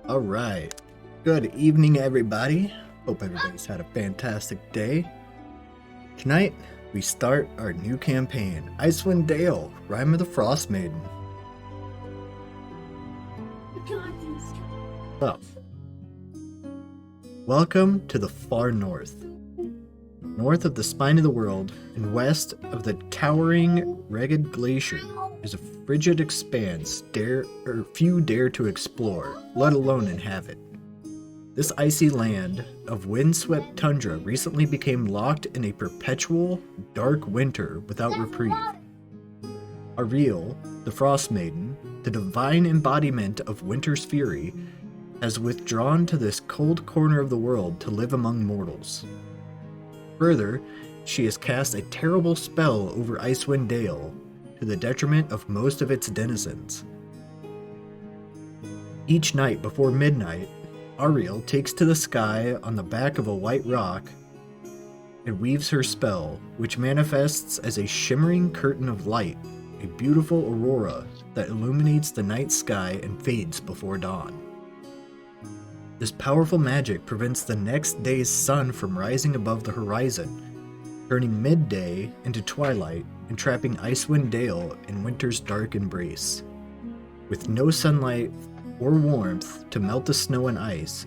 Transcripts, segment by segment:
All right. Good evening, everybody. Hope everybody's had a fantastic day. Tonight, we start our new campaign, Icewind Dale, Rime of the Frost Maiden. So, welcome to the far north. North of the spine of the world and west of the towering, ragged glacier is a frigid expanse few dare to explore, let alone inhabit. This icy land of windswept tundra recently became locked in a perpetual, dark winter without reprieve. Ariel, the Frost Maiden, the divine embodiment of winter's fury, has withdrawn to this cold corner of the world to live among mortals. Further, she has cast a terrible spell over Icewind Dale, to the detriment of most of its denizens. Each night before midnight, Ariel takes to the sky on the back of a white rock and weaves her spell, which manifests as a shimmering curtain of light, a beautiful aurora that illuminates the night sky and fades before dawn. This powerful magic prevents the next day's sun from rising above the horizon, turning midday into twilight and trapping Icewind Dale in winter's dark embrace. With no sunlight or warmth to melt the snow and ice,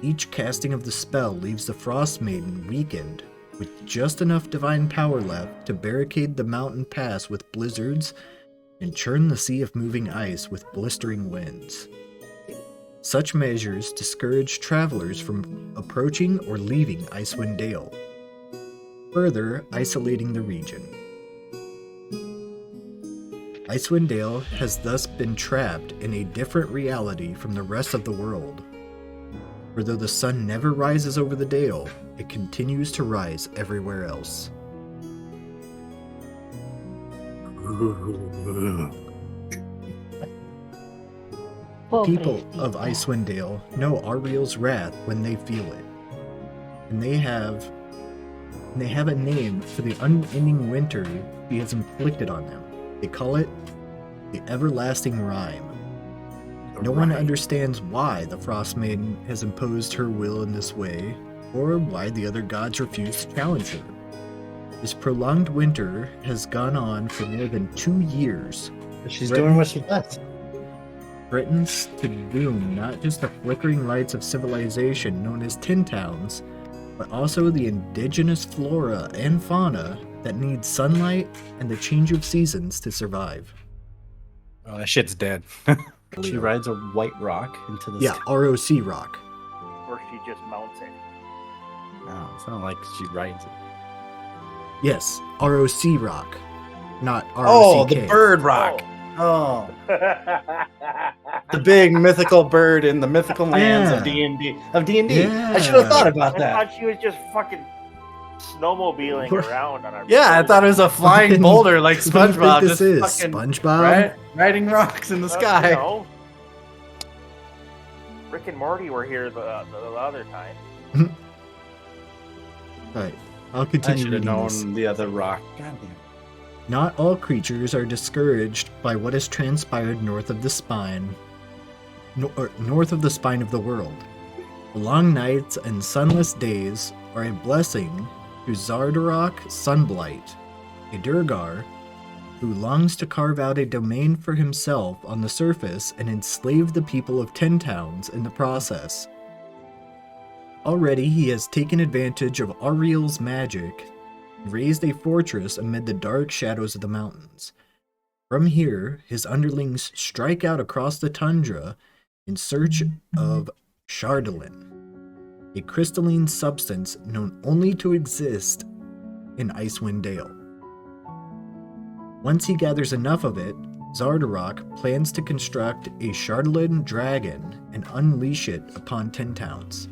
each casting of the spell leaves the Frost Maiden weakened, with just enough divine power left to barricade the mountain pass with blizzards and churn the sea of moving ice with blistering winds. Such measures discourage travelers from approaching or leaving Icewind Dale, further isolating the region. Icewind Dale has thus been trapped in a different reality from the rest of the world, for though the sun never rises over the Dale, it continues to rise everywhere else. People of Icewind Dale know Ariel's wrath when they feel it, and they have a name for the unending winter he has inflicted on them. They call it the Everlasting Rime. No one understands why the Frost Maiden has imposed her will in this way, or why the other gods refuse to challenge her. This prolonged winter has gone on for more than 2 years. She's doing what she does. Threatens to doom not just the flickering lights of civilization known as Tin Towns, but also the indigenous flora and fauna that need sunlight and the change of seasons to survive. Oh, that shit's dead. She rides a white rock into the sky. ROC rock. Or she just mounts it. No, it's not like she rides it. Yes, ROC rock, not ROCK. Oh, the bird rock. Oh. The big mythical bird in the mythical lands of D&D. Yeah. I should have thought about that. I thought she was just fucking snowmobiling around on our. Yeah, I thought it was a flying boulder like SpongeBob. This is fucking, SpongeBob riding rocks in the sky. You know, Rick and Morty were here the other time. Alright, I'll I continue should have reading known this. the other rock. Goddamn. Not all creatures are discouraged by what has transpired north of the spine of the world. The long nights and sunless days are a blessing to Zardarok Sunblight, a Durgar who longs to carve out a domain for himself on the surface and enslave the people of Tin Towns in the process. Already he has taken advantage of Ariel's magic and raised a fortress amid the dark shadows of the mountains. From here, his underlings strike out across the tundra in search of Chardalin, a crystalline substance known only to exist in Icewind Dale. Once he gathers enough of it, Zardarok plans to construct a Chardalin dragon and unleash it upon Tin Towns.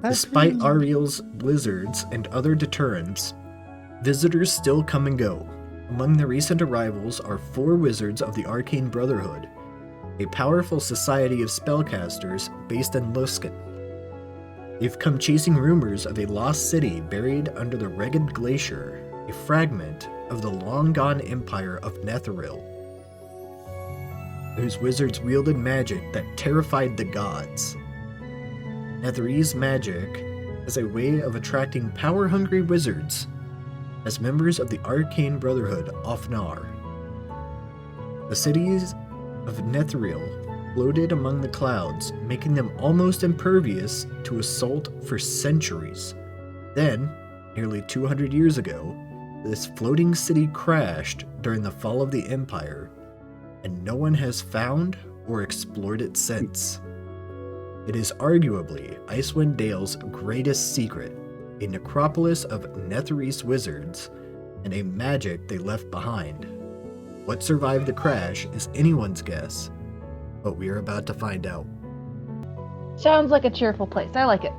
Despite Ariel's blizzards and other deterrents, visitors still come and go. Among the recent arrivals are 4 wizards of the Arcane Brotherhood, a powerful society of spellcasters based in Luskan. They've come chasing rumors of a lost city buried under the ragged glacier, a fragment of the long-gone empire of Netheril. whose wizards wielded magic that terrified the gods. Netherese magic as a way of attracting power-hungry wizards as members of the Arcane Brotherhood often are. The cities of Netheril floated among the clouds, making them almost impervious to assault for centuries. Then, nearly 200 years ago, this floating city crashed during the fall of the Empire, and no one has found or explored it since. It is arguably Icewind Dale's greatest secret, a necropolis of Netherese wizards, and a magic they left behind. What survived the crash is anyone's guess, but we are about to find out. Sounds like a cheerful place. I like it.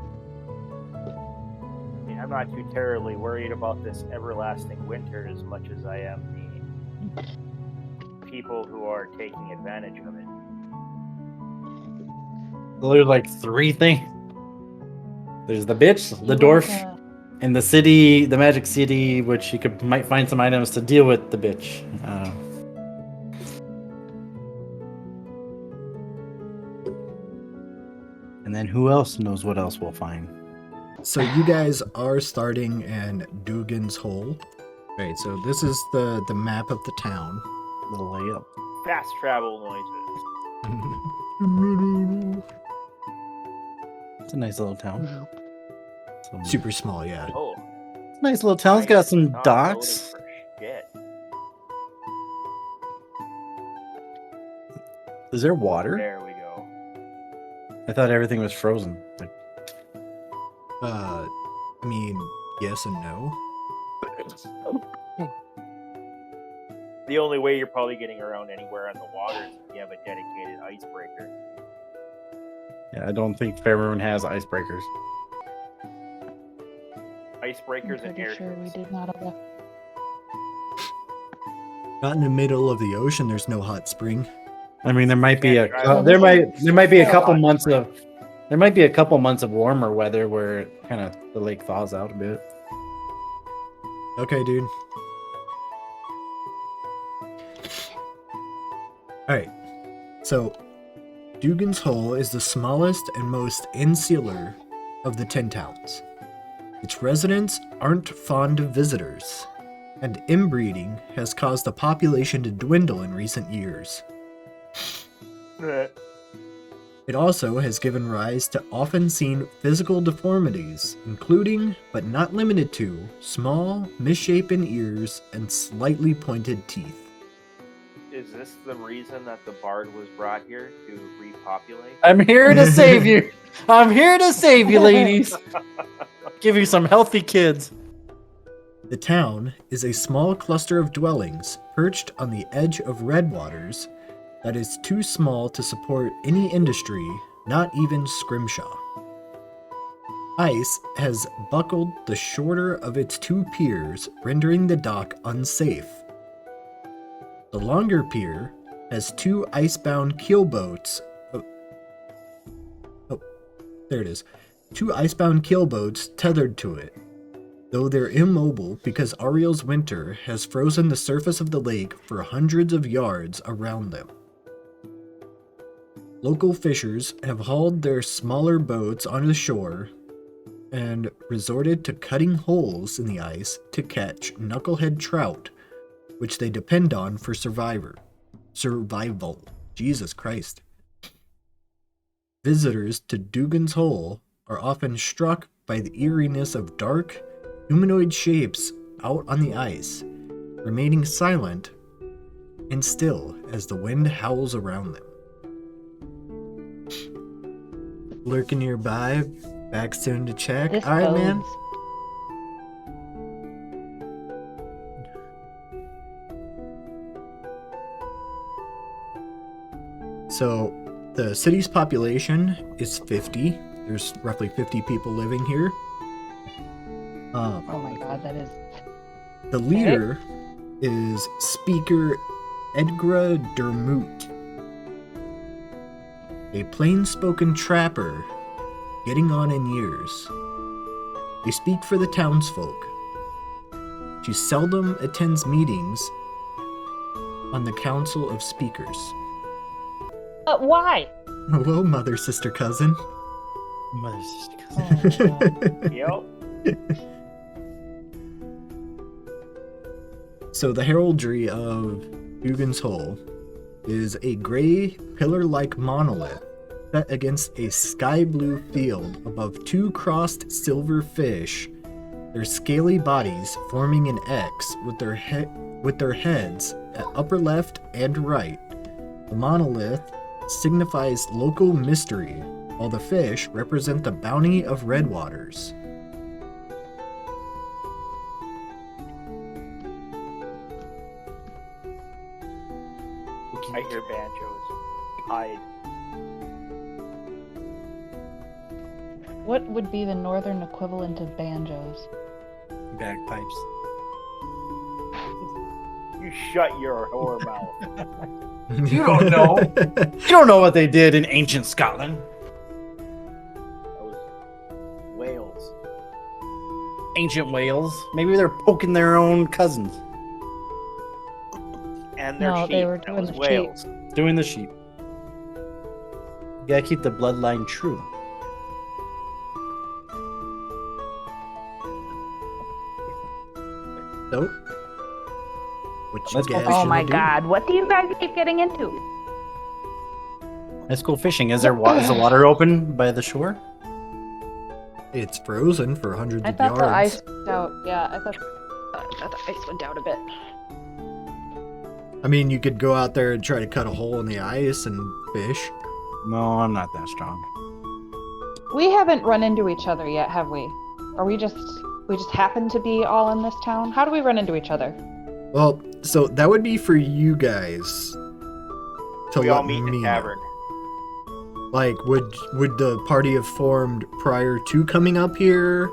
I mean, I'm not too terribly worried about this everlasting winter as much as I am the people who are taking advantage of it. There's like three things. There's the bitch, the dwarf, and the city, the magic city, which you might find some items to deal with the bitch. And then who else knows what else we'll find? So you guys are starting in Dougans Hole. Right, so this is the map of the town. Little layup. Fast travel noises. It's a nice little town. Super small, yeah. Oh, It's a nice little town. It's got some not docks. loading for shit. Is there water? There we go. I thought everything was frozen. Like, I mean, yes and no. The only way you're probably getting around anywhere on the water is if you have a dedicated icebreaker. yeah, I don't think Faerun has icebreakers. Icebreakers I'm and pretty sure we airships. did not have a... Not in the middle of the ocean, there's no hot spring. I mean, there might be Yeah, a right. there might be a Yeah, couple hot months spring. of there might be a couple months of warmer weather where kind of the lake thaws out a bit. Okay, dude. Alright, so Dougans Hole is the smallest and most insular of the 10 towns. Its residents aren't fond of visitors, and inbreeding has caused the population to dwindle in recent years. It also has given rise to often seen physical deformities, including, but not limited to, small, misshapen ears and slightly pointed teeth. Is this the reason that the bard was brought here to repopulate? I'm here to save you. I'm here to save you, ladies. Give you some healthy kids. The town is a small cluster of dwellings perched on the edge of Redwaters that is too small to support any industry, not even scrimshaw. Ice has buckled the shorter of its two piers, rendering the dock unsafe. The longer pier has two icebound keelboats. There it is. Two icebound keelboats tethered to it, though they're immobile because Ariel's winter has frozen the surface of the lake for hundreds of yards around them. Local fishers have hauled their smaller boats onto the shore and resorted to cutting holes in the ice to catch knucklehead trout, which they depend on for survival. Jesus Christ. Visitors to Dougans Hole are often struck by the eeriness of dark, humanoid shapes out on the ice, remaining silent and still as the wind howls around them. Lurking nearby, back soon to check. This Alright, man. bodes. So, the city's population is 50. There's roughly 50 people living here. Oh my god, that is... The leader is Speaker Edgra Dermoot, a plain-spoken trapper getting on in years. They speak for the townsfolk. She seldom attends meetings on the Council of Speakers. Why? Hello, mother, sister, cousin. Mother, sister, Oh, God. Yep. So the heraldry of Dougans Hole is a gray pillar-like monolith set against a sky blue field above two crossed silver fish, their scaly bodies forming an X with their heads at upper left and right. The monolith signifies local mystery, while the fish represent the bounty of Redwaters. I hear banjos. Hide. What would be the northern equivalent of banjos? Bagpipes. You shut your whore mouth. You don't know. You don't know what they did in ancient Scotland. That was whales. Ancient Wales. Maybe they're poking their own cousins. And their No, sheep. they were That doing was the sheep. whales. Doing the sheep. You gotta keep the bloodline true. So, what you Let's go guys fishing. Oh my gonna do? God! What do you guys keep getting into? Let's go fishing. Is there is the water open by the shore? It's frozen for hundreds I of thought yards. the ice went out. Yeah, I thought the ice went out a bit. I mean, you could go out there and try to cut a hole in the ice and fish. No, I'm not that strong. We haven't run into each other yet, have we? Or we just happen to be all in this town? How do we run into each other? Well, so that would be for you guys to We all let meet in me the know. tavern. Like, would the party have formed prior to coming up here?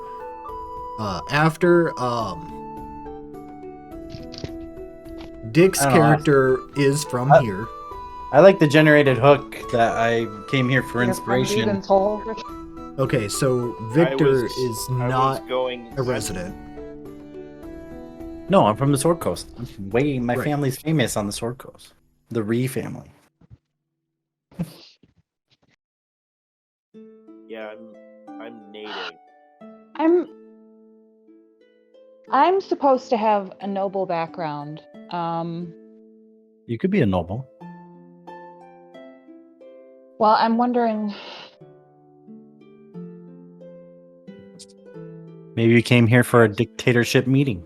After? Dick's I don't know. character is from here. I like the generated hook that I came here for You're from inspiration. Dougans Hole, Richard? Okay, so Victor was- is I was not going a resident. No, I'm from the Sword Coast. My Right. family's famous on the Sword Coast. The Ree family. Yeah, I'm native. I'm supposed to have a noble background. You could be a noble. Well, I'm wondering. Maybe you came here for a dictatorship meeting.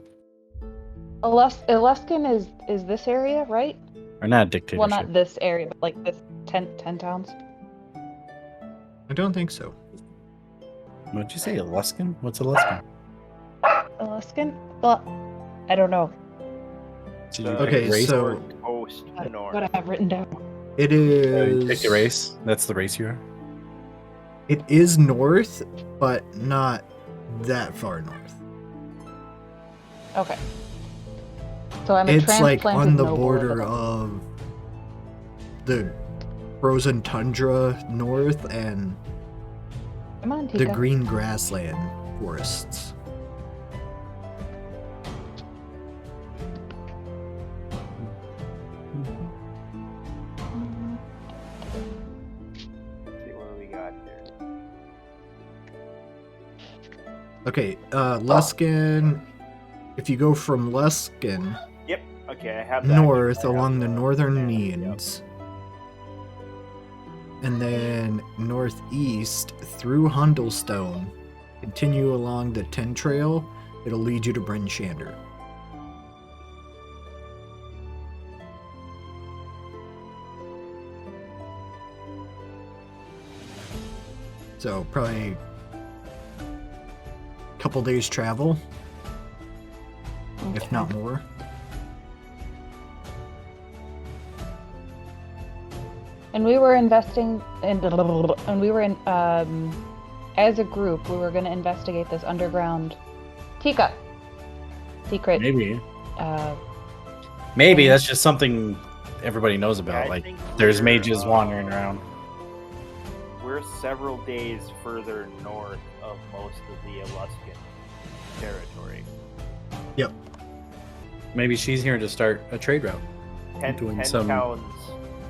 Eluskin is this area, right? Or not a dictatorship. Well, not this area, but like this 10 towns. I don't think so. What'd you say, a Luskin? What's a Luskin? Eluskin? Well, I don't know. Did you Okay, pick a race? so- Coast to north. What I have written down. It You is. picked a race? That's the race you are? It is north, but not that far north. Okay. So I'm a It's like transplanted on the noble border of of the frozen tundra north and Come on, the Tika. green grassland forests. Let's see what we got here. Okay, Luskin. If you go from Luskin Yep. Okay, I have that. north I have along the that. northern Yep. means, and then northeast through Hundlestone, continue along the Ten Trail, it'll lead you to Bryn Shander. So probably a couple days travel, if Okay. not more. And we were investing in, and we were in, as a group, we were going to investigate this underground Tika secret. Maybe. Uh, Maybe that's just something everybody knows Yeah, about. I Like, think there's we're, mages wandering around. We're several days further north of most of the Eluskin territory. Maybe she's here to start a trade route. 10 Doing some- towns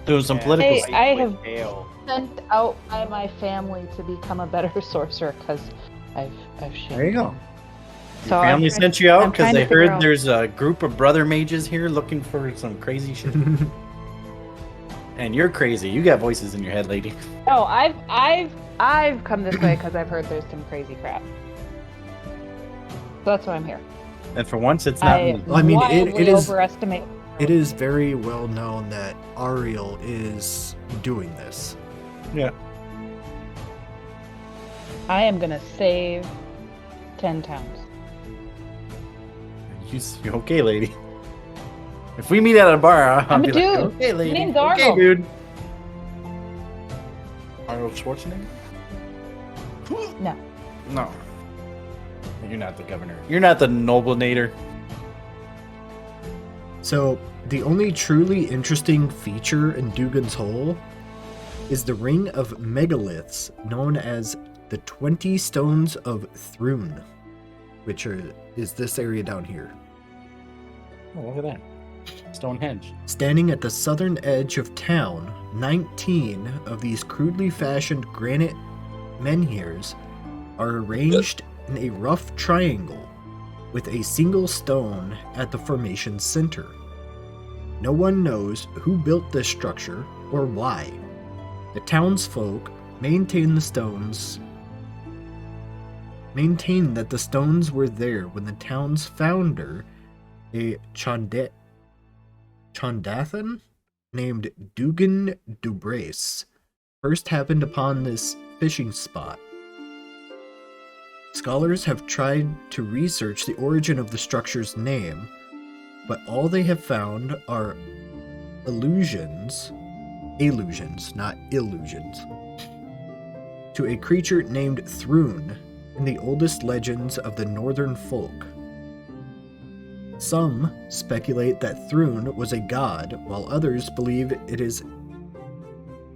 Doing some Yeah, political Hey, stuff. I have Icewind Dale. sent out by my family to become a better sorcerer because I've shamed There you go. him. Your I'm family trying- sent you out I'm because trying to they figure heard out- there's a group of brother mages here looking for some crazy shit. And you're crazy. You got voices in your head, lady. No, I've come this way because I've heard there's some crazy crap. So that's why I'm here. And for once, it's not I me. I mean, it wildly is- overestimate. It is very well known that Ariel is doing this. Yeah. I am gonna save 10 towns. You okay, lady? If we meet at a bar, I'll I'm a be like, dude. okay, lady. name's Okay, Arnold. dude. Arnold Schwarzenegger? No. No. You're not the governor. You're not the noblinator. So, the only truly interesting feature in Dougans Hole is the ring of megaliths known as the 20 Stones of Thrun, which is this area down here. Oh, look at that. Stonehenge. Standing at the southern edge of town, 19 of these crudely fashioned granite menhirs are arranged in a rough triangle with a single stone at the formation's center. No one knows who built this structure or why. The townsfolk maintain that the stones were there when the town's founder, a Chondathan named Dougan Dubrace, first happened upon this fishing spot. Scholars have tried to research the origin of the structure's name, but all they have found are allusions, not illusions, to a creature named Thrun in the oldest legends of the northern folk. Some speculate that Thrun was a god, while others believe it is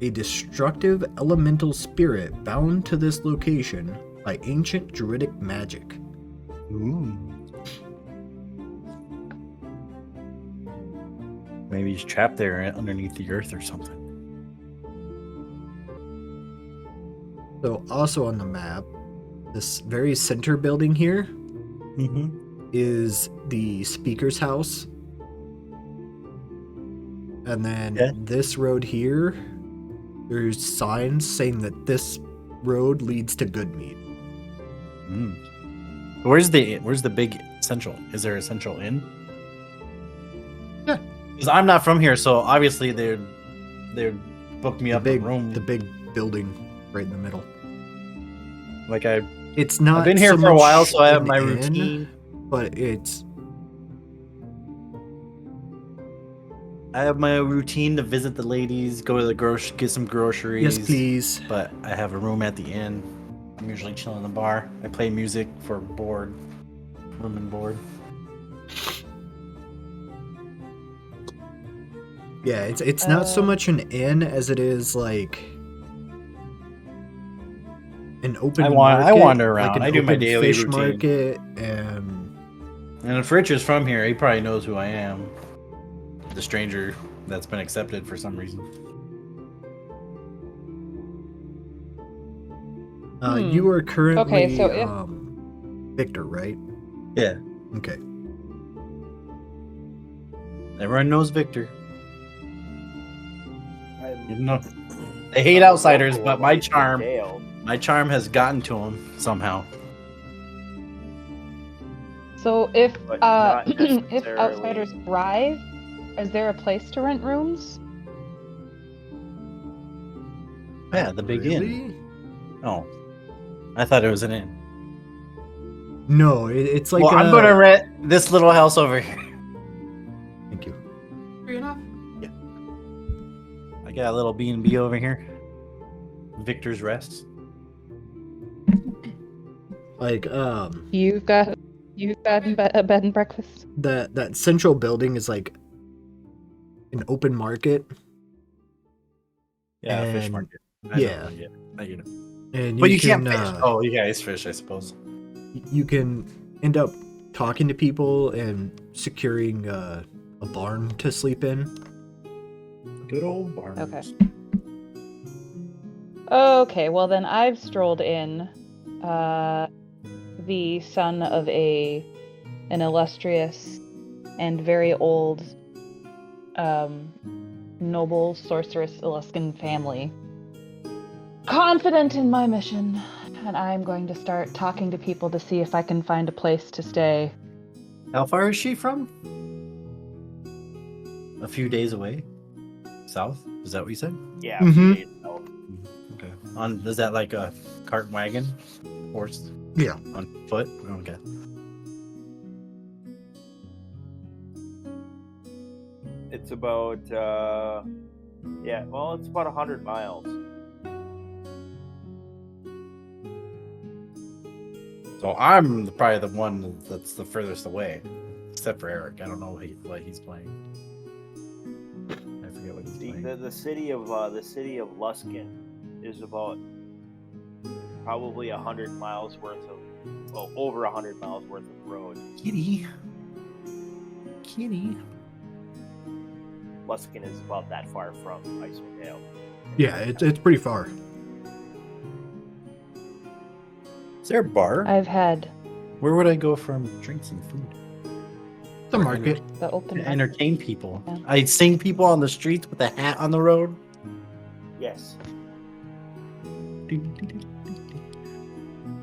a destructive elemental spirit bound to this location by ancient druidic magic. Ooh. Maybe he's trapped there underneath the earth or something. So, also on the map, this very center building here Mm-hmm. is the speaker's house. And then Yeah. this road here, there's signs saying that this road leads to Goodmead. Mm. Where's the big central? Is there a central inn? Yeah. Because I'm not from here, so obviously they'd book me The up big, a room. the big building right in the middle. Like It's not. I've been here so for a much while, so I have an my inn, routine. But it's I have my routine to visit the ladies, go to the get some groceries. yes, please. But I have a room at the inn. I'm usually chilling in the bar. I play music for board, room and board. Yeah, it's not so much an inn as it is like an open I market. wander around. Like an I do my open daily fish routine. market, and And if Rich is from here, he probably knows who I am. The stranger that's been accepted for some reason. you are currently Okay, so if- Victor, right? Yeah. Okay. Everyone knows Victor. I'm- You know, they hate I'm outsiders, local but of my Icewind charm has gotten to them somehow. So if But not if necessarily- outsiders arrive, is there a place to rent rooms? Yeah, the big inn. Really? Oh, I thought it was an inn. No, it's like Well, I'm gonna rent this little house over here. Thank you. I got a little B&B over here. Victor's Rest. Like You've got a bed and breakfast. that central building is like an open market, Yeah, fish And- market. yeah. You know. and But you can't fish. uh, Oh, yeah, it's fish, I suppose. you can end up talking to people and securing a barn to sleep in. Good old Barnes. Okay. Okay, well then I've strolled in, the son of an illustrious and very old, noble sorceress Eluskan family. Confident in my mission, and I'm going to start talking to people to see if I can find a place to stay. How far is she from? A few days away. South? Is that what you said? Yeah, Mhm. a few days out. Okay. Is that like a cart wagon? Horse? Yeah. On foot? Okay. It's about it's about 100 miles. So I'm probably the one that's the furthest away. Except for Eric. I don't know what he's playing. I forget what he's playing. The city of Luskin is about probably 100 miles worth of, well, over 100 miles worth of road. Kitty. Luskin is about that far from Icewind Dale. Yeah, it's pretty far. Is there a bar? I've had Where would I go from drinks and food? The market. the open To entertain people. Yeah. I'd sing people on the streets with a hat on the road. Yes.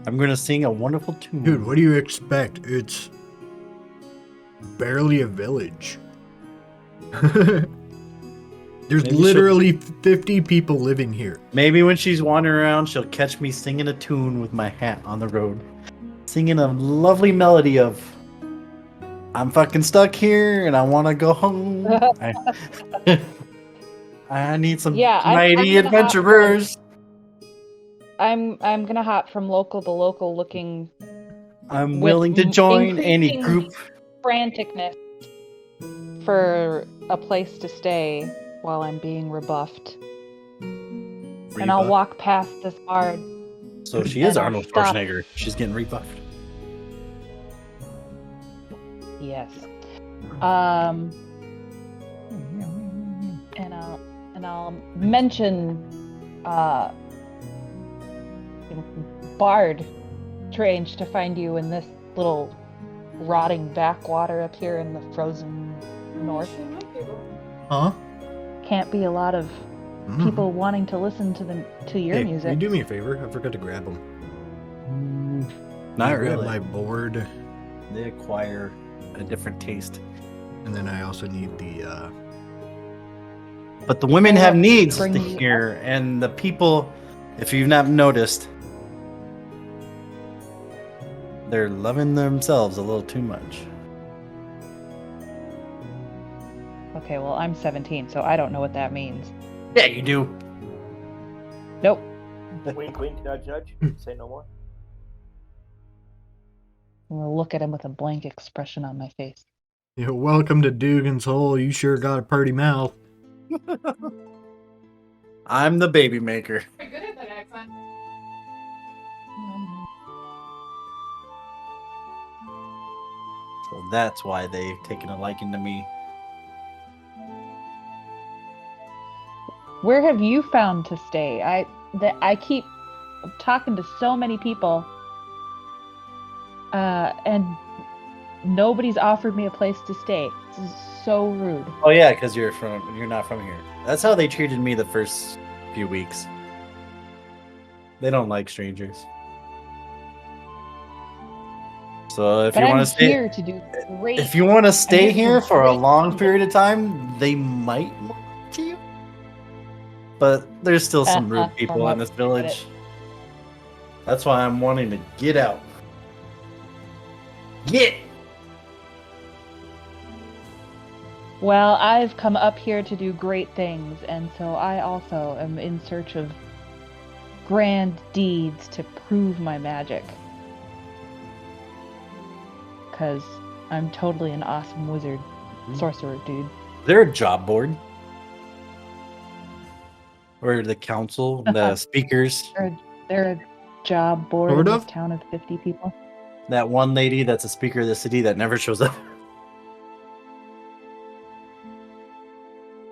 I'm gonna sing a wonderful tune. Dude, what do you expect? It's barely a village. There's Maybe literally 50 people living here. Maybe when she's wandering around, she'll catch me singing a tune with my hat on the road. Singing a lovely melody of I'm fucking stuck here and I want to go home. I need some mighty I'm gonna adventurers. I'm gonna hop from local to local looking I'm with willing to join any increasing group. franticness for a place to stay while I'm being rebuffed. And I'll walk past this bard. So she is and I'll Arnold stop. Schwarzenegger. She's getting rebuffed. Yes. And I'll mention bard strange to find you in this little rotting backwater up here in the frozen north. Huh? Can't be a lot of Mm. people wanting to listen to your Hey, music. you do me a favor? I forgot to grab them. Not Grab really. my board, They acquire a different taste. and then I also need the. But the women have needs Bring to you hear, and the people, if you've not noticed, they're loving themselves a little too much. Okay, well, I'm 17, so I don't know what that means. Yeah, you do. Nope. Wink, wink, nudge, nudge. Say no more. I'm gonna look at him with a blank expression on my face. Welcome to Dougans Hole. You sure got a pretty mouth. I'm the baby maker. Pretty good at that accent. So that's why they've taken a liking to me. Where have you found to stay? I keep talking to so many people, and nobody's offered me a place to stay. This is so rude. Oh yeah, because you're not from here. That's how they treated me the first few weeks. They don't like strangers. So if But you I'm want to stay, here to do great. if you want to stay I'm here here to for a great long things. period of time, they might look to you. But there's still some rude people in this village. That's why I'm wanting to get out. Get! Well, I've come up here to do great things, and so I also am in search of grand deeds to prove my magic. Because I'm totally an awesome wizard, sorcerer dude. Is there a job board? Or the council, the speakers? They're a job board Sort in of. this town of 50 people. That one lady that's a speaker of the city that never shows up.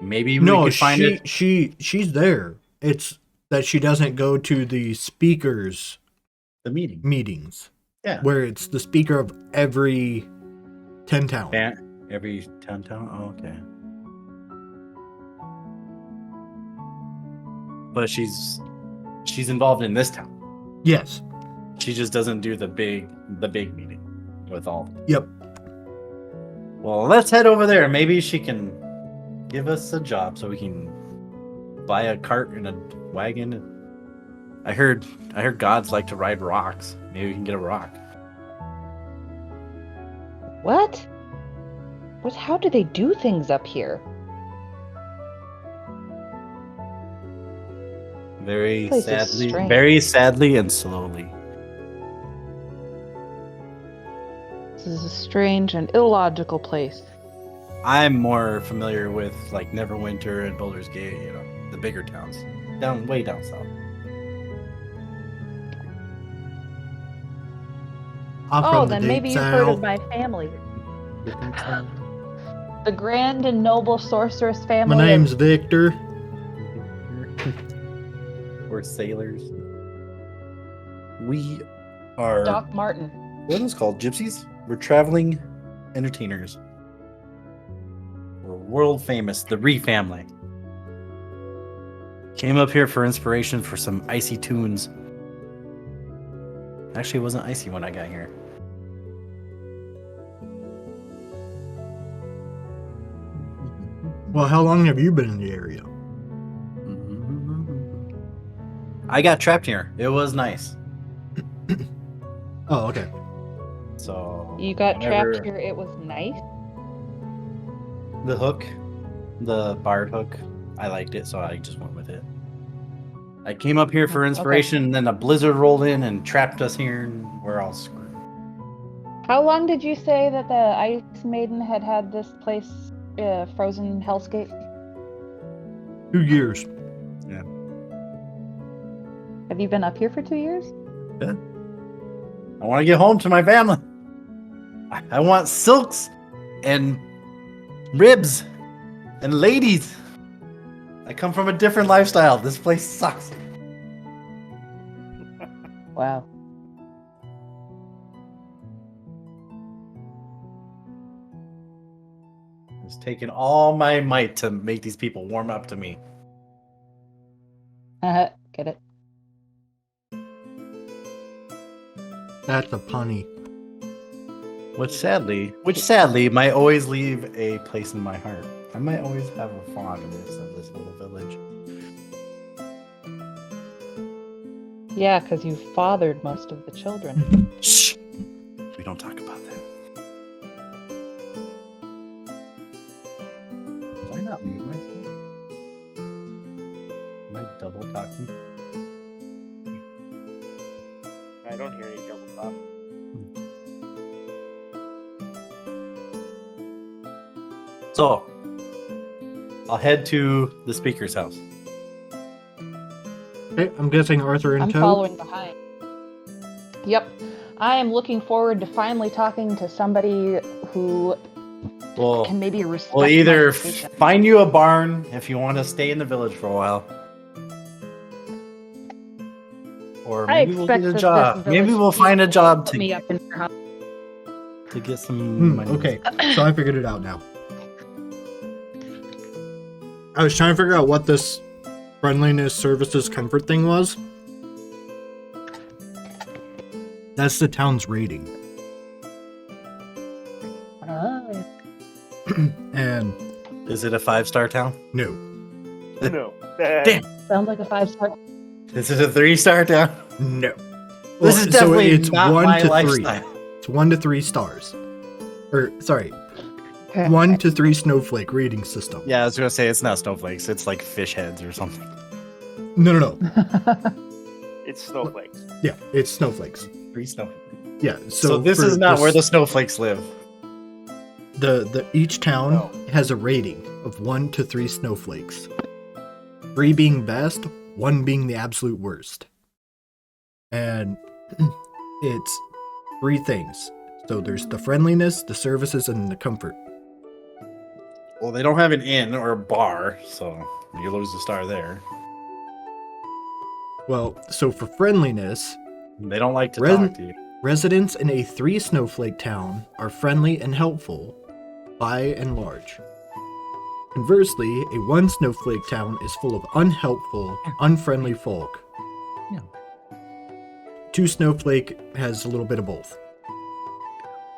Maybe we No, could find it. she's there. It's that she doesn't go to the speakers The meeting. meetings Yeah. where it's the speaker of every 10 town. Every town. Oh, okay. But she's involved in this town. Yes. She just doesn't do the big meeting with all. Yep. Well, let's head over there. Maybe she can give us a job so we can buy a cart and a wagon. I heard gods like to ride rocks. Maybe we can get a rock. What? How do they do things up here? Very This place is strange. very sadly and slowly. This is a strange and illogical place. I'm more familiar with like Neverwinter and Baldur's Gate, the bigger towns, way down south. I'm Oh, from the then deep maybe you've south. heard of my family. The grand and noble sorceress family. My of- name's Victor. We're sailors. We are Doc Martin. what is it called? Gypsies? We're traveling entertainers. We're world famous, the Ree family. Came up here for inspiration for some icy tunes. Actually, it wasn't icy when I got here. Well, how long have you been in the area? I got trapped here. It was nice. Oh, okay. So You got whenever- trapped here. It was nice. The hook, the bard hook, I liked it, so I just went with it. I came up here for Okay. inspiration, and then a blizzard rolled in and trapped us here, and we're all screwed. How long did you say that the Ice Maiden had this place frozen hellscape? 2 years. Have you been up here for 2 years? I want to get home to my family. I want silks and ribs and ladies. I come from a different lifestyle. This place sucks. Wow. It's taken all my might to make these people warm up to me. Get it? That's a punny. Which sadly might always leave a place in my heart. I might always have a fondness of this little village. Yeah, because you fathered most of the children. Shh! We don't talk about that. Why not mute myself? Am I double talking? I don't hear any double talk. So, I'll head to the speaker's house. Okay, I'm guessing Arthur and I'm Toad. following behind. Yep. I am looking forward to finally talking to somebody who Well, can maybe respect we'll my either station. find you a barn if you want to stay in the village for a while. Or I maybe we'll expect get a that job. this Maybe village we'll find a people job put to me up in your house. get some money. Okay, so I figured it out now. I was trying to figure out what this friendliness, services, comfort thing was. That's the town's rating. Oh. And Is it a 5-star town? no. No. Damn. Sounds like a 5-star. Is it a 3-star town? No. This is definitely it's not 1 my to 3. lifestyle. It's 1 to 3 stars. Or, sorry, 1 to 3 snowflake rating system. Yeah, I was gonna say it's not snowflakes. It's like fish heads or something. No. It's snowflakes. Yeah, it's snowflakes. 3 snowflakes. Yeah, So this for is not this- where the snowflakes live. The each town No. has a rating of 1 to 3 snowflakes. 3 being best, 1 being the absolute worst. And it's 3 things. So there's the friendliness, the services, and the comfort. Well, they don't have an inn or a bar, so you lose the star there. Well, so for friendliness, They don't like to Res- talk to you. residents in a 3-snowflake town are friendly and helpful, by and large. Conversely, a 1-snowflake town is full of unhelpful, unfriendly folk. Yeah. 2-snowflake has a little bit of both.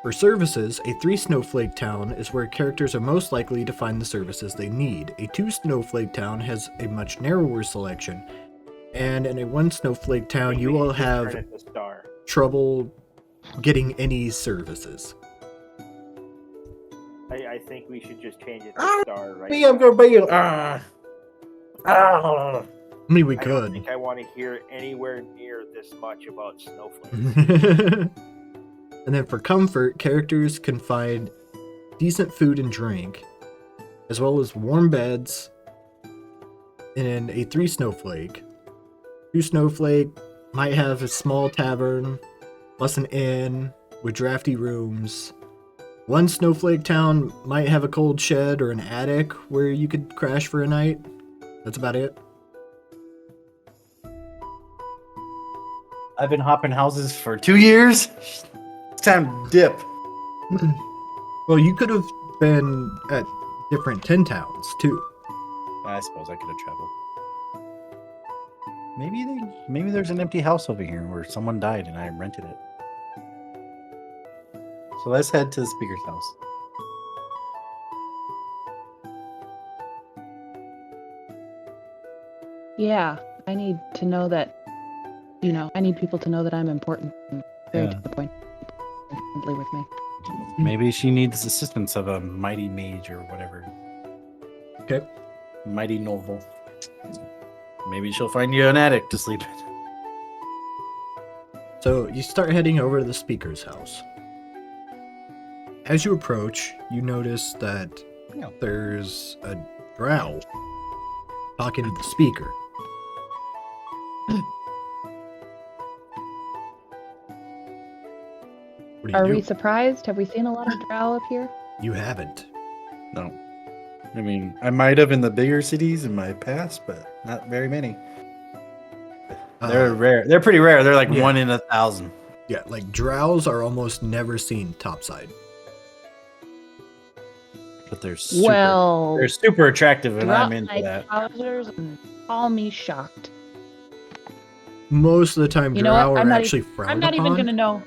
For services, a 3-snowflake town is where characters are most likely to find the services they need. A 2-snowflake town has a much narrower selection, and in a 1-snowflake town, you will have Turn it to star. trouble getting any services. I think we should just change it to star, right? Me, I'm gonna be you. I mean, we I don't could. think I want to hear anywhere near this much about snowflakes. And then for comfort, characters can find decent food and drink, as well as warm beds in a 3-snowflake. 2-snowflake might have a small tavern, plus an inn with drafty rooms. 1-snowflake town might have a cold shed or an attic where you could crash for a night. That's about it. I've been hopping houses for 2 years. It's time to dip. Well, you could have been at different tin towns too. I suppose I could have traveled. Maybe there's an empty house over here where someone died and I rented it. So let's head to the speaker's house. Yeah, I need to know that. I need people to know that I'm important and very Yeah. to the point. And friendly with me. Maybe she needs assistance of a mighty mage or whatever. Okay. Mighty noble. Maybe she'll find you an attic to sleep in. So you start heading over to the speaker's house. As you approach, you notice that Yeah. there's a drow talking to the speaker. What do Are you we do? surprised? Have we seen a lot of drow up here? You haven't. No. I mean, I might have in the bigger cities in my past, but not very many. They're rare. They're pretty rare. They're like Yeah. 1 in 1,000. Yeah, like drows are almost never seen topside. But they're super, Well, they're super attractive, and drop I'm into my that. trousers and call me shocked. Most of the time, You know drow what? are I'm not actually frowned I'm not even upon, gonna know.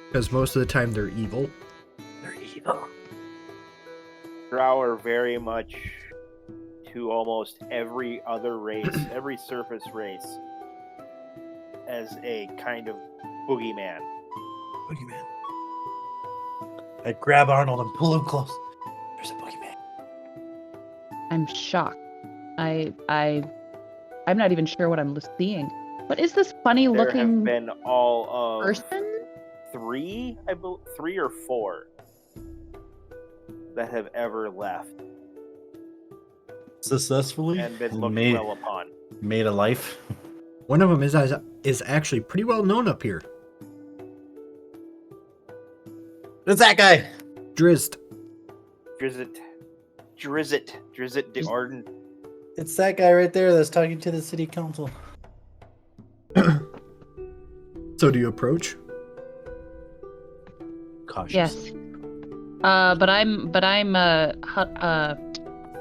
because most of the time they're evil. They're evil. Drow are very much to almost every other race, every surface race, as a kind of boogeyman. Boogeyman. I'd grab Arnold and pull him close. There's a boogeyman. I'm shocked. I'm not even sure what I'm seeing. What is this funny There looking have been all of person? 3, I believe, 3 or 4 that have ever left Successfully and been looked made, well upon. made a life. One of them is actually pretty well known up here. It's that guy. Drizzt. Drizzt de Arden. It's that guy right there that's talking to the city council. So do you approach? Cautious. Yes. But I'm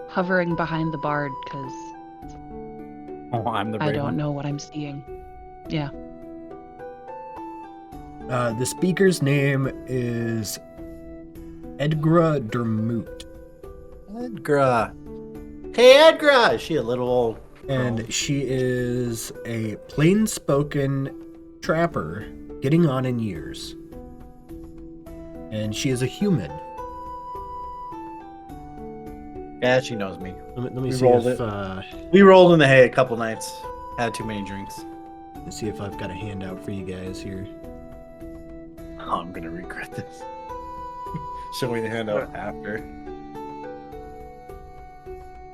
hovering behind the bard because Oh, I'm the I brave don't one. know what I'm seeing. Yeah. The speaker's name is Edgra Dermoot, Edgra. Hey, Edgra. Is she a little old? and she is a plain-spoken trapper getting on in years. And she is a human. Yeah, she knows me. Let me We see rolled if it. We rolled in the hay a couple nights. Had too many drinks. let's see if I've got a handout for you guys here. Oh, I'm gonna regret this. Show me the handout after.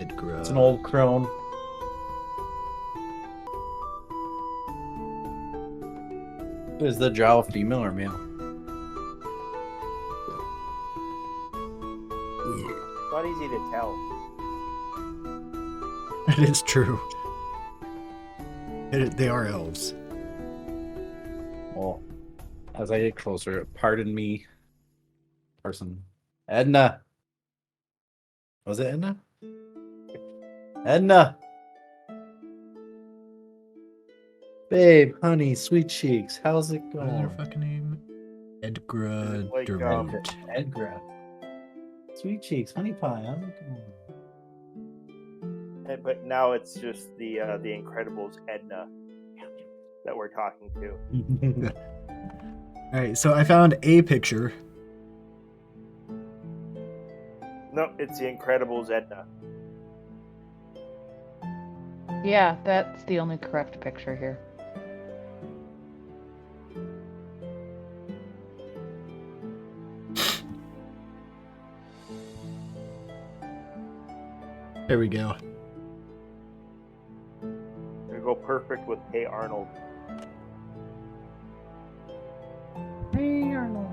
Edgra. It's an old crone. Is the drow female or male? not easy to tell. That is true. They are elves. Well, as I get closer, pardon me, person. Edna. Was it Edna? Edna. Babe, honey, sweet cheeks. How's it What is her going? fucking name? Edgra Like, Dermot. Edgar. Sweet cheeks, honey pie. How's it But now it's just the Incredibles Edna that we're talking to. going? Alright, so I found a picture. No, it's the Incredibles Edna. Yeah, that's the only correct picture here. There we go. Gonna go perfect with Hey Arnold. Hey, Arnold.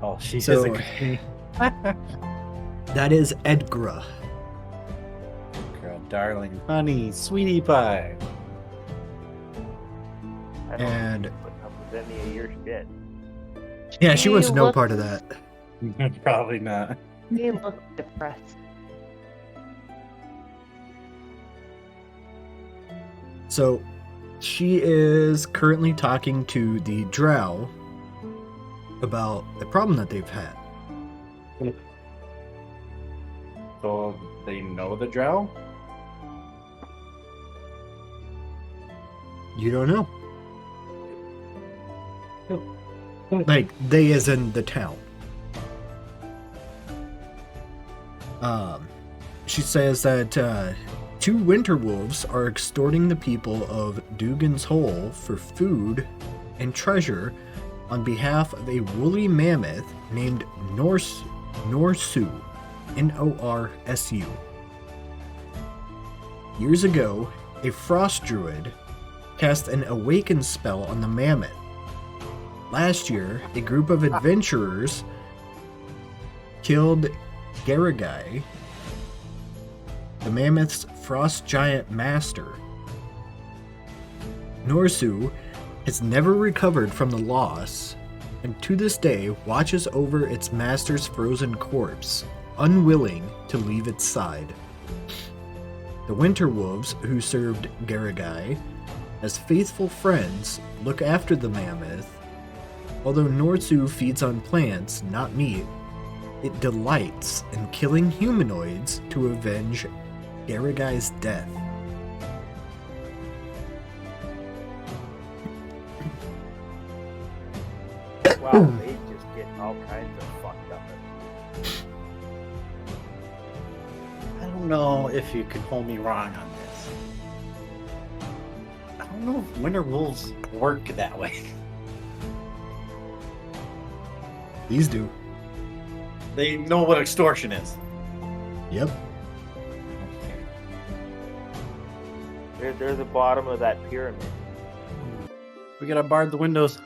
Oh, she So- is a That is Edgra. girl, darling, honey, sweetie pie. I don't And put up with any of your shit. yeah, she wants He no looks- part of that. Probably not. He looks depressed. So she is currently talking to the drow about the problem that they've had. So they know the drow? You don't know. Like, they as in the town. She says that two winter wolves are extorting the people of Dougans Hole for food and treasure on behalf of a woolly mammoth named Norsu. Norsu. Years ago, a frost druid cast an awaken spell on the mammoth. Last year, a group of adventurers killed Garagai, the mammoth's frost giant master. Norsu has never recovered from the loss, and to this day watches over its master's frozen corpse, unwilling to leave its side. The winter wolves who served Garagai as faithful friends look after the mammoth. Although Norsu feeds on plants, not meat, it delights in killing humanoids to avenge Garagai's death. Wow, they just get all kinds of fucked up. I don't know if you could hold me wrong on this. I don't know if winter wolves work that way. These do. They know what extortion is. Yep. They're the bottom of that pyramid. We gotta bar the windows.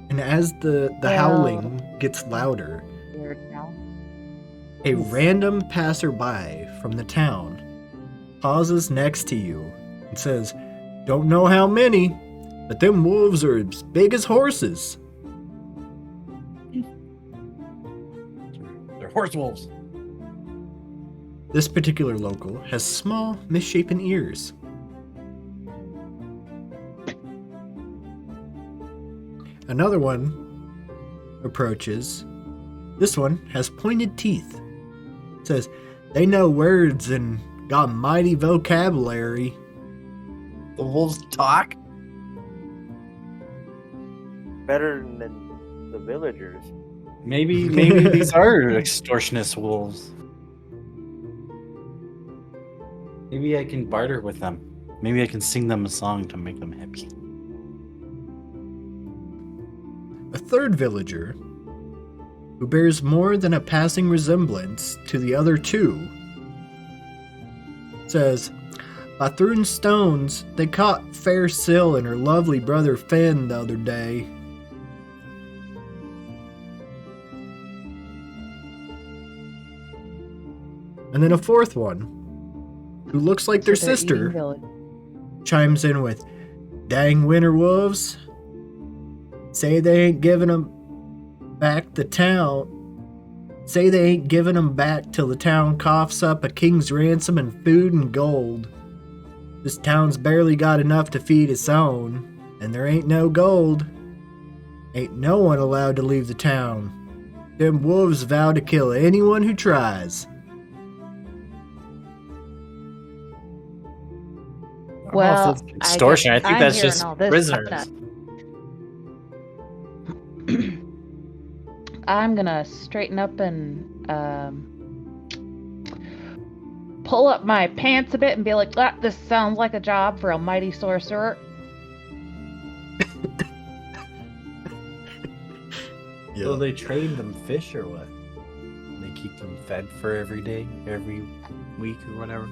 And as the howling gets louder, Weird now. a random passerby from the town pauses next to you and says, "Don't know how many, but them wolves are as big as horses." They're horse wolves. This particular local has small, misshapen ears. Another one approaches. This one has pointed teeth. Says, "They know words and got mighty vocabulary." The wolves talk. Better than the villagers. Maybe these are extortionist wolves. Maybe I can barter with them. Maybe I can sing them a song to make them happy. A third villager, who bears more than a passing resemblance to the other two, says, By throwing stones, they caught Fair Sill and her lovely brother Finn the other day. And then a fourth one, who looks like their So they're eating sister, village. chimes in with, "Dang winter wolves. Say they ain't giving them back the town. Say they ain't giving them back till the town coughs up a king's ransom and food and gold. This town's barely got enough to feed its own, and there ain't no gold. Ain't no one allowed to leave the town. Them wolves vow to kill anyone who tries." I Well, don't know if it's extortion. I think I'm that's hearing just all this prisoners. I'm gonna straighten up and pull up my pants a bit and be like, ah, this sounds like a job for a mighty sorcerer. So they train them fish or what? They keep them fed for every day, every week or whatever.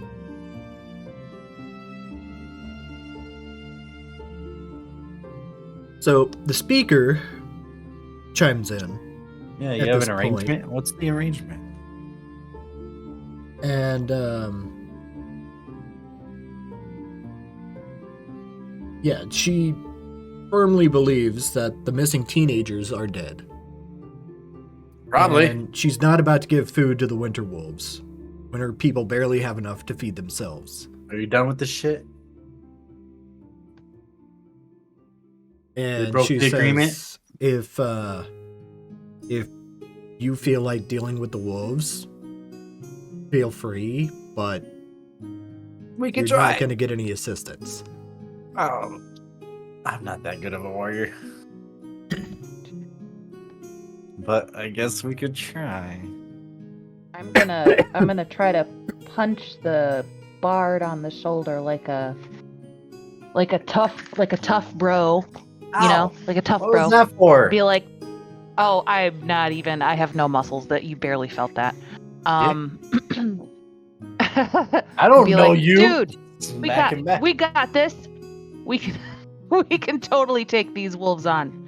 So the speaker chimes in, Yeah, At you have this an point. arrangement. What's the arrangement? and yeah, she firmly believes that the missing teenagers are dead. Probably. And she's not about to give food to the winter wolves when her people barely have enough to feed themselves. Are you done with this shit? And broke she the says, agreement? if you feel like dealing with the wolves, feel free, but We you're not going to get any assistance. Oh, I'm not that good of a warrior. But I guess we could try. I'm gonna try to punch the bard on the shoulder like a tough bro. You know, like a tough What bro. was that for? Be like, oh, I have no muscles. That you barely felt that. I don't be know like, you. dude. Smack him back. We got this. We can we can totally take these wolves on.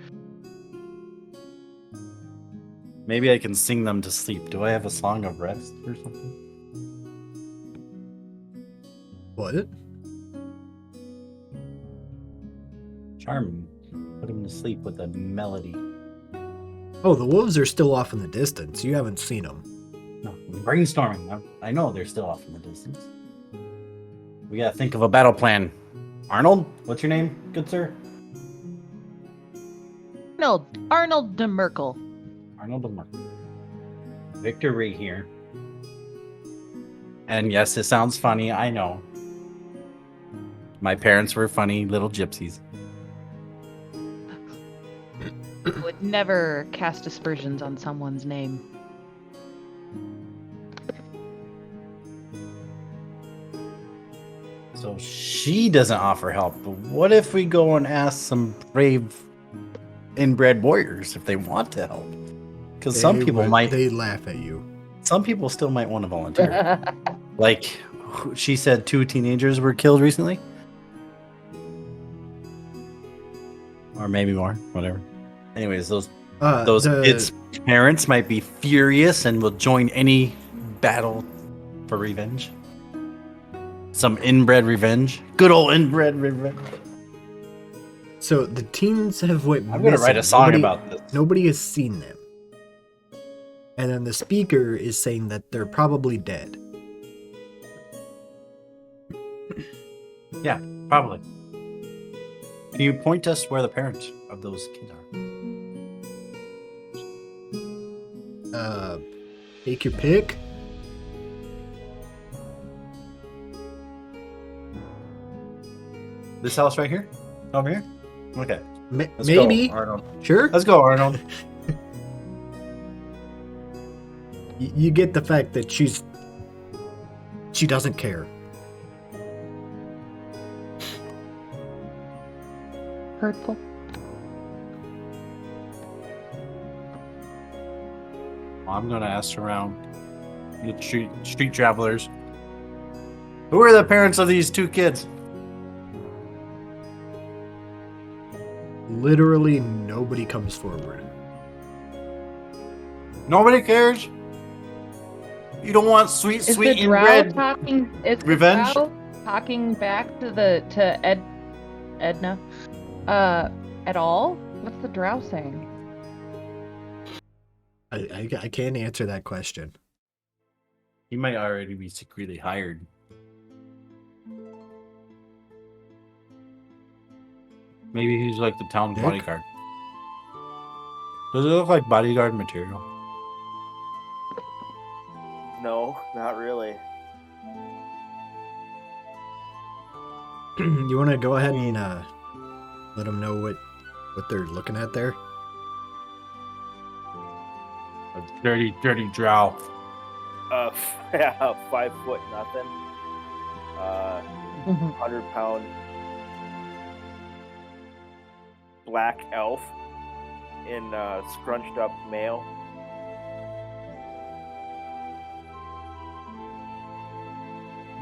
Maybe I can sing them to sleep. Do I have a song of rest or something? What? Charm. Put him to sleep with a melody. Oh, the wolves are still off in the distance. You haven't seen them. No, I'm brainstorming. I know they're still off in the distance. We gotta think of a battle plan. Arnold, what's your name, good sir? Arnold de Merkel. Arnold de Merkel. Victor Ray here. And yes, it sounds funny, I know. My parents were funny little gypsies. Would never cast aspersions on someone's name. So she doesn't offer help, but what if we go and ask some brave inbred warriors if they want to help? Because some people might. They laugh at you. Some people still might want to volunteer. Like, she said 2 teenagers were killed recently. Or maybe more, whatever. Anyways, those kids' parents might be furious and will join any battle for revenge. Some inbred revenge. Good old inbred revenge. So the teens have went I'm going to write a song about this. Nobody has seen them. And then the speaker is saying that they're probably dead. Yeah, probably. Can you point us where the parents of those kids are? Take your pick. This house right here? Over here? Okay. Let's Maybe. go, Arnold. Sure. Let's go, Arnold. You get the fact that she doesn't care. Hurtful. I'm gonna ask around, get street travelers. Who are the parents of these 2 kids? Literally nobody comes forward. Nobody cares. You don't want sweet Is the drow inbred talking? Is revenge? the drow talking back to Edna? At all? What's the drow saying? I can't answer that question. He might already be secretly hired. Maybe he's like the town Dick? bodyguard. Does it look like bodyguard material? No, not really. You want to go ahead and let them know what they're looking at there? A dirty, dirty drow. Yeah, 5 foot nothing. 100-pound black elf in scrunched up mail.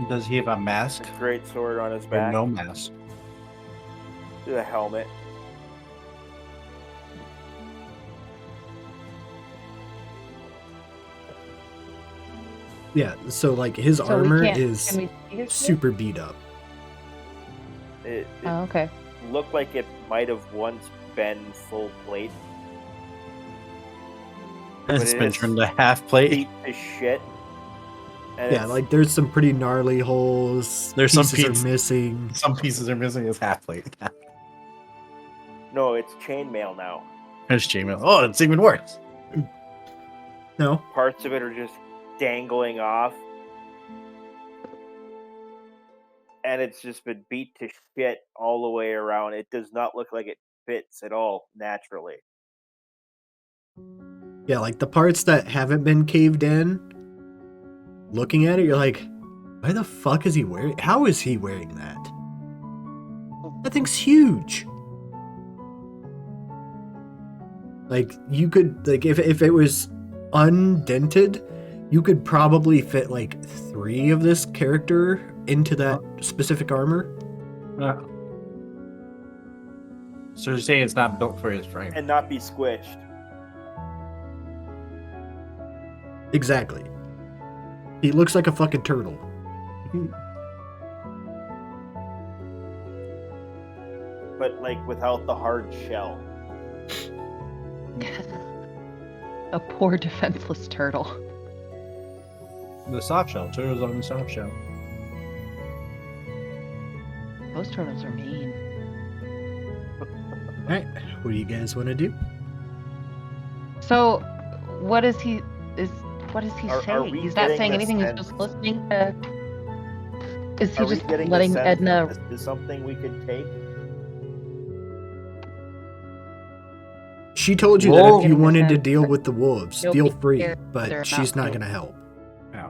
Does he have a mask? A great sword on his Or back. no mask? The helmet. Yeah, so like his So armor we can't. is Can we see his shit? super beat up. It Oh, okay. looked like it might have once been full plate. It's it been is turned to half plate. Beat to shit. And Yeah, it's- like there's some pretty gnarly holes. There's some pieces pieces- are missing. Some pieces are missing. It's half plate. no, it's chainmail now. There's chainmail. Oh, it's even worse. No, Parts of it are just dangling off. And it's just been beat to shit all the way around. It does not look like it fits at all naturally. yeah, like the parts that haven't been caved in. Looking at it, you're like, why the fuck is he wearing? How is he wearing that? That thing's huge. Like you could like if it was undented, you could probably fit like 3 of this character into that specific armor. So you're saying it's not built for his frame? And not be squished. Exactly. He looks like a fucking turtle. But like without the hard shell. A poor defenseless turtle. The soft shell. Turtles on the soft shell. Those turtles are mean. Alright, what do you guys want to do? So, what is he Are saying? we He's not getting saying the anything. He's sense- just listening to. Is he Are we just getting the letting sense Edna? that this is something we could take? She told you Roll. that if you wanted to deal with the wolves, Nobody feel free, cares whether or but she's not not they- going to help. Yeah.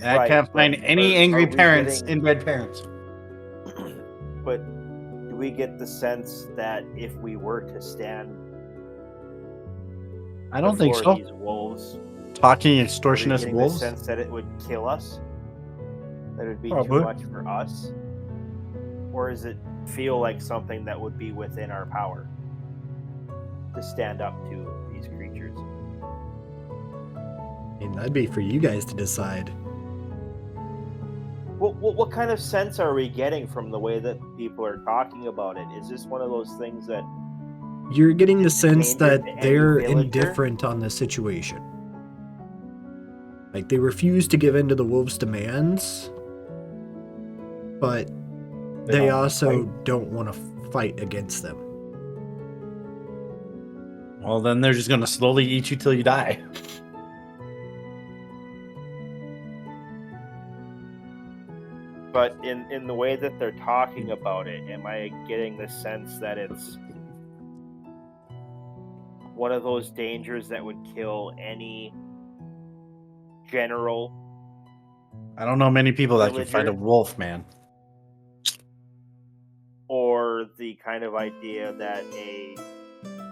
I Right, can't find but any are angry we parents, getting- inbred parents. But do we get the sense that if we were to stand I don't think before so. these wolves, Talking are we extortionist getting wolves. the sense that it would kill us? That it would be Probably. too much for us? Or does it feel like something that would be within our power to stand up to these creatures? I mean, that'd be for you guys to decide. What kind of sense are we getting from the way that people are talking about it? Is this one of those things that You're getting the sense danger that to any they're villager? indifferent on the situation. Like, they refuse to give in to the wolves' demands, but they don't also fight. don't want to fight against them. Well, then they're just gonna slowly eat you till you die. But in the way that they're talking about it, am I getting the sense that it's one of those dangers that would kill any general? I don't know many people that can fight a Villager? wolf, man. Or the kind of idea that a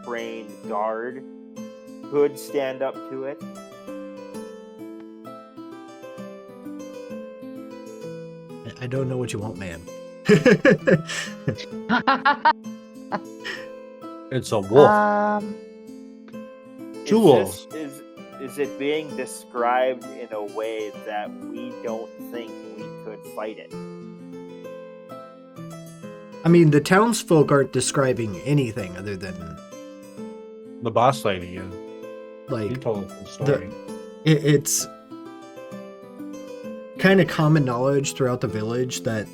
trained guard could stand up to it? I don't know what you want, man. It's a wolf. Two wolves. Is it being described in a way that we don't think we could fight it? I mean, the townsfolk aren't describing anything other than The boss lady, yeah. He like told us the story. it's kind of common knowledge throughout the village that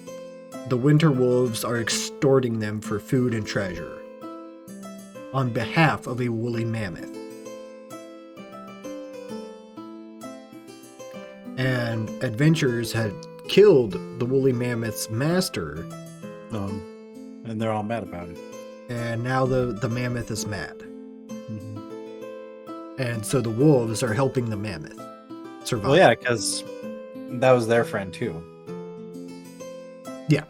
the winter wolves are extorting them for food and treasure on behalf of a woolly mammoth. And adventurers had killed the woolly mammoth's master, And they're all mad about it. and now the mammoth is mad. Mhm. And so the wolves are helping the mammoth survive. Well, yeah, because that was their friend too. Yeah.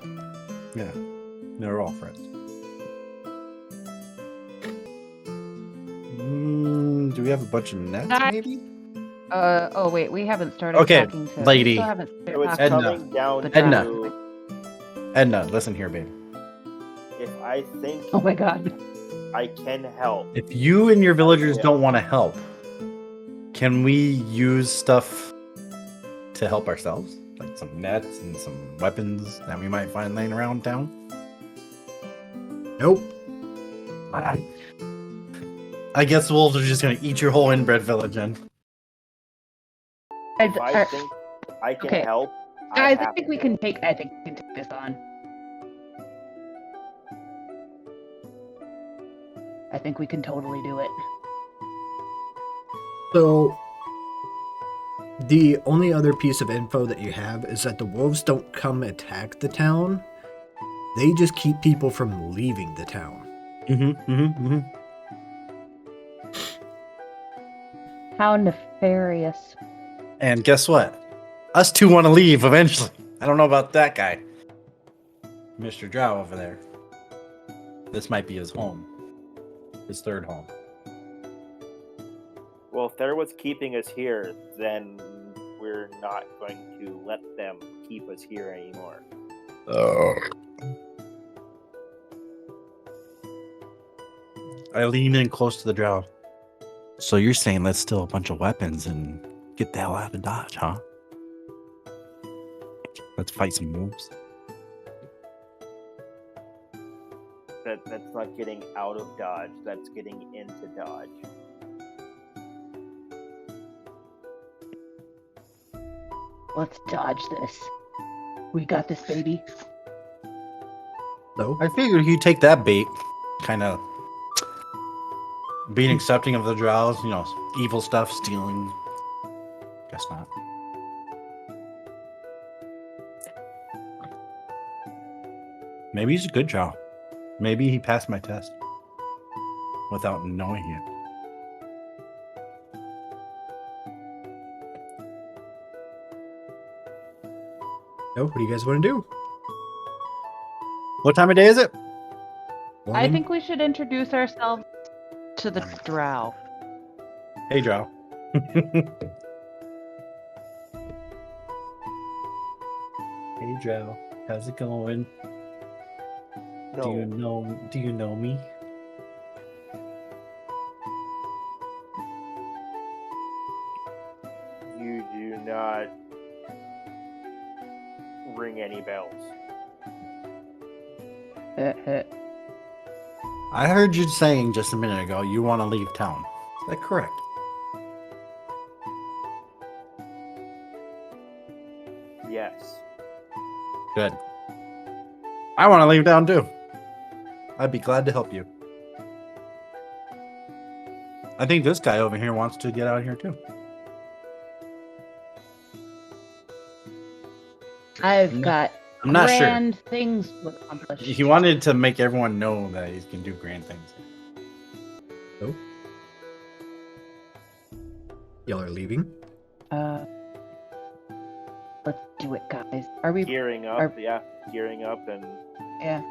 Yeah. They're all friends. Do we have a bunch of nets, maybe? Oh wait, we haven't started Okay, talking to lady. We still haven't started So it's talking Edna. coming down The Edna. to Edna, listen here, babe. if I think Oh my god. I can help. If you and your villagers Yeah. don't want to help, can we use stuff to help ourselves? Like some nets and some weapons that we might find laying around town? Nope. I guess wolves are just going to eat your whole inbred village then. If I think I can okay. help, Guys, I have think we to. can take this on. I think we can totally do it. So, the only other piece of info that you have is that the wolves don't come attack the town. They just keep people from leaving the town. How nefarious. And guess what? Us two want to leave eventually. I don't know about that guy. Mr. Drow over there. This might be his home. His third home. Well, if they're what's keeping us here, then we're not going to let them keep us here anymore. Oh. I lean in close to the Drow. So you're saying let's steal a bunch of weapons and get the hell out of Dodge, huh? Let's fight some wolves. That's not getting out of Dodge. That's getting into Dodge. Let's dodge this. We got this, baby. So, I figured you'd take that bait. Kind of being accepting of the Drows, you know, evil stuff, stealing. Guess not. Maybe he's a good Drow. Maybe he passed my test without knowing it. no, what do you guys want to do? What time of day is it? I Morning? think we should introduce ourselves to the drow. Hey, Drow. Hey, Drow. How's it going? No, Do you know me? you do not ring any bells. I heard you saying just a minute ago you want to leave town. Is that correct? Yes. Good. I want to leave town too. I'd be glad to help you. I think this guy over here wants to get out of here too. I've got I'm not sure. grand things to accomplish. He wanted to make everyone know that he can do grand things. So, y'all are leaving? Let's do it, guys. Are we? Gearing up, gearing up and Yeah.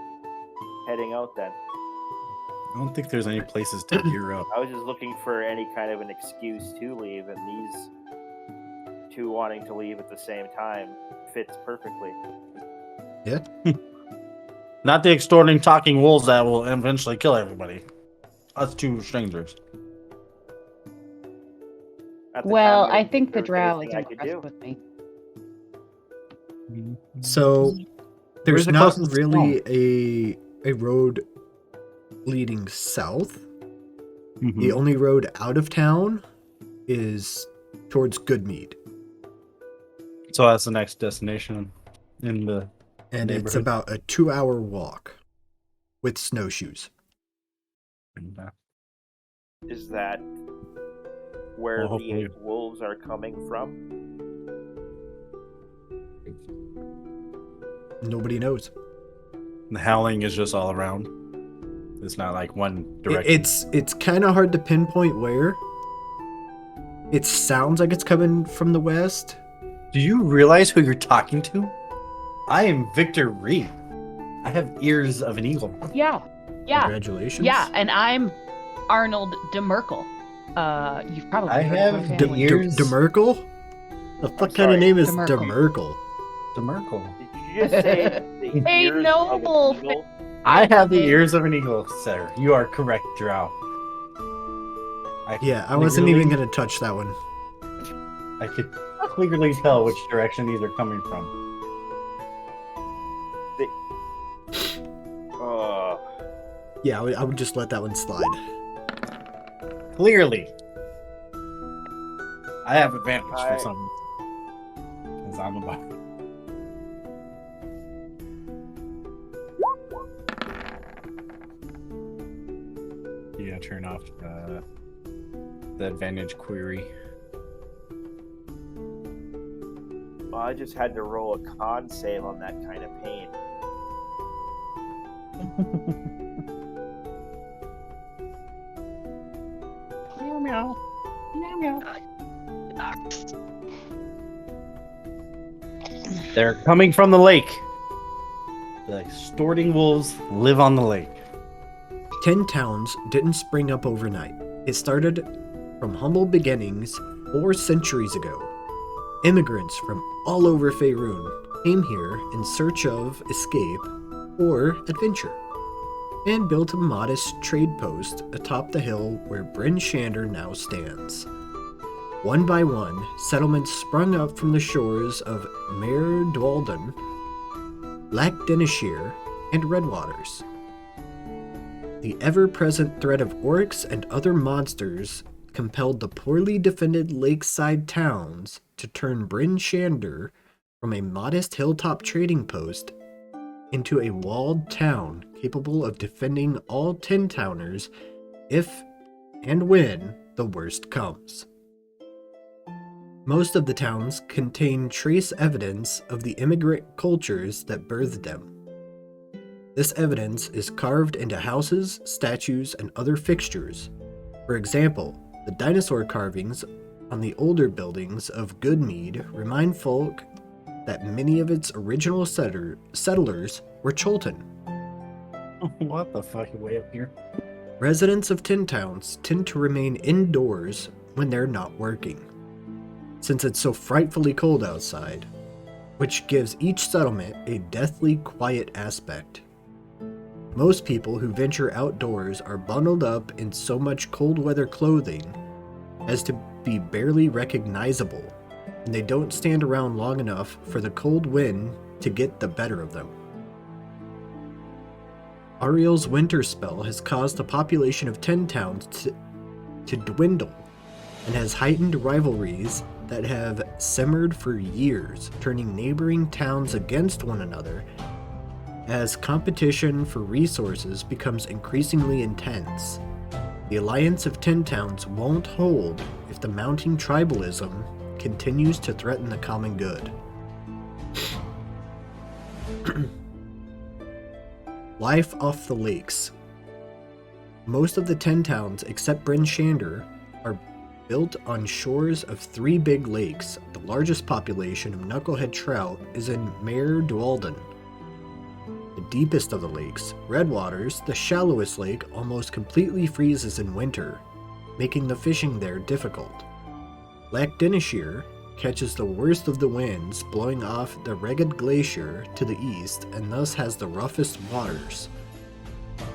heading out then. I don't think there's any places to gear up. I was just looking for any kind of an excuse to leave, and these two wanting to leave at the same time fits perfectly. Yeah. Not the extorting talking wolves that will eventually kill everybody. Us two strangers. At the Well, time, I think the there was drow is anything I could impressed do. with me. So Where's there's the not closest really a road leading south. Mhm. The only road out of town is towards Goodmead, So that's the next destination in the and it's neighborhood. about a 2-hour walk with snowshoes. Is that where Well, the hopefully. wolves are coming from? Nobody knows. The howling is just all around. It's not like one direction. It's kind of hard to pinpoint where. It sounds like it's coming from the west. Do you realize who you're talking to? I am Victor Reed. I have ears of an eagle. Yeah. Yeah. Congratulations. Yeah, and I'm Arnold DeMerkel. You've probably I heard of have my the family. ears- DeMerkel? The fuck kind sorry, of name is DeMerkel. DeMerkel? The Merkel. Did you just say the A ears noble of an eagle? I have the ears of an eagle, sir. You are correct, Drow. Yeah, I wasn't even gonna touch that one. I could clearly tell which direction these are coming from. Yeah, I would just let that one slide. Clearly. I have advantage for I- some reason. Because I'm about. You gotta turn off the advantage query. Well, I just had to roll a con save on that kind of pain. Meow meow. Meow meow. They're coming from the lake. The extorting wolves live on the lake. 10 towns didn't spring up overnight. It started from humble beginnings 4 centuries ago. Immigrants from all over Faerun came here in search of escape or adventure, and built a modest trade post atop the hill where Bryn Shander now stands. One by one, settlements sprung up from the shores of Mare Dwalden, Lac Dinishir, and Redwaters. The ever-present threat of orcs and other monsters compelled the poorly defended lakeside towns to turn Bryn Shander from a modest hilltop trading post into a walled town capable of defending all 10 towners if and when the worst comes. Most of the towns contain trace evidence of the immigrant cultures that birthed them. This evidence is carved into houses, statues, and other fixtures. For example, the dinosaur carvings on the older buildings of Goodmead remind folk that many of its original settlers were Cholton. What the fuck? Way up here. Residents of tin towns tend to remain indoors when they're not working, since it's so frightfully cold outside, which gives each settlement a deathly quiet aspect. Most people who venture outdoors are bundled up in so much cold weather clothing as to be barely recognizable, and they don't stand around long enough for the cold wind to get the better of them. Ariel's winter spell has caused the population of 10 towns to dwindle, and has heightened rivalries that have simmered for years, turning neighboring towns against one another as competition for resources becomes increasingly intense. The alliance of 10 towns won't hold if the mounting tribalism continues to threaten the common good. Life off the lakes. Most of the 10 towns except Bryn Shander are built on shores of 3 big lakes. The largest population of knucklehead trout is in Mare Dwalden. The deepest of the lakes, Redwaters, the shallowest lake, almost completely freezes in winter, making the fishing there difficult. Lac Dinishir catches the worst of the winds, blowing off the ragged glacier to the east, and thus has the roughest waters.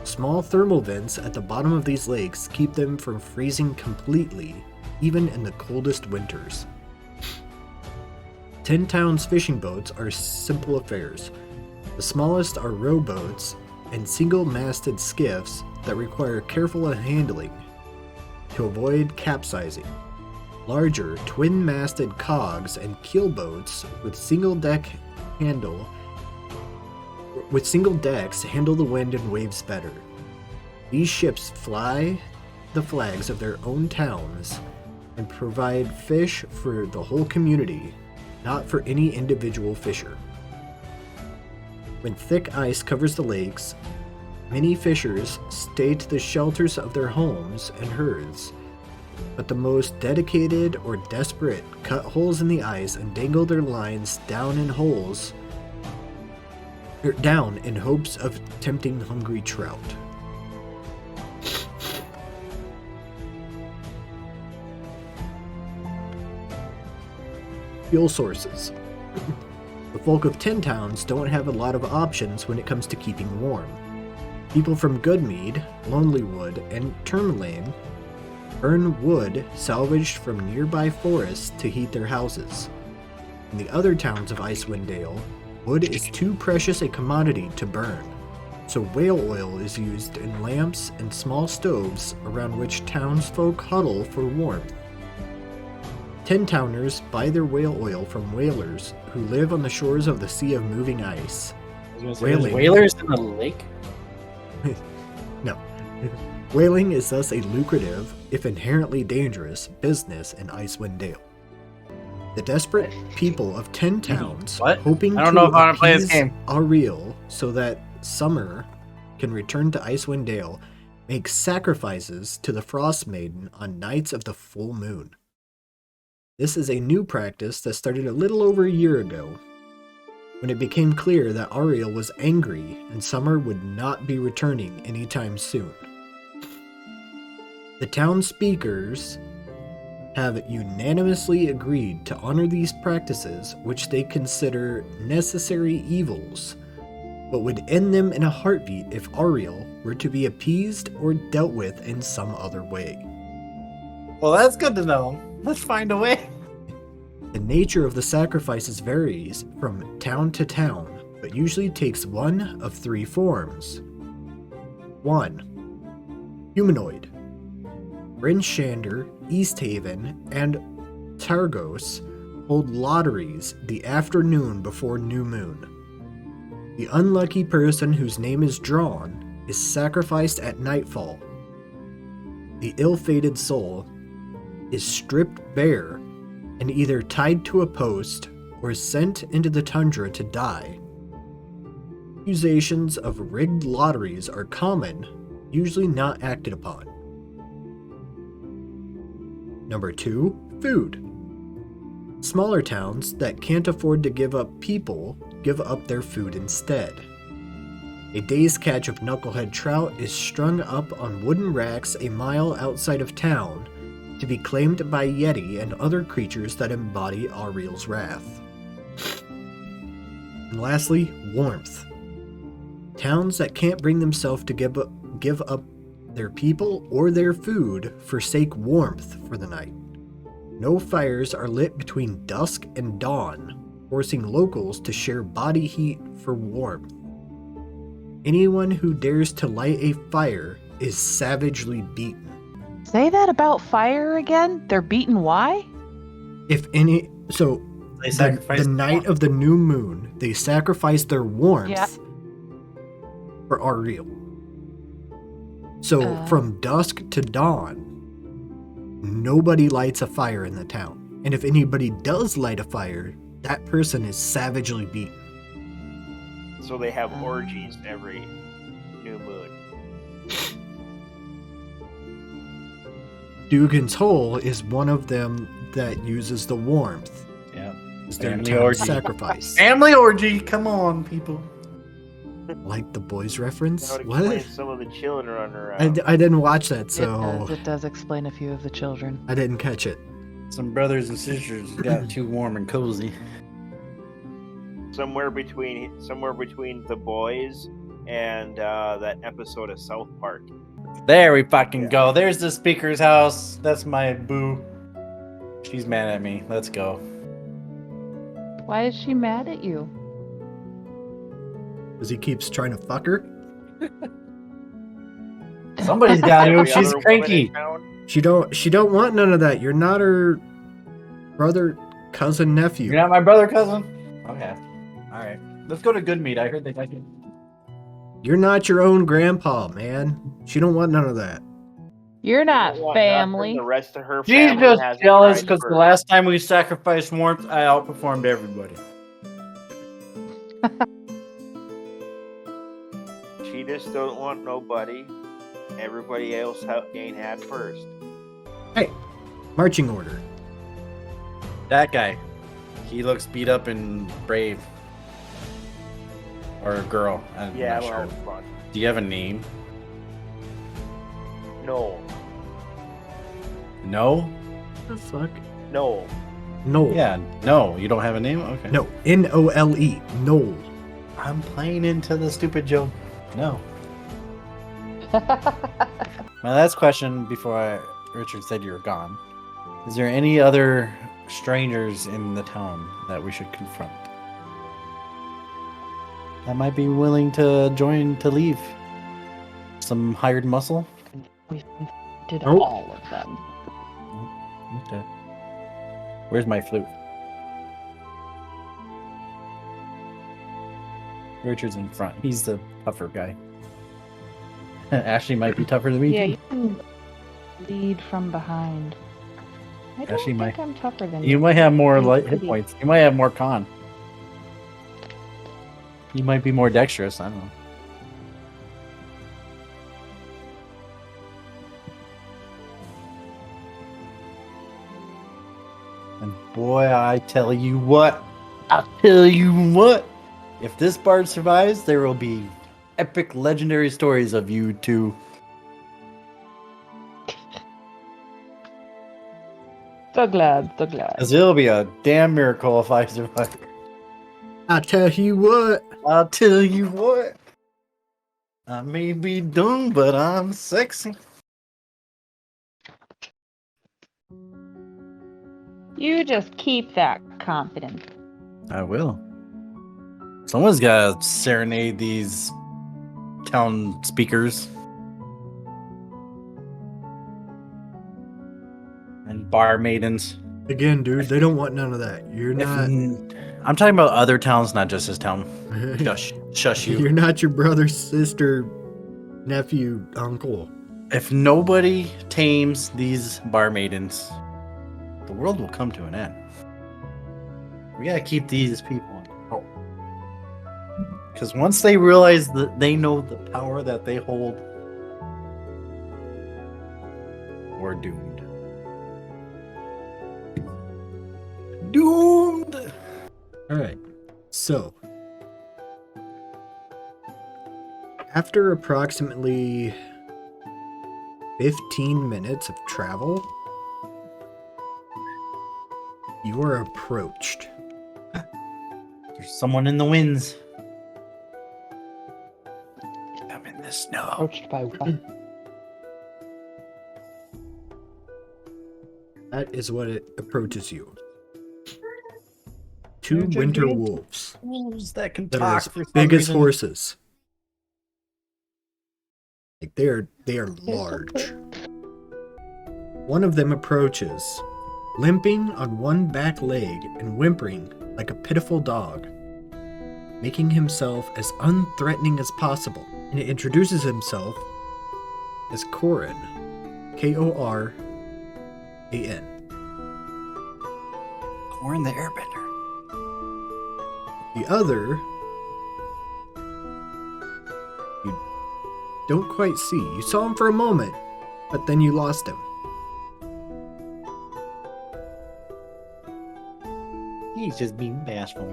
Small thermal vents at the bottom of these lakes keep them from freezing completely, even in the coldest winters. Tin Town's fishing boats are simple affairs. The smallest are rowboats and single-masted skiffs that require careful handling to avoid capsizing. Larger, twin-masted cogs and keelboats with single decks handle the wind and waves better. These ships fly the flags of their own towns and provide fish for the whole community, not for any individual fisher. When thick ice covers the lakes, many fishers stay to the shelters of their homes and herds, but the most dedicated or desperate cut holes in the ice and dangle their lines down in hopes of tempting hungry trout. Fuel sources. The folk of Tin Towns don't have a lot of options when it comes to keeping warm. People from Goodmead, Lonelywood, and Tourmaline burn wood salvaged from nearby forests to heat their houses. In the other towns of Icewind Dale, wood is too precious a commodity to burn, so whale oil is used in lamps and small stoves around which townsfolk huddle for warmth. Tin Towners buy their whale oil from whalers who live on the shores of the Sea of Moving Ice. Whalers in the lake? No. Whaling is thus a lucrative, if inherently dangerous, business in Icewind Dale. The desperate people of Tin Towns, hoping I don't know if I want to to play this appease game. Ariel so that Summer can return to Icewind Dale, make sacrifices to the Frost Maiden on nights of the full moon. This is a new practice that started a little over a year ago, when it became clear that Ariel was angry and Summer would not be returning anytime soon. The town speakers have unanimously agreed to honor these practices, which they consider necessary evils, but would end them in a heartbeat if Ariel were to be appeased or dealt with in some other way. Well, that's good to know. Let's find a way. The nature of the sacrifices varies from town to town, but usually takes one of three forms. 1. Humanoid. Bryn Shander, East Haven, and Targos hold lotteries the afternoon before new moon. The unlucky person whose name is drawn is sacrificed at nightfall. The ill-fated soul is stripped bare and either tied to a post or sent into the tundra to die. Accusations of rigged lotteries are common, usually not acted upon. Number 2, food. Smaller towns that can't afford to give up people give up their food instead. A day's catch of knucklehead trout is strung up on wooden racks a mile outside of town to be claimed by Yeti and other creatures that embody Ariel's wrath. And lastly, warmth. Towns that can't bring themselves to give up their people or their food forsake warmth for the night. No fires are lit between dusk and dawn, forcing locals to share body heat for warmth. Anyone who dares to light a fire is savagely beaten. Say that about fire again? They're beaten why? They sacrifice the night of the new moon, they sacrifice their warmth for Ariel. So from dusk to dawn, nobody lights a fire in the town. And if anybody does light a fire, that person is savagely beaten. So they have orgies every new moon. Dougans Hole is one of them that uses the warmth. Yeah. As their Family town orgy. sacrifice. Family orgy, come on, people. Like the boys reference? That would What? explain some of the children running around. I didn't watch that, so It does explain a few of the children. I didn't catch it. Some brothers and sisters got too warm and cozy. Somewhere between The Boys and that episode of South Park. There we fucking go. There's the speaker's house. That's my boo. She's mad at me. Let's go. Why is she mad at you? Because he keeps trying to fuck her. Somebody's got to. Every She's other woman cranky. in town. She don't want none of that. You're not her brother, cousin, nephew. You're not my brother, cousin? Okay. Alright. Let's go to Good Meat. I heard they like it. You're not your own grandpa, man. She don't want none of that. You're not Want nothing, family. The rest of her She's family just hasn't jealous tried because the first. last time we sacrificed warmth, I outperformed everybody. She just don't want nobody. Everybody else ain't had first. Hey, marching order. That guy. He looks beat up and brave. Or a girl. I'm Yeah, not well, sure. fun. Do you have a name? No, No? The fuck? no. Noel. Yeah, no. You don't have a name? Okay. No. Nole. Noel. I'm playing into the stupid joke. No. My last question before Richard said you were gone. Is there any other strangers in the town that we should confront? That might be willing to join to leave. Some hired muscle? We did Nope. all of them. Okay. Where's my flute? Richard's in front. He's the tougher guy. Ashley might be tougher than me. Yeah, too. you can lead from behind. I don't Actually, think I'm tougher than You might have more Pretty light hit pretty. points. You might have more con. You might be more dexterous. I don't know. And boy, I tell you what. I'll tell you what. If this bard survives, there will be epic legendary stories of you two. So glad, so glad. Because it'll be a damn miracle if I survive. I tell you what. I'll tell you what. I may be dumb, but I'm sexy. You just keep that confidence. I will. Someone's got to serenade these town speakers. And bar maidens. Again, dude, they don't want none of that. You're If not. I'm talking about other towns, not just this town. Shush you. You're not your brother, sister, nephew, uncle. If nobody tames these bar maidens, the world will come to an end. We gotta keep these people in control. Because once they realize that they know the power that they hold, we're doomed. Doomed! All right. So, after approximately 15 minutes of travel, you are approached. There's someone in the winds. I'm in the snow. Approached by what? That is what it approaches you. Two winter wolves Wolves that can that are talk as for some big as reason. horses. Like they are large. One of them approaches, limping on one back leg and whimpering like a pitiful dog, making himself as unthreatening as possible. And it introduces himself as Koran, Koran. Or in the airbender. The other, you don't quite see. You saw him for a moment, but then you lost him. He's just being bashful.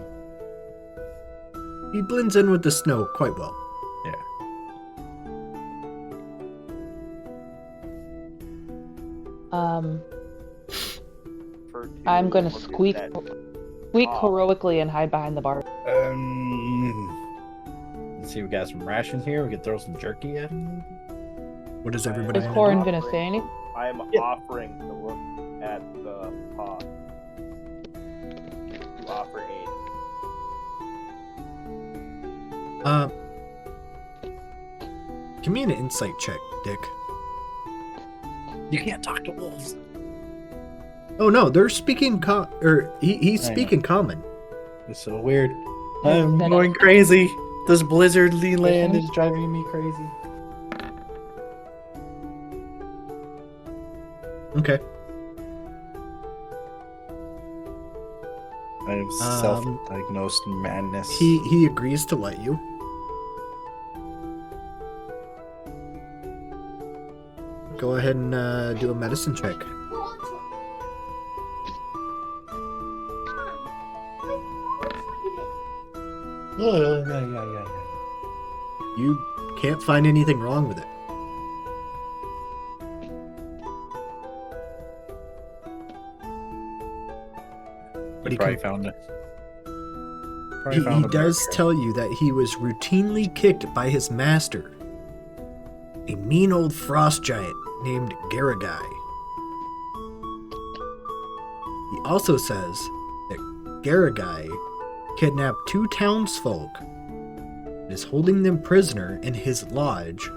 He blends in with the snow quite well. Yeah. I'm gonna look at squeak that. heroically and hide behind the bar. Let's see, we got some rations here. We could throw some jerky at him. What is everybody Is gonna Corin do? gonna say anything? I am Yeah. offering to look at the paw. To offer aid. Give me an insight check, Dick. You can't talk to wolves. Oh no, they're speaking he's I know. speaking common. It's so weird. Yes, I'm that going crazy. This blizzardly land is driving me crazy. Okay. I have self-diagnosed madness. He agrees to let you. Go ahead and do a medicine check. Yeah. You can't find anything wrong with it. But He he probably can- found it. He does tell you that he was routinely kicked by his master, a mean old frost giant named Garagai. He also says that Garagai kidnapped 2 townsfolk and is holding them prisoner in his lodge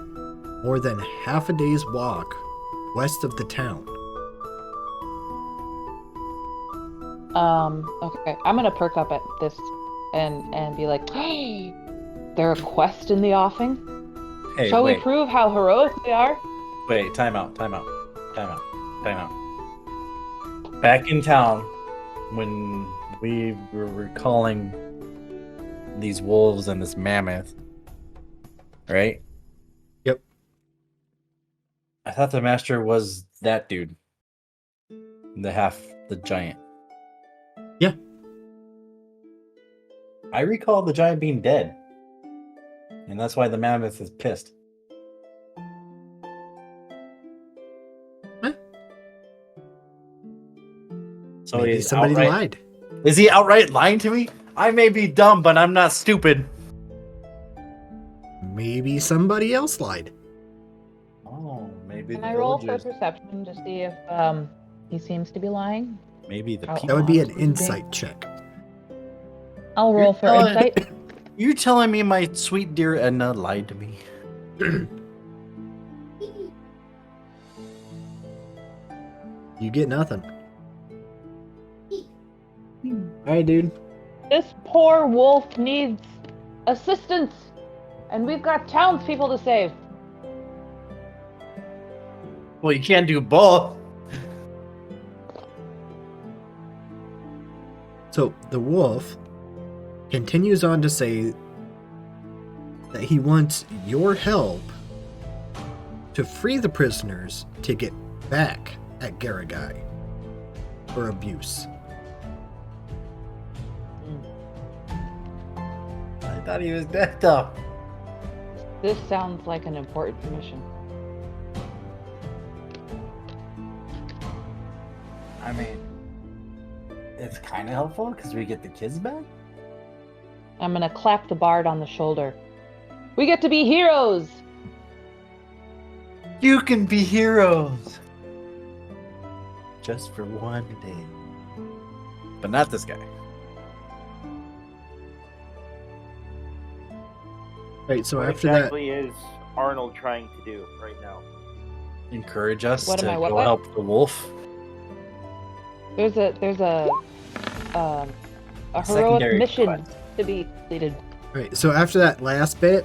more than half a day's walk west of the town. Okay. I'm gonna perk up at this and be like, hey, there a quest in the offing? Hey, Shall wait, we prove how heroic we are? wait, time out. Back in town, when we were recalling these wolves and this mammoth, right? Yep. I thought the master was that dude. The giant. Yeah. I recall the giant being dead. And that's why the mammoth is pissed. Huh? So Maybe he's somebody outright- lied. Is he outright lying to me? I may be dumb, but I'm not stupid. Maybe somebody else lied. Oh, maybe Can the I roll for villagers. perception to see if he seems to be lying? Maybe the How- people. That would be an Honestly, Dick. insight check. I'll roll for telling- insight. You telling me my sweet dear Edna lied to me? You get nothing. Alright, dude. This poor wolf needs assistance, and we've got townspeople to save. Well, you can't do both. So the wolf continues on to say that he wants your help to free the prisoners to get back at Garagai for abuse. I thought he was dead though. This sounds like an important mission. I mean, it's kind of helpful because we get the kids back. I'm gonna clap the bard on the shoulder. We get to be heroes! You can be heroes. Just for one day. But not this guy. Right, so What after exactly is Arnold trying to do right now? Encourage us What to am I, go what? help the wolf. There's a heroic Secondary mission quest. to be completed. that last bit,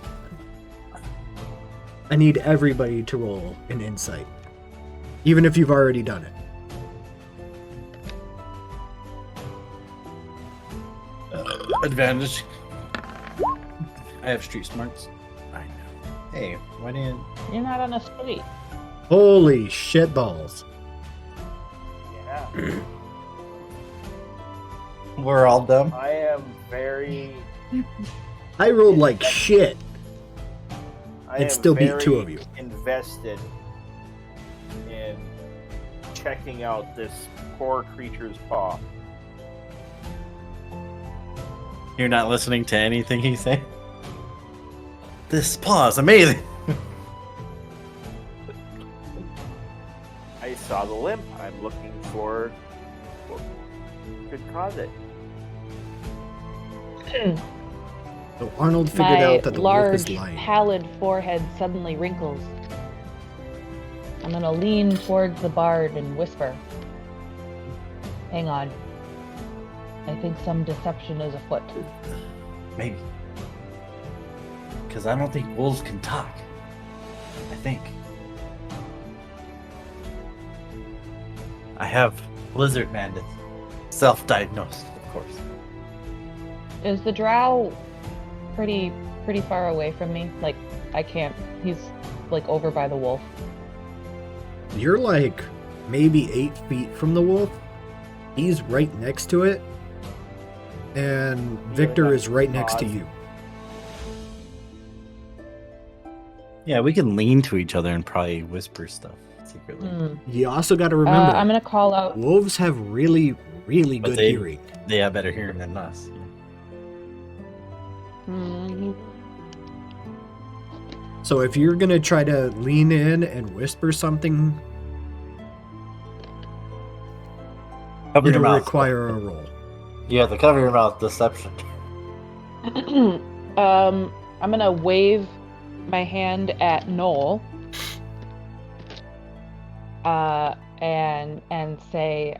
I need everybody to roll an insight. Even if you've already done it. Advantage. I have street smarts. I know. Hey, why didn't... You're not on a street. Holy shit balls. Yeah. We're all dumb. I am very. I rolled like shit. I And am still beat very 2 of you. Invested in checking out this poor creature's paw. You're not listening to anything he's saying? This paw is amazing. I saw the limp. I'm looking for what could cause it. So Arnold figured My out that the wolf is large, lying. pallid forehead suddenly wrinkles. I'm gonna lean towards the bard and whisper. Hang on. I think some deception is afoot. Maybe. Because I don't think wolves can talk. I think. I have lizard madness. Self-diagnosed, of course. Is the drow pretty far away from me? Like, I can't. He's like over by the wolf. You're like maybe 8 feet from the wolf. He's right next to it. And Victor is right next to you. Yeah, we can lean to each other and probably whisper stuff secretly. You also got to remember, I'm gonna call out. wolves have really, really But good they- hearing. They have better hearing than us. So if you're going to try to lean in and whisper something, Cover your it'll mouth. require a roll. You have to cover your mouth. Deception. I'm gonna wave my hand at Noel. And say,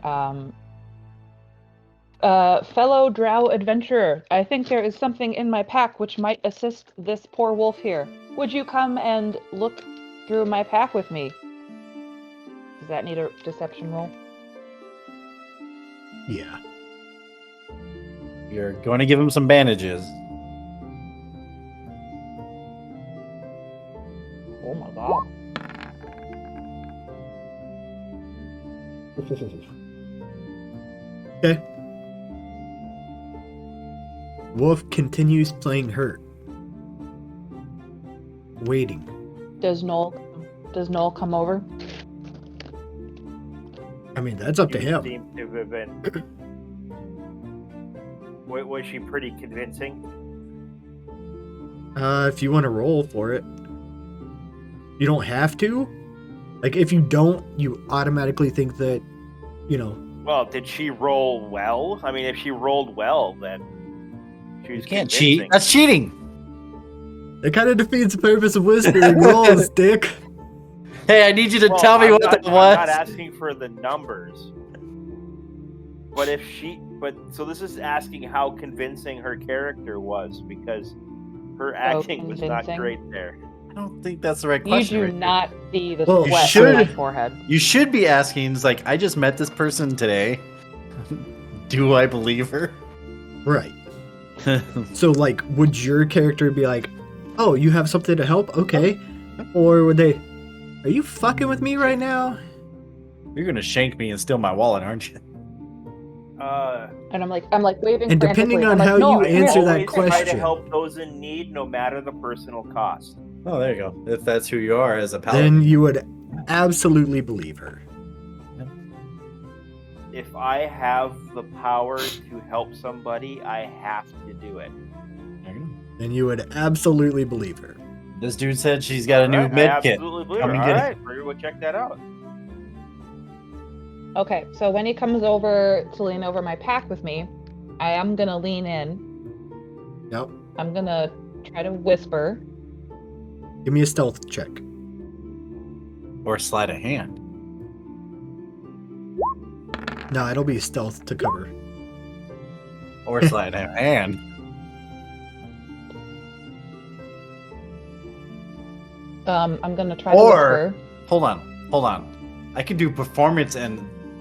fellow drow adventurer, I think there is something in my pack which might assist this poor wolf here. Would you come and look through my pack with me? Does that need a deception roll? Yeah. You're going to give him some bandages. Oh my god. Okay. Wolf continues playing hurt. Waiting. Does Noel come over? I mean, that's up to You him. seem to have been. Was she pretty convincing? If you want to roll for it. You don't have to. Like, if you don't, you automatically think that, you know. Well, did she roll well? I mean, if she rolled well, then she was You can't convincing. cheat. That's cheating. It kind of defeats the purpose of whispering rolls, dick. Hey, I need you to Well, tell me I'm what not, that I'm was. not asking for the numbers. So this is asking how convincing her character was, because her acting was not convincing? great there. I don't think that's the right You question. do right not see the Well, sweat should- on my forehead. there. You should be asking, it's like, I just met this person today. Do I believe her? Right. So, like, would your character be like, oh, you have something to help? Okay. Or would they, are you fucking with me right now? You're gonna shank me and steal my wallet, aren't you? And I'm like waving. And depending frantically. on I'm like, how no, you I'm here." answer that Always try to question. help those in need, no matter the personal cost. Oh, there you go. If that's who you are as a paladin. Then you would absolutely believe her. If I have the power to help somebody, I have to do it. There you go. Then you would absolutely believe her. This dude said she's got a new Alright, I med kit. absolutely believe Come her. and get it. Alright, we're gonna go check that out. Okay, so when he comes over to lean over my pack with me, I am gonna lean in. Yep. I'm gonna try to whisper. Give me a stealth check. Or sleight of hand. No, it'll be stealth to cover. Or sleight of hand. I'm gonna try to Or- whisper. Hold on. I could do performance and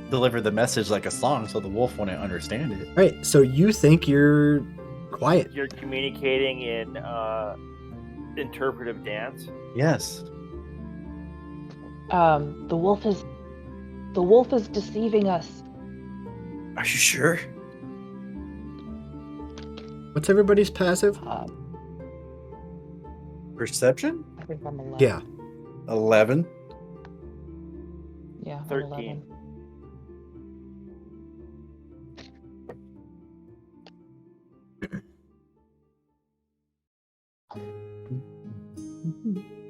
deliver the message like a song so the wolf wouldn't understand it. Right, so you think you're quiet. You're communicating in interpretive dance. Yes. The wolf is deceiving us. Are you sure? What's everybody's passive? Perception? I think I'm 11. Yeah. 11. Yeah, I'm 13. 11.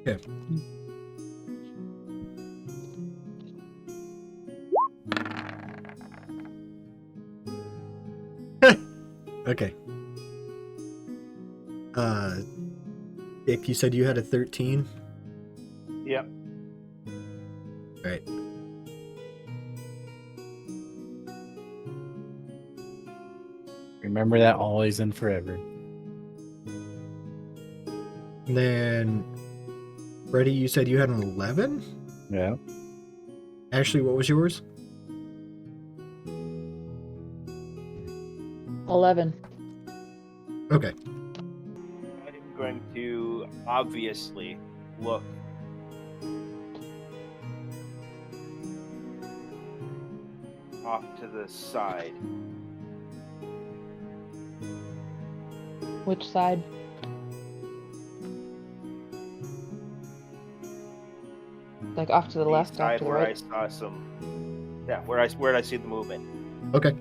Okay. Okay. Dick, you said you had a 13? Yep. Right. Remember that always and forever. And then, Freddie, you said you had an 11? Yeah. Ashley, what was yours? 11. Okay. I'm going to obviously look off to the side. Which side? Like off to the left, off Side to the where right? I saw some. Yeah, where I see the movement. Okay.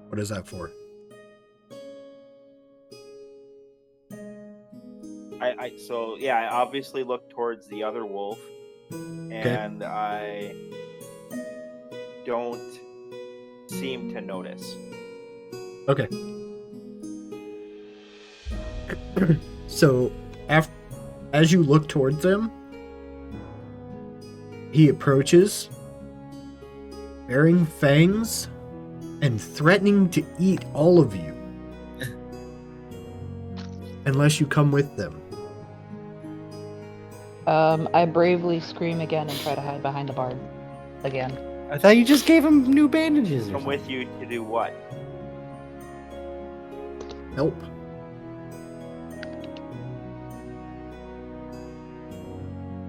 What is that for? I obviously look towards the other wolf, and I don't seem to notice. Okay. So, as you look towards them, he approaches, bearing fangs and threatening to eat all of you. Unless you come with them. I bravely scream again and try to hide behind the barn. Again. I thought you just gave him new bandages. Come with you to do what? Help.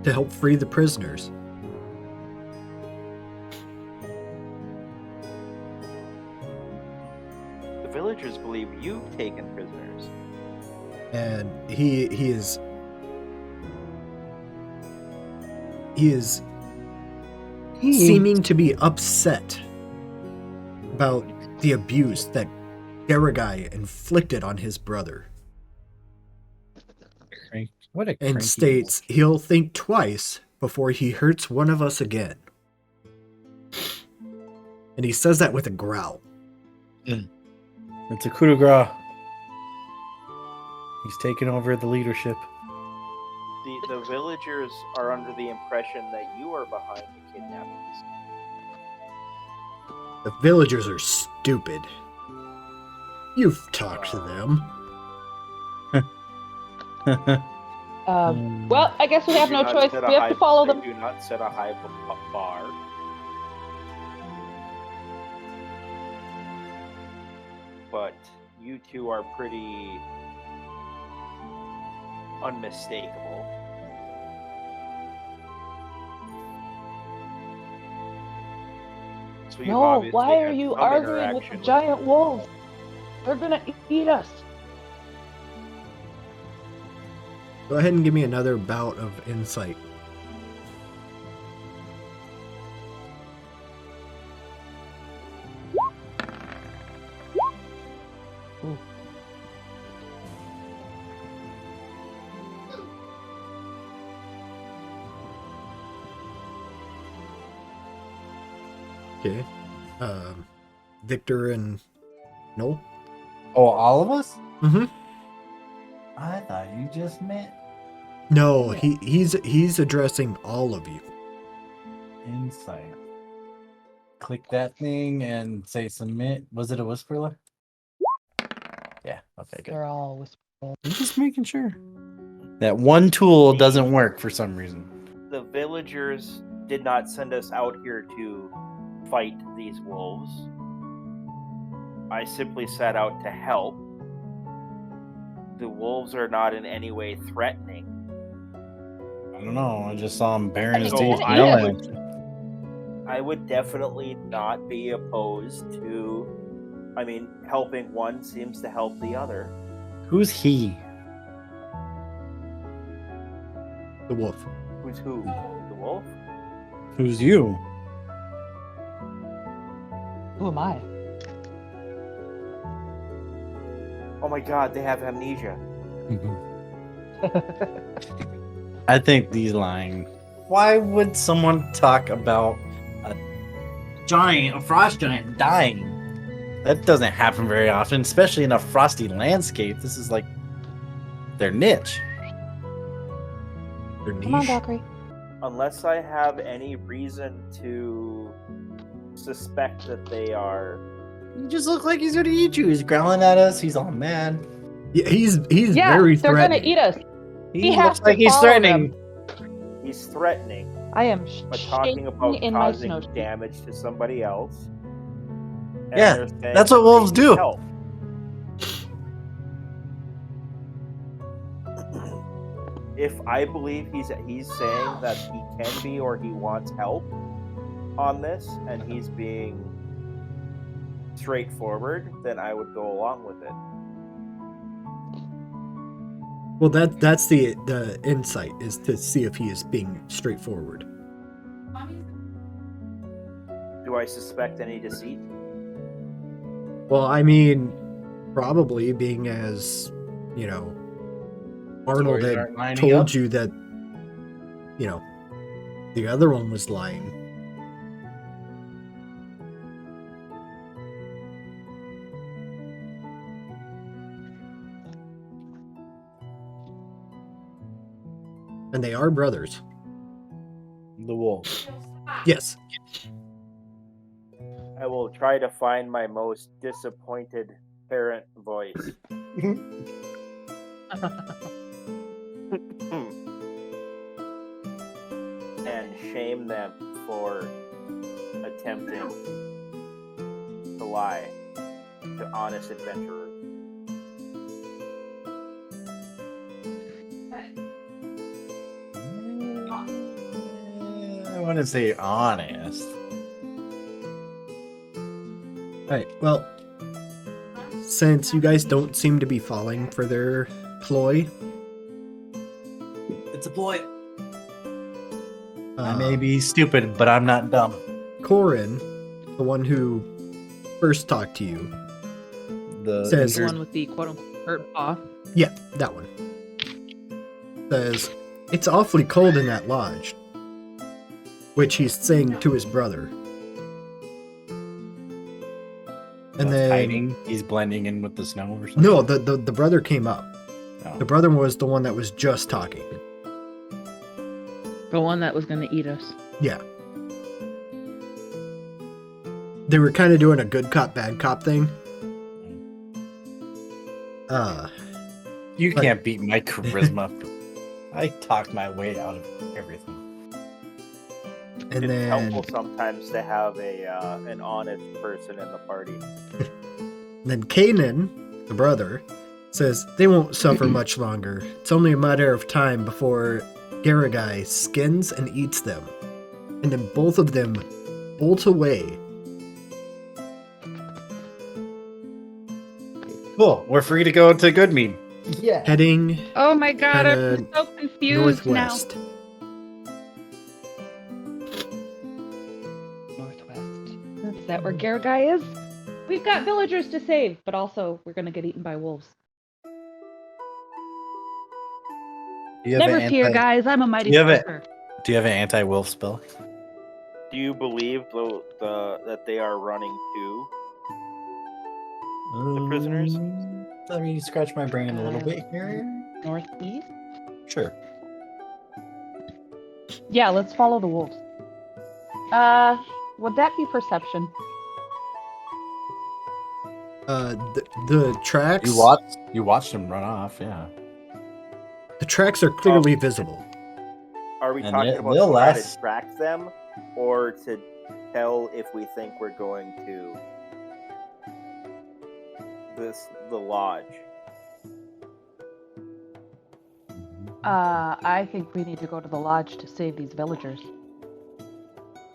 To help free the prisoners. The villagers believe you've taken prisoners. And he is seeming to be upset about the abuse that Garagai inflicted on his brother. What a And cranky states he'll think twice before he hurts one of us again. And he says that with a growl. It's a coup de grace. He's taken over the leadership. The villagers are under the impression that you are behind the kidnappings. The villagers are stupid. You've talked to them. Well, I guess we have no choice. We have to follow them. Do not set a high bar. But you two are pretty unmistakable. So you've No, obviously why are had you some arguing with the interaction giant wolves? They're gonna eat us. Go ahead and give me another bout of insight. Ooh. Okay. Victor and Noel? Oh, all of us? Mm-hmm. I thought you just meant No, he's addressing all of you. insight. Click that thing and say submit. Was it a whisperer? Yeah, okay, good. They're all whispering. I'm just making sure. That one tool doesn't work for some reason. The villagers did not send us out here to fight these wolves. I simply set out to help. The wolves are not in any way threatening. I don't know. I just saw him baring his He's teeth. gonna eat yelling us. at you. I would definitely not be opposed to... I mean, helping one seems to help the other. Who's he? The wolf. Who's who? The wolf? Who's you? Who am I? Oh my god, they have amnesia. I think he's lying. Why would someone talk about a frost giant dying? That doesn't happen very often, especially in a frosty landscape. This is like their niche. Their Come on, niche. Valkyrie. Unless I have any reason to suspect that they are. He just looks like he's gonna eat you. He's growling at us. He's all mad. Yeah, he's Yeah, very they're threatening. gonna eat us. He has looks to like he's follow threatening. He's threatening, I am but talking shaking about in my causing snowshoes. damage to somebody else. And Yeah, they're saying that's what that wolves they need do. help. If I believe he's saying that he can be or he wants help on this, and he's being straightforward, then I would go along with it. Well, that's the insight, is to see if he is being straightforward. Do I suspect any deceit? Well, I mean, probably being as, Arnold Stories had aren't lining told up. you that, the other one was lying. And they are brothers. The wolves. Yes. I will try to find my most disappointed parent voice. And shame them for attempting to lie to honest adventurers. I want to say honest. Alright, well, since you guys don't seem to be falling for their ploy, It's a ploy. I may uh, be stupid, but I'm not dumb. Corin, the one who first talked to you, The Says- The one with the quote-unquote hurt paw. yeah, that one, says, it's awfully cold in that lodge, which he's saying to his brother. And then, hiding. He's blending in with the snow or something. no, the brother came up. Oh. The brother was the one that was just talking. The one that was gonna eat us. Yeah. They were kind of doing a good cop, bad cop thing. You But- can't beat my charisma. I talked my way out of everything. And It's then, helpful sometimes to have an honest person in the party. Kanan, the brother, says they won't suffer much longer. It's only a matter of time before Garagai skins and eats them. And then both of them bolt away. Cool. We're free to go to Goodmead. Yeah. Heading Oh my god, Kinda I'm so confused northwest. now. Northwest. Is that where Garagai is? We've got villagers to save, but also we're gonna get eaten by wolves. Do you have Never an fear, anti- guys. I'm a mighty You have it. stalker. Do you have an anti-wolf spell? Do you believe that they are running too? The prisoners? Let me scratch my brain a little bit here. Northeast? Sure. Yeah, let's follow the wolves. Would that be perception? The tracks. You watched him run off. Yeah. The tracks are clearly visible. Are we And talking they'll about trying last- to track them, or to tell if we think we're going to the lodge? I think we need to go to the lodge to save these villagers.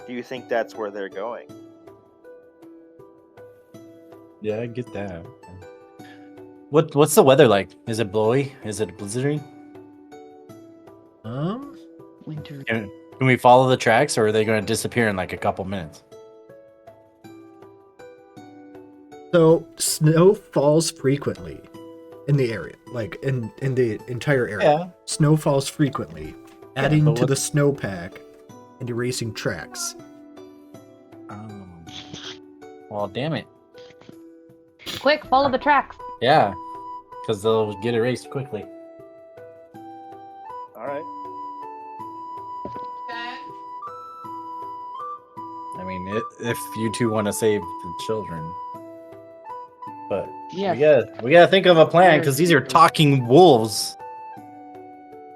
Do you think that's where they're going? Yeah, I get that. What's the weather like? Is it blowy? Is it blizzarding? Winter. Can we follow the tracks, or are they going to disappear in like a couple minutes? So snow falls frequently, in the area, like in the entire area. Yeah. Snow falls frequently, adding but to the snowpack and erasing tracks. Well, damn it. Quick, follow the tracks. Yeah, because they'll get erased quickly. All right. I mean, if you two want to save the children, but Yes. we gotta think of a plan because these are talking wolves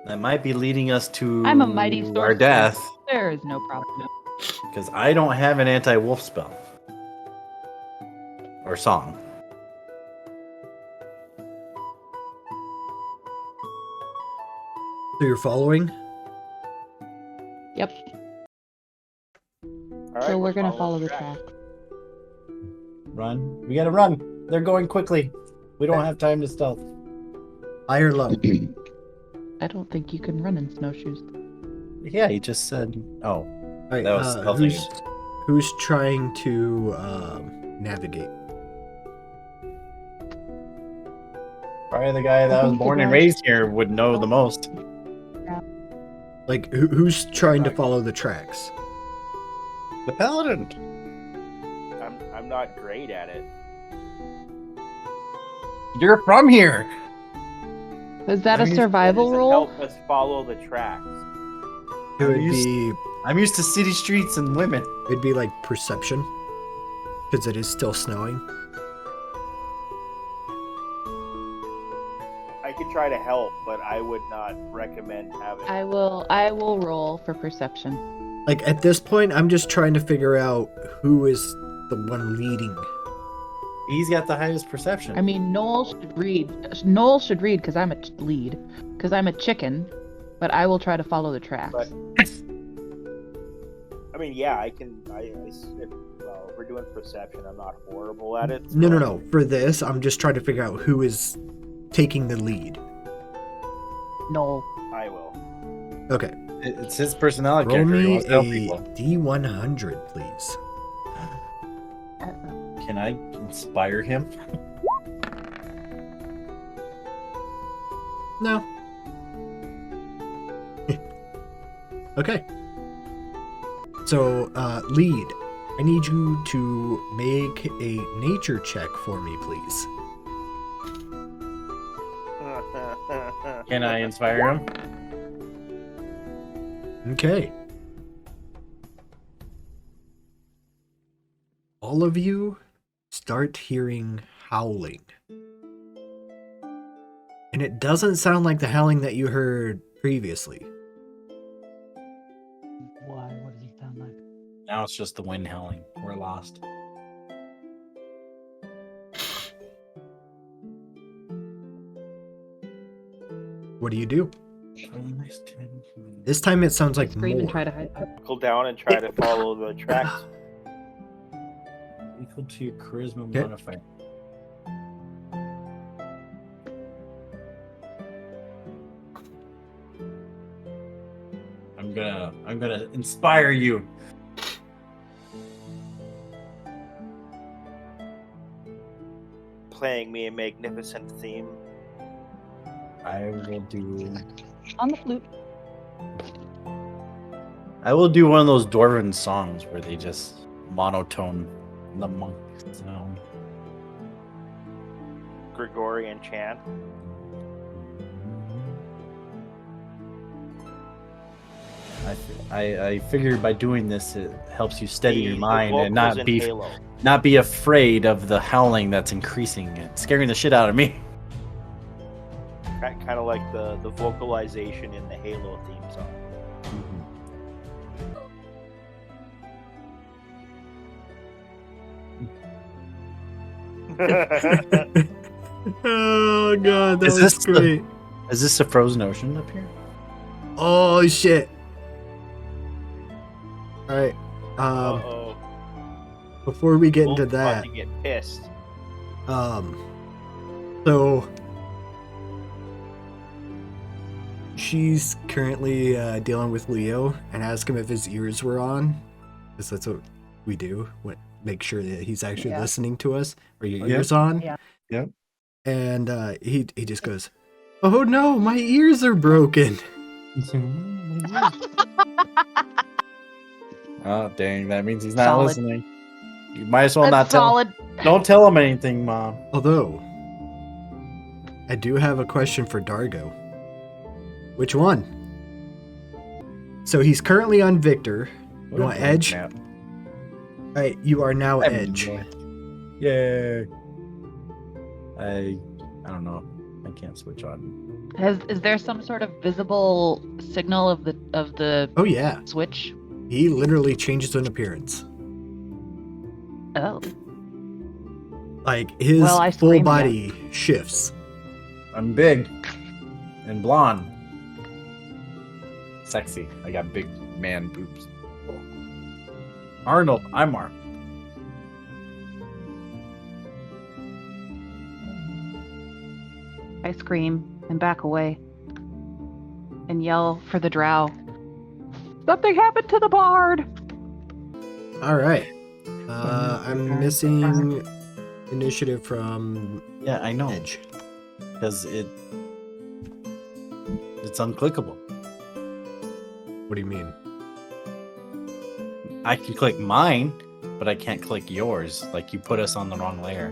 that might be leading us to I'm a mighty our sorceress. death. There is no problem. Because I don't have an anti-wolf spell or song. So you're following? Yep. All right. So we're gonna follow following the track. track. Run! We gotta run. They're going quickly. We don't have time to stealth. High or low? I don't think you can run in snowshoes. Yeah, he just said. Oh, All right, that was stealthing. who's trying to navigate? Probably the guy that I was think the born and guy- raised here would know the most. Like, who's trying to follow the tracks? The paladin. I'm not great at it. You're from here. Is that I a mean, survival Does it roll? help us follow the tracks? It would used- be I'm used to city streets and women. it'd be like perception, because it is still snowing. I could try to help, but I would not recommend having. I will roll for perception. Like at this point, I'm just trying to figure out who is the one leading. He's got the highest perception. I mean, Noel should read. Noel should read because I'm a lead. Because I'm a chicken, but I will try to follow the tracks. But- I mean, yeah, I can. If we're doing perception, I'm not horrible at it. No. For this, I'm just trying to figure out who is taking the lead. Noel. I will. Okay. It's his personality Roll character. He me wants to help a people. D100, please. Can I inspire him? No. Okay. So, lead, I need you to make a nature check for me, please. Can I inspire him? Okay. All of you start hearing howling. And it doesn't sound like the howling that you heard previously. Why? What does he sound like? Now it's just the wind howling. We're lost. What do you do? This time it sounds like Scream more. and try to hide. Buckle down and try to follow the tracks. Equal to your charisma Okay. modifier. I'm gonna inspire you. Playing me a magnificent theme. I will do. On the flute. I will do one of those Dwarven songs where they just monotone the monk sound. Gregorian chant. I figured by doing this it helps you steady your The mind and vocals in Halo. not be afraid of the howling that's increasing. It's scaring the shit out of me. Kind of like the vocalization in the Halo theme song. Oh god, that Is was this the- great. Is this a frozen ocean up here? Oh shit. Alright. Uh-oh. Before we get into Wolf's about that, to get pissed. so she's currently dealing with Leo and asked him if his ears were on, because that's what we do. Make sure that he's actually Yeah. listening to us. Are your Yeah. ears on? Yeah. Yep. And he just goes, "Oh no, my ears are broken." Oh, dang. That means he's not Solid. listening. You might as well That's not tell solid. Don't tell him anything, Mom. Although, I do have a question for Dargo. Which one? So he's currently on Victor. You want Edge? Nap. Right, you are now Edge. Yay. I don't know. I can't switch on. Is there some sort of visible signal of the Oh yeah, switch? he literally changes in appearance. Oh. Like his Well, I full screamed body shifts. I'm big and blonde. Sexy. I got big man boobs. Arnold, I'm Arnold. I scream and back away and yell for the drow. Something happened to the bard! All right. I'm missing initiative from Yeah, I know. Edge. Because it's unclickable. What do you mean? I can click mine, but I can't click yours. Like you put us on the wrong layer.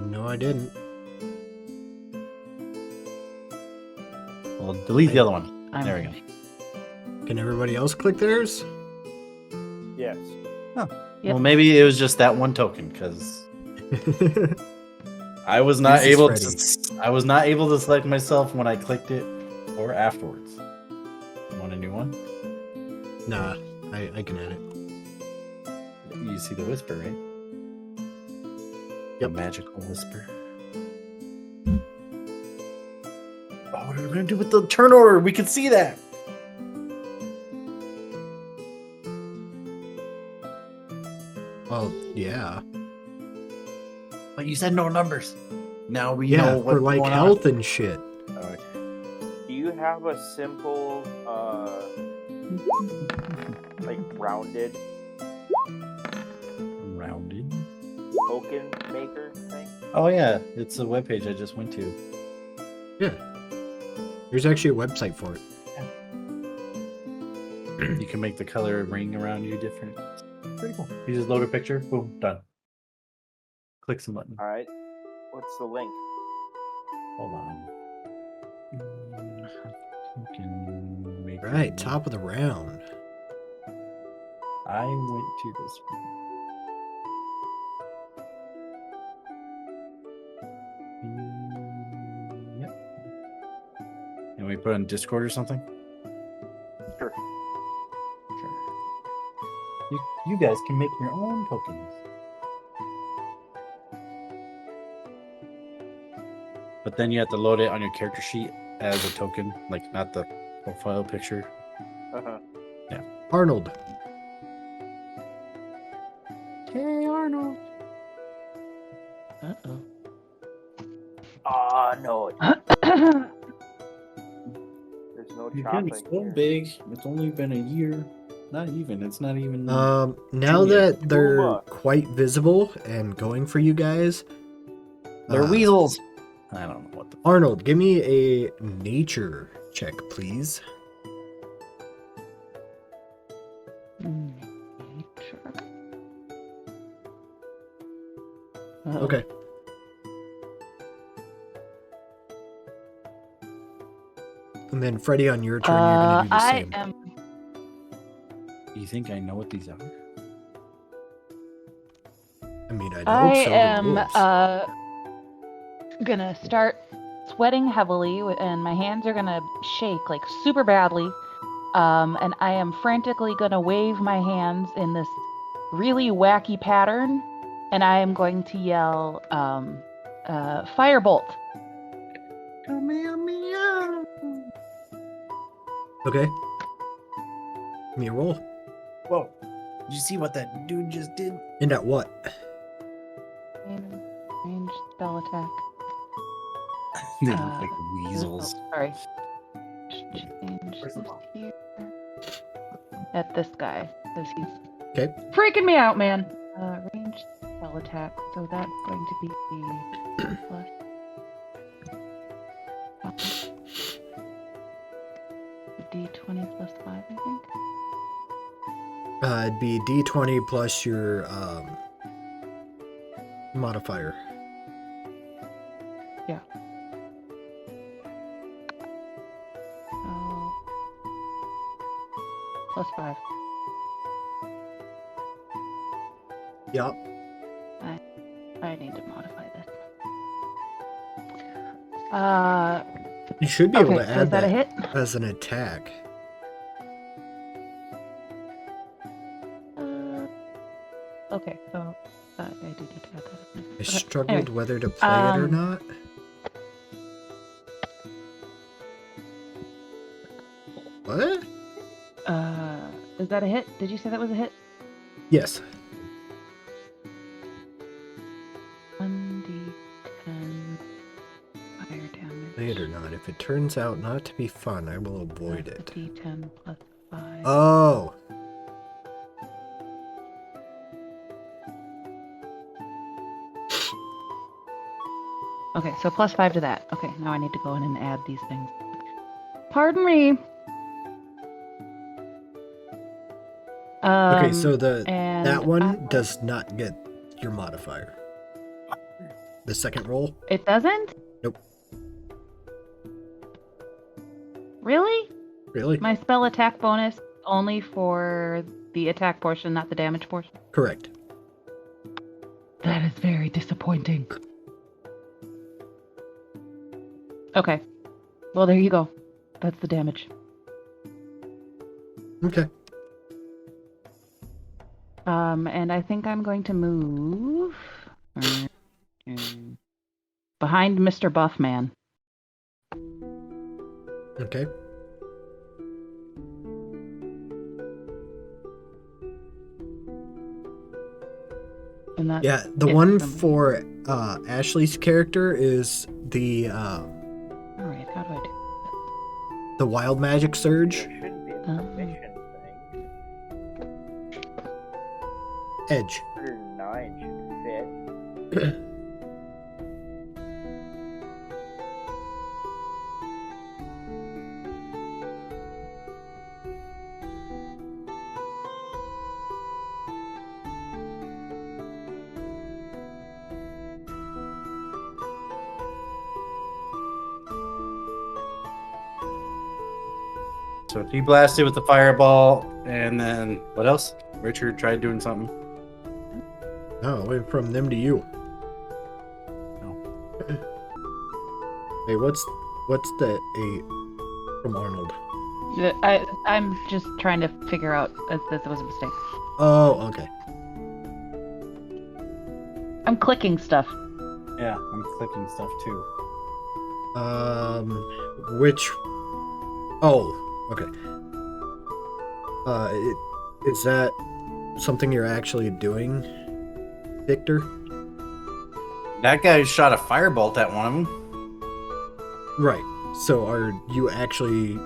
No, I didn't. Well, delete the other one. There we go. Can everybody else click theirs? Yes. Yep. Well, maybe it was just that one token because I was not This is able Freddy. to. I was not able to select myself when I clicked it, or afterwards. You want a new one? Nah, I can add it. You see the whisper, right? Yep. The magical whisper. Oh, what are we gonna do with the turn order? We can see that. Well, yeah. But you said no numbers. Now we Yeah, know what's for like going health and shit. on. Do you have a simple, like rounded Rounded. token maker thing? Oh yeah, it's a webpage I just went to. Yeah. There's actually a website for it. You can make the color ring around you different. Pretty cool. You just load a picture, boom, done. Click some button. All right. What's the link? Hold on. Token maker. Right, top of the round. I went to this one. Yep. And we put on Discord or something? Sure. Sure. You guys can make your own tokens. But then you have to load it on your character sheet as a token, like not the profile picture. Uh-huh. Arnold. Hey, Arnold. Uh-oh. Ah, no. There's no You're chopping getting so here. big. It's only been a year. Not even. It's not even. Now Junior. that they're Puma. quite visible and going for you guys, They're weasels. I don't know what the. Arnold, give me a nature check, please. Nature. Uh-oh. Okay. And then Freddy, on your turn, you're gonna do the I same. am. You think I know what these are? I mean, I'd I hope so. the am wolves. gonna start sweating heavily, and my hands are gonna shake like super badly. And I am frantically gonna wave my hands in this really wacky pattern, and I am going to yell, "Firebolt!" Okay. Give me a roll. Whoa! Did you see what that dude just did? And at what? Ranged spell attack. They look Uh, like weasels. Oh, sorry. Change this here. At this guy, because he's Okay. freaking me out, man. Ranged spell attack, so that's going to be plus. D20 plus 5, I think. It'd be D20 plus your modifier. Yeah. Oh. Plus 5. Yup. I need to modify this. You should be Okay, able to so add is that a hit? as an attack. Okay, so I do need to add that. I Okay, struggled anyway, whether to play it or not. What? Is that a hit? Did you say that was a hit? Yes. 1d10 fire damage. Play it or not. If it turns out not to be fun, I will avoid That's it. a d10 plus 5. Oh. Okay, so plus 5 to that. Okay, now I need to go in and add these things. Pardon me. Okay, so and that one does not get your modifier. The second roll? It doesn't? Nope. Really? Really? My spell attack bonus only for the attack portion, not the damage portion? Correct. That is very disappointing. Okay. Well, there you go. That's the damage. Okay. And I think I'm going to move behind Mr. Buffman. Okay. And that's Yeah, the it one for me. for Ashley's character is the All right, how do I do the wild magic surge There shouldn't be a Oh. mission thing. edge. 109 should fit. So he blasted with the fireball, and then what else? Richard tried doing something. Oh, it went from them to you. Oh. Hey, what's the 8 from Arnold? I'm just trying to figure out if this was a mistake. Oh, okay. I'm clicking stuff. Yeah, I'm clicking stuff too. Which? Oh, okay. Is that something you're actually doing, Victor? That guy shot a firebolt at one of them. Right. So are you actually?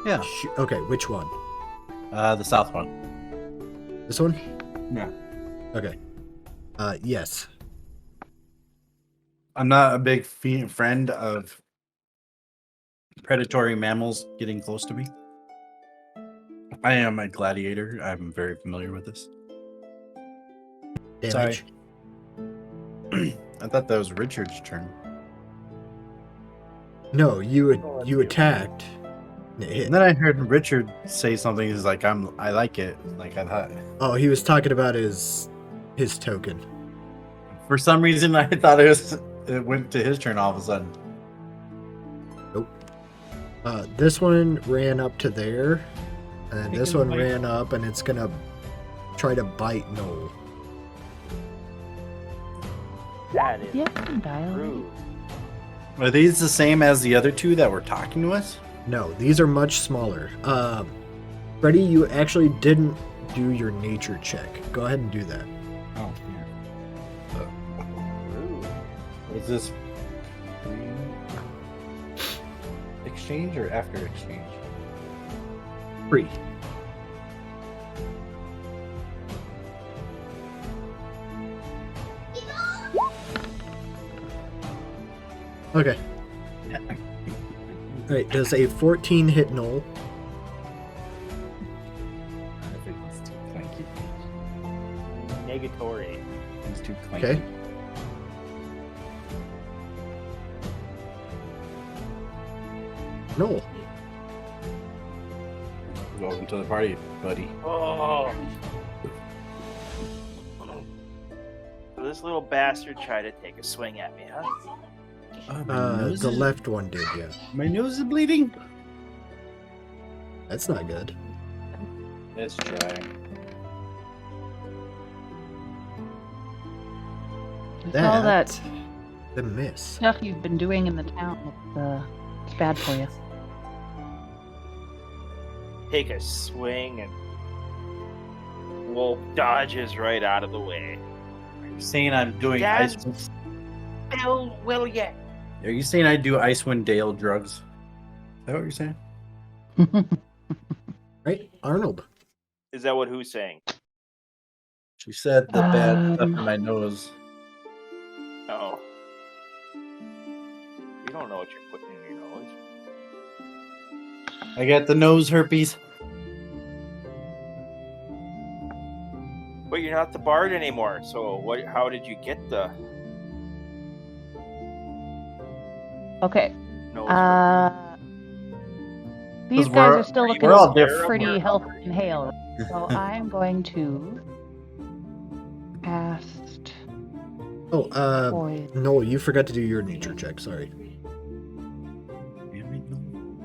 Yeah. Okay. Which one? The south one. This one? Yeah. Okay. Yes. I'm not a big friend of predatory mammals getting close to me. I am a gladiator. I'm very familiar with this. Damage. Sorry. I thought that was Richard's turn. No, you attacked. And it hit. And then I heard Richard say something. He's like, I like it. Like I thought. Oh, he was talking about his token. For some reason, I thought it went to his turn all of a sudden. Nope. This one ran up to there, and this one ran up, and it's gonna try to bite Noel. That is Yeah, dial. rude. Are these the same as the other two that we're talking to us? No, these are much smaller. Freddy, you actually didn't do your nature check. Go ahead and do that. Oh, here. Rude. Was this exchange or after exchange? Free. Okay. Alright, does a 14 hit Knoll? I think it's too clanky. Negatory. It's too clanky. Okay. Knoll. Welcome to the party, buddy. Oh. So this little bastard tried to take a swing at me, huh? The left one did, yeah. My nose is bleeding. That's not good. Let's try. It's all that The miss. stuff you've been doing in the town. It's bad for you. Take a swing and Wolf dodges right out of the way. Are you saying I'm doing Dad, Icewind? Bill, will ya? Are you saying I do Icewind Dale drugs? Is that what you're saying? Right? Arnold. Is that what who's saying? She said the bad stuff in my nose. Oh. You don't know what you're putting in your nose. I got the nose herpes. But you're not the bard anymore, so what? How did you get the Okay. nose? These 'Cause guys we're- are still looking we're all different. pretty healthy and hale. So I'm going to cast Oh, poison. Noel, you forgot to do your nature check, sorry.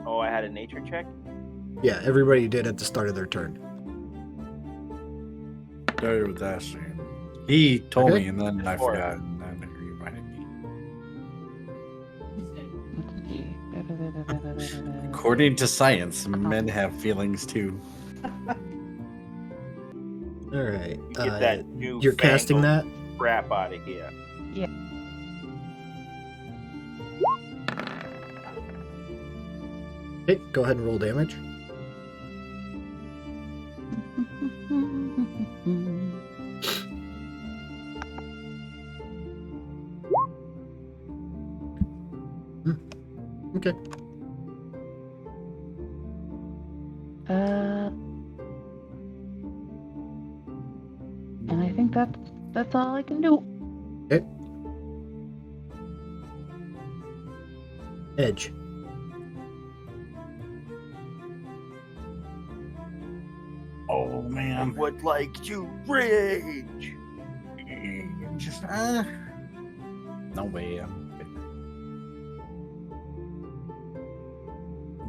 Oh, I had a nature check? Yeah, everybody did at the start of their turn. Started with that shit. He told Okay. me, and then I Four. forgot, and then he reminded me. According to science, men have feelings too. Alright. You get that new You're casting that? crap out of here. Okay, go ahead and roll damage. Okay. And I think that's all I can do. Okay. Edge. Oh I man. would like to rage. Just, no way.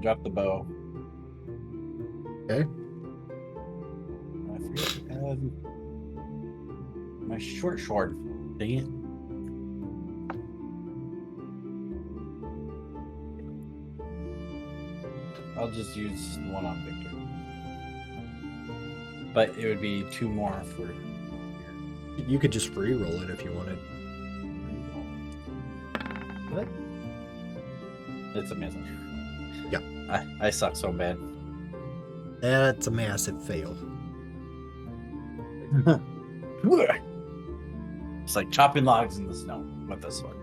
Drop the bow. Okay. I forget to add my short sword. Dang it. I'll just use one on Victor. But it would be two more for. You could just re-roll it if you wanted. What? It's amazing. Yeah. I suck so bad. That's a massive fail. It's like chopping logs in the snow with this one.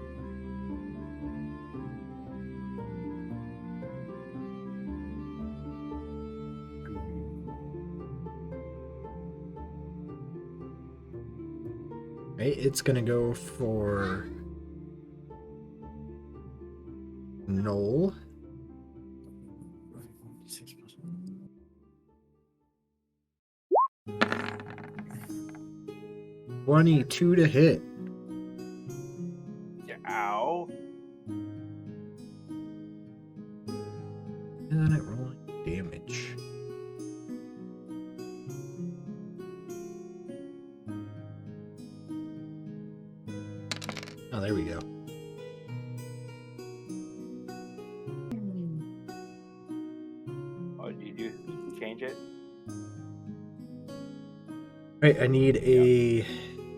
Right, it's gonna go for Noel. 22 to hit. Ow. Isn't it rolling damage? Oh, there we go. Oh, did you change it? Right, I need a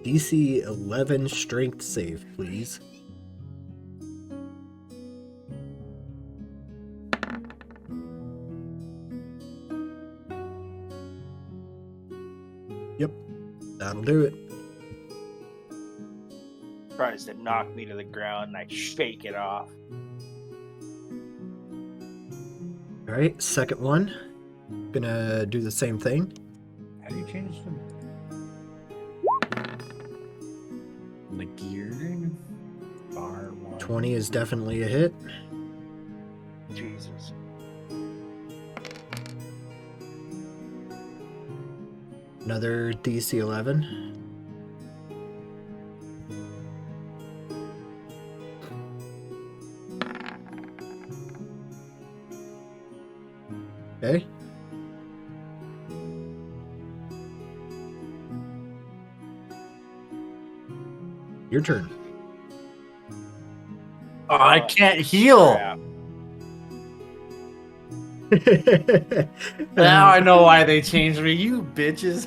DC 11 strength save, please. Yep, that'll do it. tries to knock me to the ground, and I shake it off. All right, second one. Gonna do the same thing. How do you change them? The gear. Bar 1. 20 is definitely a hit. Jesus. Another DC 11. Okay. Your turn. Oh, I can't heal. Crap. Now I know why they changed me, you bitches.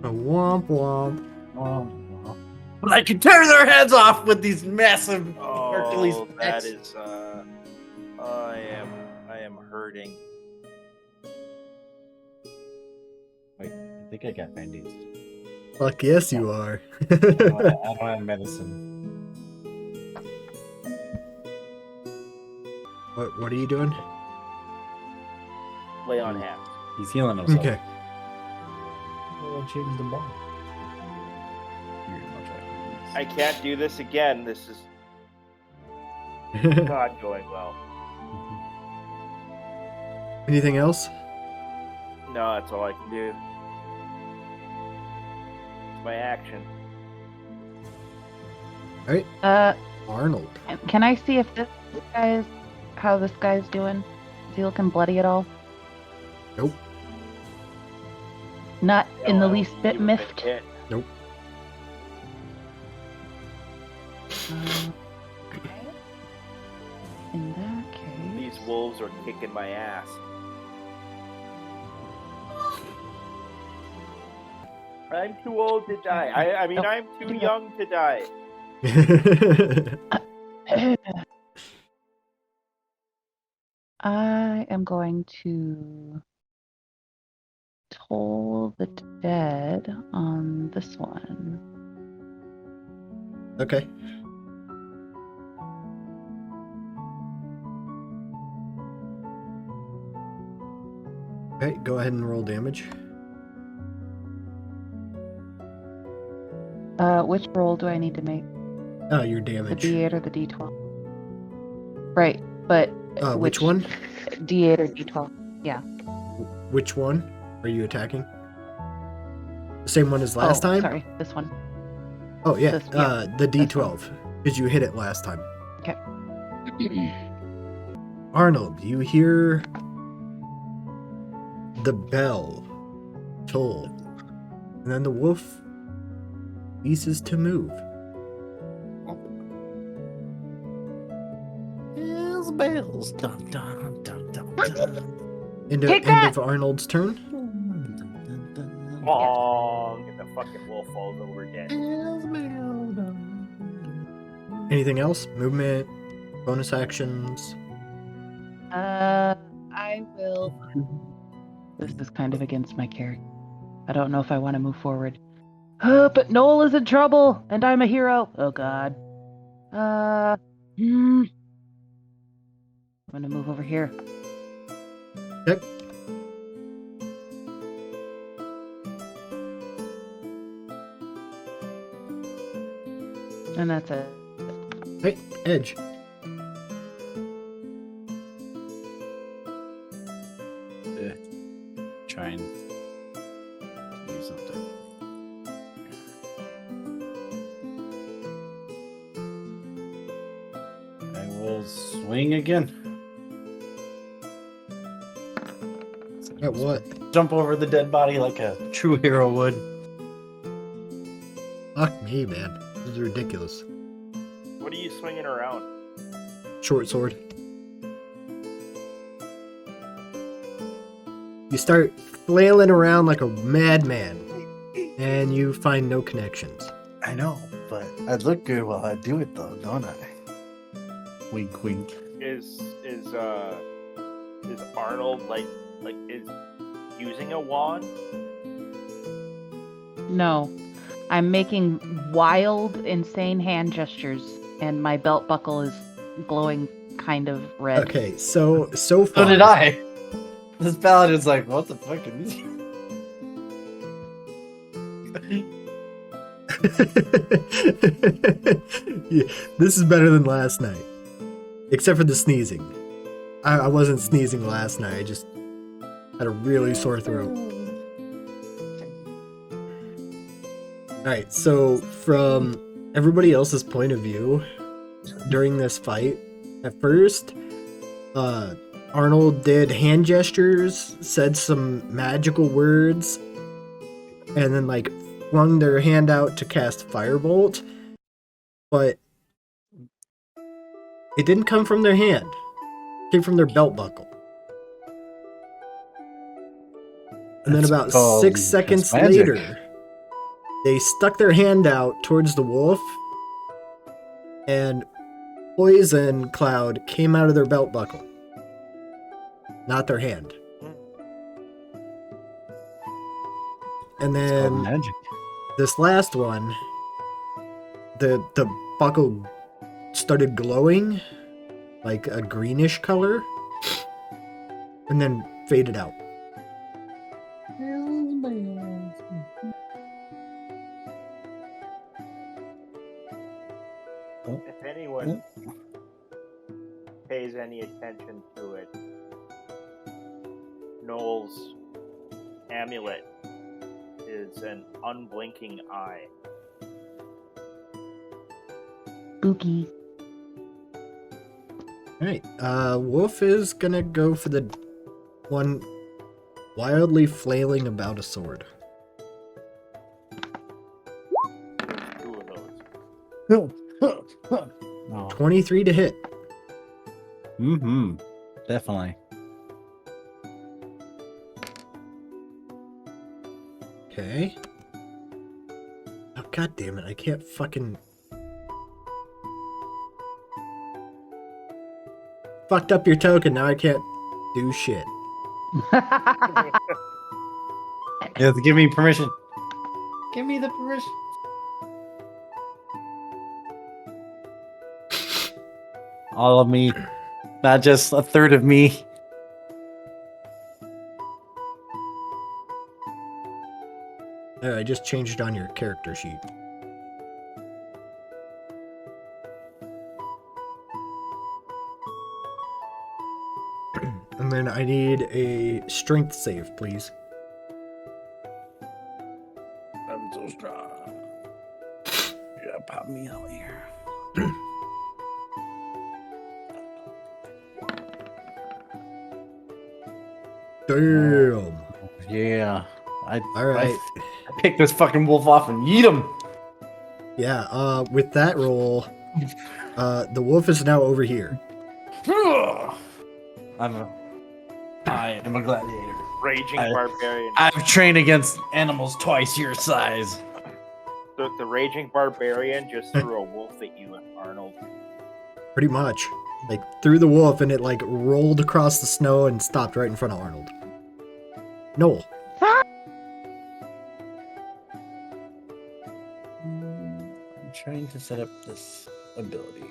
A womp womp. Oh, but I can tear their heads off with these massive Hercules Oh, that pecs. is. I am hurting. Wait, I think I got band-aids. Fuck yes, you are. I don't have medicine. What are you doing? Lay on hands. He's healing himself. Okay. Well, I changed the bar. I can't do this again. This is not going well. Anything else? No, that's all I can do. It's my action. Arnold. Can I see if this guy is how this guy's doing? Is he looking bloody at all? Nope. Not in No, the I least don't bit even miffed. hit. Nope. Okay. In that case, These wolves are kicking my ass. I'm too old to die. I mean, Oh, I'm too young to die. I am going to toll the dead on this one. Okay. Okay, go ahead and roll damage. Which roll do I need to make? Oh, your The damage. D8 or the D12? Right, but Which one? D8 or D12? Yeah. Which one are you attacking? The same one as last time? Sorry, this one. Oh, yeah. This- yeah, The this D12. Because you hit it last time. Okay. Arnold, you hear the bell toll. And then the wolf ceases to move. Bells, bells, dun dun dun dun dun. End Take of Arnold's turn. Bong, and the fucking wolf falls over dead. Anything else? Movement, bonus actions. I will. This is kind of against my character. I don't know if I want to move forward. But Noel is in trouble, and I'm a hero. Oh God. I'm gonna move over here. Okay. And that's it. Hey, Edge. Try and do something. I will swing again. At what? Jump over the dead body like a true hero would. Fuck me, man. This is ridiculous. What are you swinging around? Short sword. You start flailing around like a madman, and you find no connections. I know, but I'd look good while I do it though, don't I? Wink, wink. Is Arnold like is using a wand? No. I'm making wild, insane hand gestures, and my belt buckle is glowing kind of red. Okay, so So far. did I. This paladin's like, what the fuck is this? Yeah, this is better than last night. Except for the sneezing. I wasn't sneezing last night, I just had a really sore throat. Alright, so from everybody else's point of view, during this fight, at first, Arnold did hand gestures, said some magical words, and then like flung their hand out to cast Firebolt, but it didn't come from their hand. It came from their belt buckle. And then That's about because 6 it's seconds magic. later, they stuck their hand out towards the wolf, and poison cloud came out of their belt buckle. Not their hand. And It's called then magic. this last one, the buckle started glowing like a greenish color and then faded out. If anyone pays any attention to it, Noel's amulet is an unblinking eye. Spooky. Alright, Wolf is gonna go for the one wildly flailing about a sword. There's 2 of those. Oh. 23 to hit. Mm-hmm. Definitely. Okay. Oh, god damn it, I can't fucking... Fucked up your token, now I can't do shit. You have to give me permission. Give me the permission. All of me, not just a third of me. I just changed it on your character sheet. And then I need a strength save, please. I'm so strong. You gotta pop me out here. Damn. Yeah. All right. I pick this fucking wolf off and eat him. Yeah, with that roll, the wolf is now over here. I am a gladiator. Raging I- Barbarian. I've trained against animals twice your size. The Raging Barbarian just threw a wolf at you, Arnold. Pretty much. Like, threw the wolf and it, like, rolled across the snow and stopped right in front of Arnold. Noel. I'm trying to set up this ability.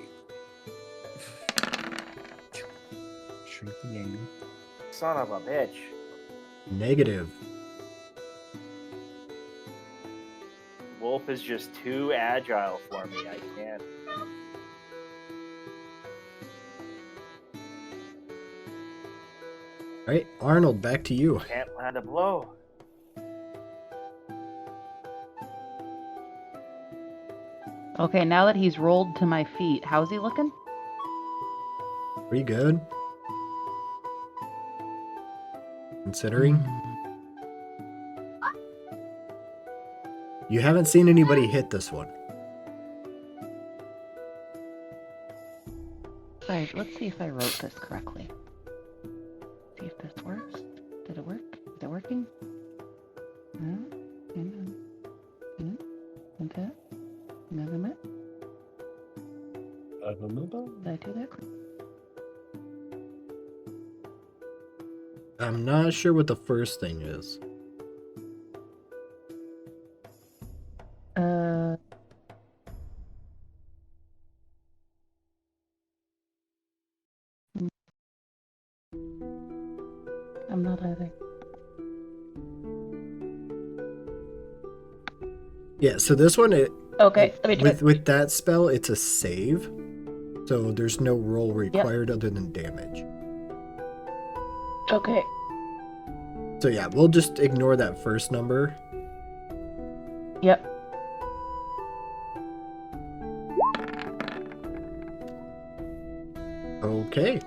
Shrink the game. Son of a bitch. Negative. Wolf is just too agile for me. I can't. Alright, Arnold, back to you. Can't land a blow. Okay, now that he's rolled to my feet, how's he looking? Pretty good. Considering. You haven't seen anybody hit this one. Sorry, let's see if I wrote this correctly. See if this works. Did it work? Is it working? Okay. Another minute. Did I do that? I'm not sure what the first thing is. Yeah, so this one, Okay, let me try. with that spell, it's a save. So there's no roll required other than damage. Okay. So yeah, we'll just ignore that first number. Yep. Okay.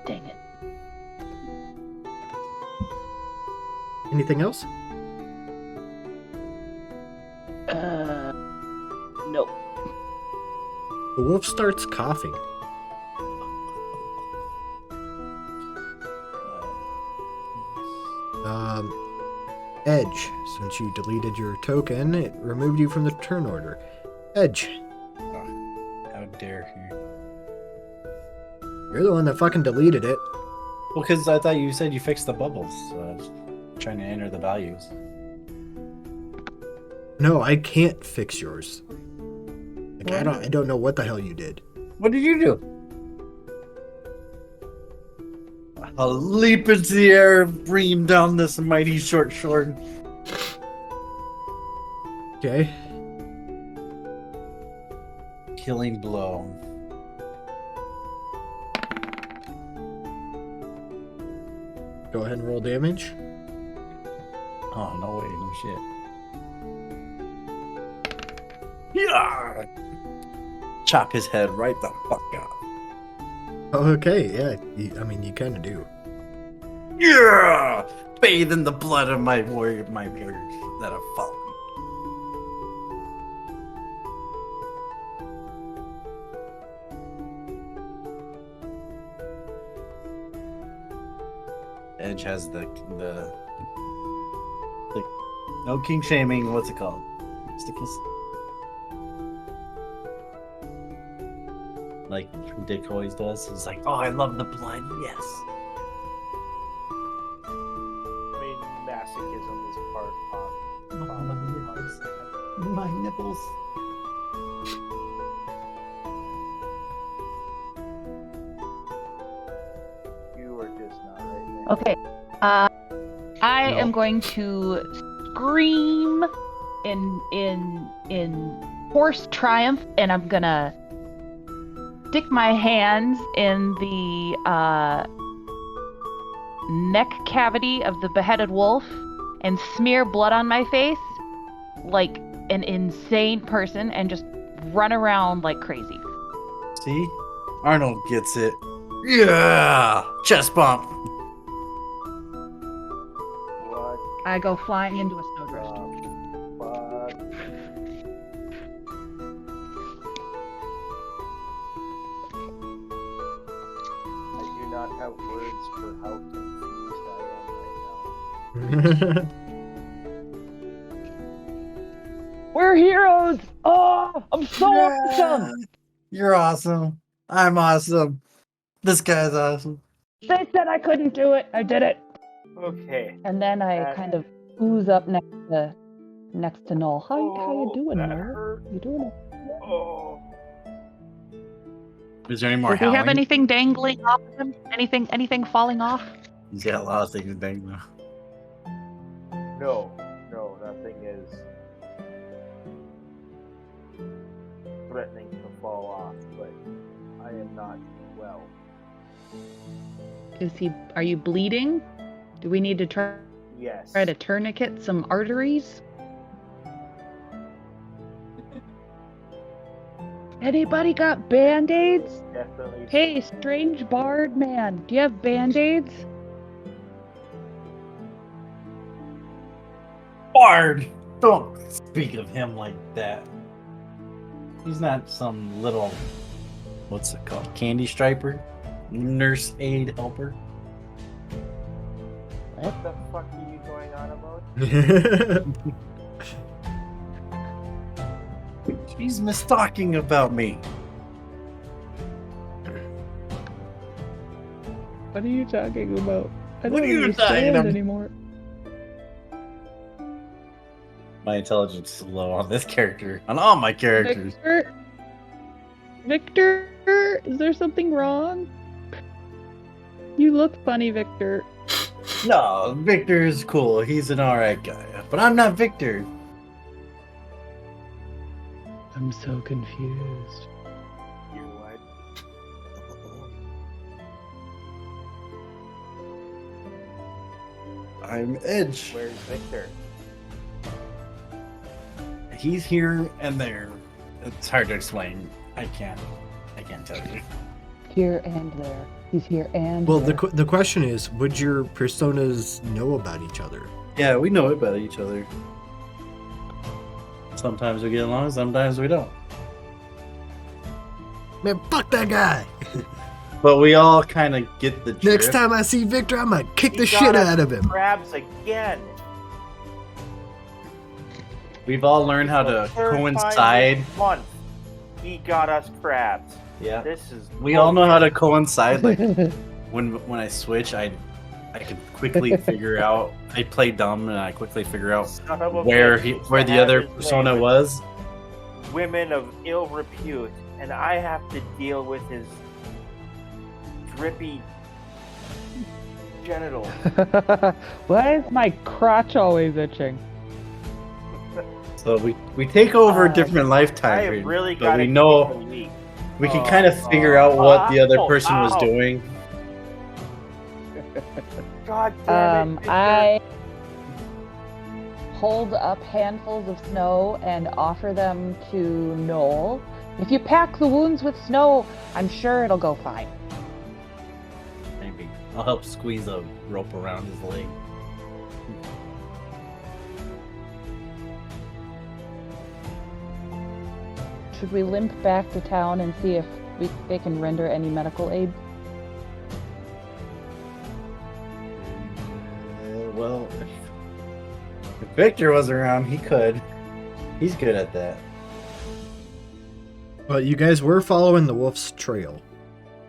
Dang it. Anything else? Nope. The wolf starts coughing. Edge, since you deleted your token, it removed you from the turn order. Edge, How dare you? you're the one that fucking deleted it. Well, because I thought you said you fixed the bubbles. So I was trying to enter the values. No, I can't fix yours. Like, I don't know what the hell you did. What did you do? I'll leap into the air, bring down this mighty short sword. Okay. Killing blow. Go ahead and roll damage. Oh, no way, no shit. Yeah! Chop his head right the fuck off. Okay, yeah. I mean, you kind of do. Yeah! Bathe in the blood of my warrior, my warriors that have fallen. Edge has the no king shaming. What's it called? Stickles. Like Dick always does. He's like, oh, I love the blood. Yes. I mean, masochism is part of My nipples. You are just not right there. Okay. I am going to scream in hoarse triumph, and I'm gonna stick my hands in the neck cavity of the beheaded wolf and smear blood on my face like an insane person and just run around like crazy. See? Arnold gets it. Yeah! Chest bump. What I go flying into a snowdrift. the fuck? I do not have words for how confused I am right now. We're heroes! Oh, I'm so awesome! You're awesome. I'm awesome. This guy's awesome. They said I couldn't do it. I did it. Okay. And then I kind of ooze up next to Noel. How you doing, that Noel? hurt. You doing? Oh. Is there any more Does he have howling? anything dangling off of him? Anything falling off? He's got a lot of things dangling. No, nothing is threatening to fall off, but I am not well. Are you bleeding? Do we need to try Yes. to tourniquet some arteries? Anybody got band-aids? Definitely. Hey, strange bard man, do you have band-aids? Bard! Don't speak of him like that. He's not some little, what's it called? Candy striper? Nurse aid helper? What the fuck are you going on about? She's mistalking about me. What are you talking about? I What don't are you understand talking anymore. My intelligence is low on this character. On all my characters. Victor, is there something wrong? You look funny, Victor. No, Victor's cool. He's an alright guy. But I'm not Victor. I'm so confused. You what? I'm Edge. Where's Victor? He's here and there. It's hard to explain. I can't tell you. Here and there. He's here and Well, there. the question is, would your personas know about each other? Yeah, we know about each other. Sometimes we get along, sometimes we don't. Man, fuck that guy! But we all kind of get the drift. Next time I see Victor, I'm gonna kick the He got shit us out of him. Crabs again. We've all learned how to Third time coincide. this month, he got us crabs. Yeah. This is. We all know how to coincide. Like when I switch, I can quickly figure out. I play dumb and I quickly figure out Son of a where bitch used where to the have other his way persona with was. Women of ill repute, and I have to deal with his drippy genitals. Why is my crotch always itching? So we take over different I lifetime, have really but got we to know we can kind of figure out what the other person was doing. God damn it, Victor. I hold up handfuls of snow and offer them to Noel. If you pack the wounds with snow, I'm sure it'll go fine. Maybe I'll help squeeze a rope around his leg. Should we limp back to town and see if they can render any medical aid? Well, if Victor was around, he could. He's good at that. Well, you guys were following the wolf's trail.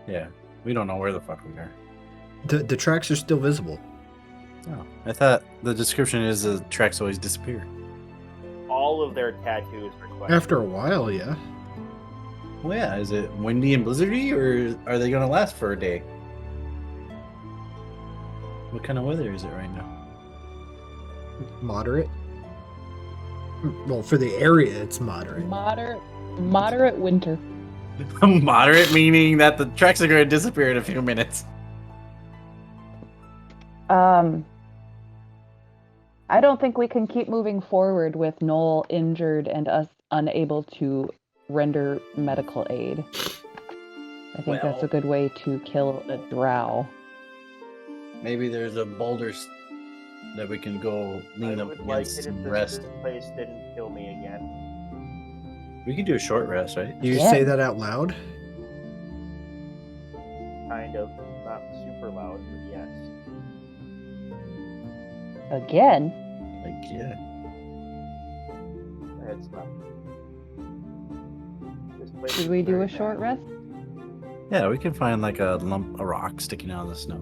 Yeah, we don't know where the fuck we are. The tracks are still visible. Oh, I thought the description is the tracks always disappear. All of their tattoos request. After a while, yeah. Well, yeah, is it windy and blizzardy, or are they gonna last for a day? What kind of weather is it right now? Moderate. Well, for the area, it's moderate. Moderate winter. Moderate meaning that the tracks are going to disappear in a few minutes. I don't think we can keep moving forward with Noel injured and us unable to render medical aid. I think that's a good way to kill a drow. Maybe there's a boulder that we can go lean I up would like against it if and this rest. place didn't kill me again. We could do a short rest, right? You Yeah. say that out loud? Kind of. Not super loud, but yes. Again? Like, yeah. It's not. This place Should is we do very a short bad. rest? Yeah, we can find like a rock sticking out of the snow.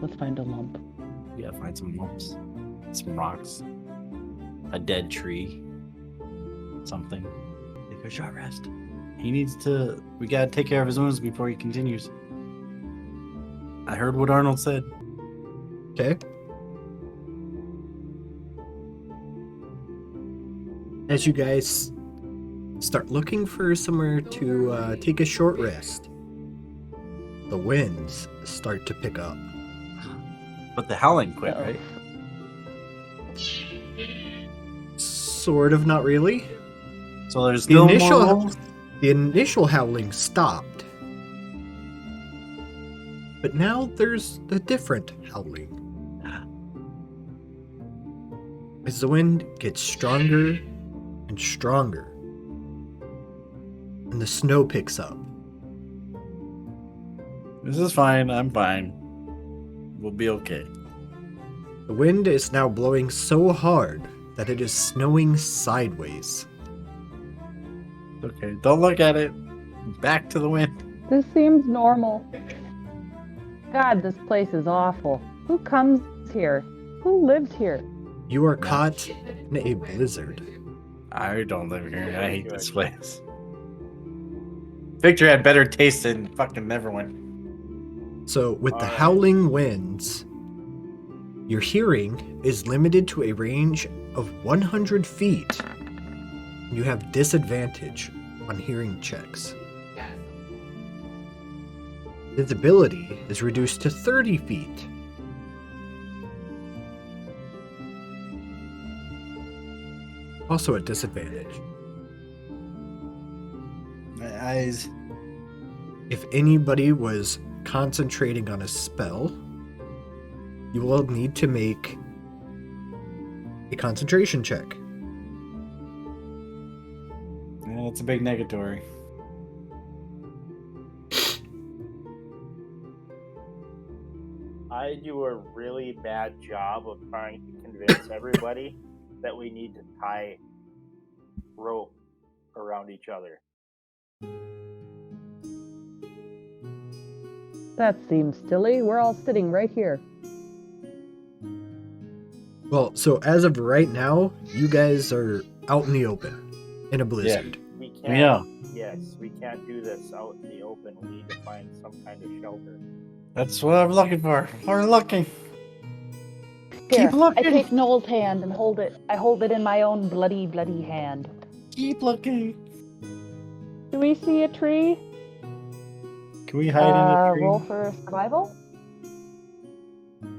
Let's find a lump. We gotta find some lumps, some rocks, a dead tree, something. Take a short rest. He needs to. We gotta take care of his wounds before he continues. I heard what Arnold said. Okay. As you guys start looking for somewhere to take a short rest, the winds start to pick up. But the howling quit, Uh-oh. right? Sort of, not really. So there's The no initial, more wolves? the initial howling stopped. But now there's a different howling. As the wind gets stronger and stronger, and the snow picks up. This is fine. I'm fine. We'll be okay. The wind is now blowing so hard that it is snowing sideways. Okay, don't look at it. Back to the wind. This seems normal. God, this place is awful. Who comes here? Who lives here? You are caught in a blizzard. I don't live here. I hate this place. Victor had better taste than fucking everyone. So, with the Alright. howling winds, your hearing is limited to a range of 100 feet. You have disadvantage on hearing checks. Visibility is reduced to 30 feet. Also at disadvantage. My eyes. If anybody was concentrating on a spell, you will need to make a concentration check. Yeah, it's a big negatory. I do a really bad job of trying to convince everybody that we need to tie rope around each other. That seems silly. We're all sitting right here. Well, so as of right now, you guys are out in the open in a blizzard. We can't. Yeah. Yes, we can't do this out in the open. We need to find some kind of shelter. That's what I'm looking for. We're looking. Here, Keep looking. I take Noel's hand and hold it. I hold it in my own bloody, bloody hand. Keep looking. Do we see a tree? Can we hide in a tree? Roll for survival. Wait,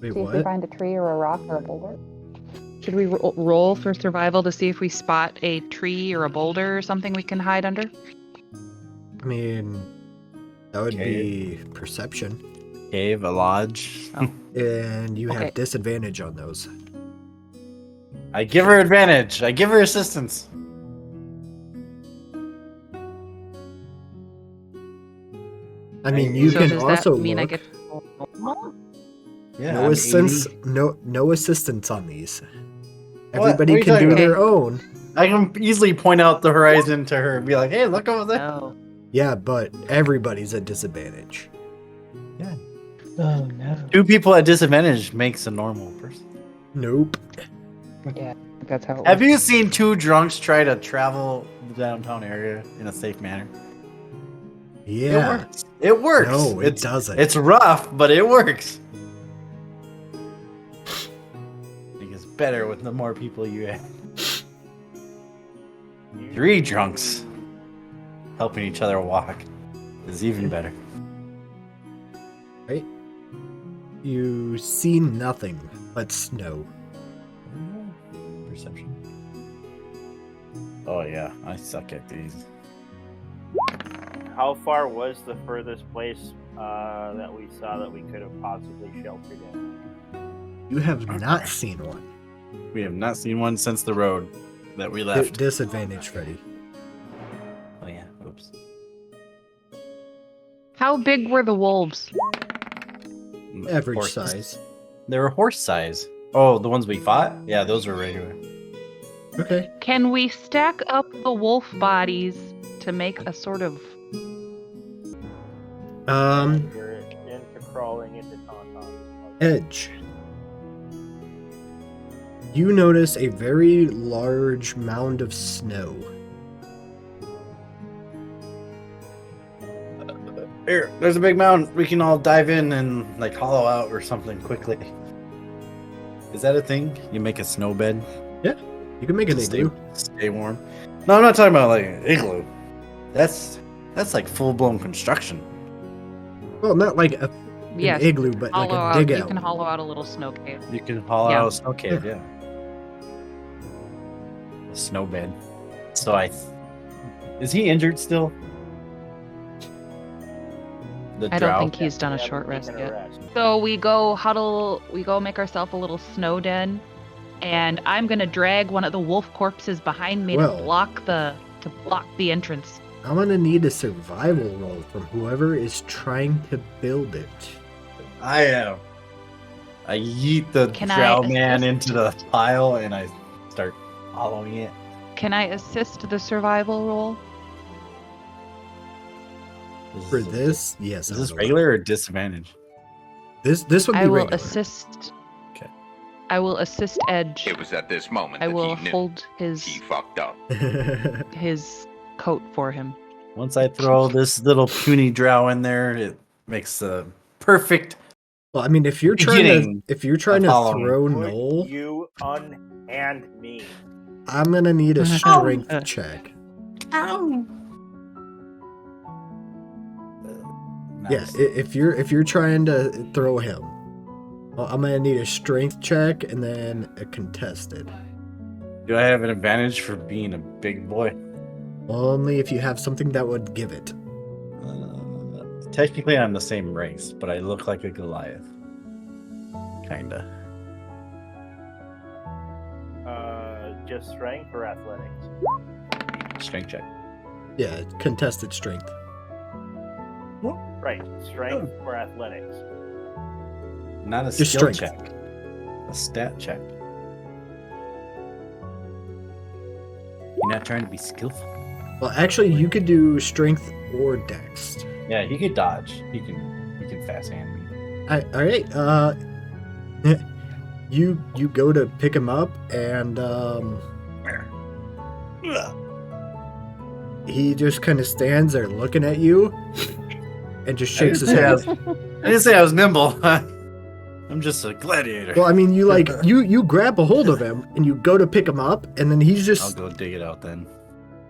See if we what? find a tree or a rock or a boulder. Should we roll for survival to see if we spot a tree or a boulder or something we can hide under? I mean, that would Okay. be perception. Cave, a lodge. And you Okay. have disadvantage on those. I give her advantage. I give her assistance. I mean, you so can does also that mean look. I get to roll normal? Yeah, No I'm assistance. 80. No assistance on these. What? Everybody What are you can do talking about? their own. I can easily point out the horizon to her and be like, hey, look over there. Oh. Yeah, but everybody's at disadvantage. Oh no. 2 people at disadvantage makes a normal person. Nope. Yeah, that's how it Have works. you seen 2 drunks try to travel the downtown area in a safe manner? It Yeah. works. It works. No, it doesn't. It's rough, but it works. I think it's better with the more people you have. 3 drunks helping each other walk is even better. Right? You see nothing but snow. Perception. Oh yeah, I suck at these. How far was the furthest place that we saw that we could have possibly sheltered in? You have not seen one. We have not seen one since the road that we left. Disadvantage, Freddy. Oh yeah, oops. How big were the wolves? Average Horses. size. They were horse size. Oh, the ones we fought? Yeah, those were regular. Okay. Can we stack up the wolf bodies to make a sort of... You're into crawling into tauntauns. Edge. You notice a very large mound of snow. Here, there's a big mound. We can all dive in and like hollow out or something quickly. Is that a thing? You make a snow bed? You can make an igloo. Stay warm. No, I'm not talking about like an igloo. That's like full blown construction. Well, not like an Yes, igloo, but like hollow a out. dig You out. can hollow out a little snow cave. You can hollow Yeah. out a snow cave, yeah. A snow bed. So is he injured still? The I don't drow? think he's done a We short haven't rest taken a yet. rest. So we go huddle, we go make ourselves a little snow den, and I'm gonna drag one of the wolf corpses behind me Well. to block the entrance. I'm gonna need a survival roll from whoever is trying to build it. I am. I yeet the Can I drow man assist? into the pile and I start following it. Can I assist the survival roll? For this, yes. Is I this would regular or disadvantage? This would be I will regular. assist. Okay. I will assist Edge. It was at this moment I that will he knew hold he fucked up. his coat for him. Once I throw this little puny drow in there, makes the perfect. Well, I mean, if you're Beginning trying to following. throw Would Noel, you unhand me? I'm gonna need a strength check. Ow. Yeah, if you're trying to throw him, well, I'm gonna need a strength check and then a contested. Do I have an advantage for being a big boy? Only if you have something that would give it. Technically, I'm the same race, but I look like a Goliath. Kinda. Just strength or athletics? Strength check. Yeah, contested strength. Right, strength or athletics? Not a Just skill strength. check. A stat check. You're not trying to be skillful. Well, actually, you could do strength or dex. Yeah, he could dodge. He can fast hand me. All right. You go to pick him up, and he just kind of stands there looking at you, and just shakes his head. I didn't say I was nimble. I'm just a gladiator. Well, I mean, you like you grab a hold of him, and you go to pick him up, and then he's I'll just go dig it out then.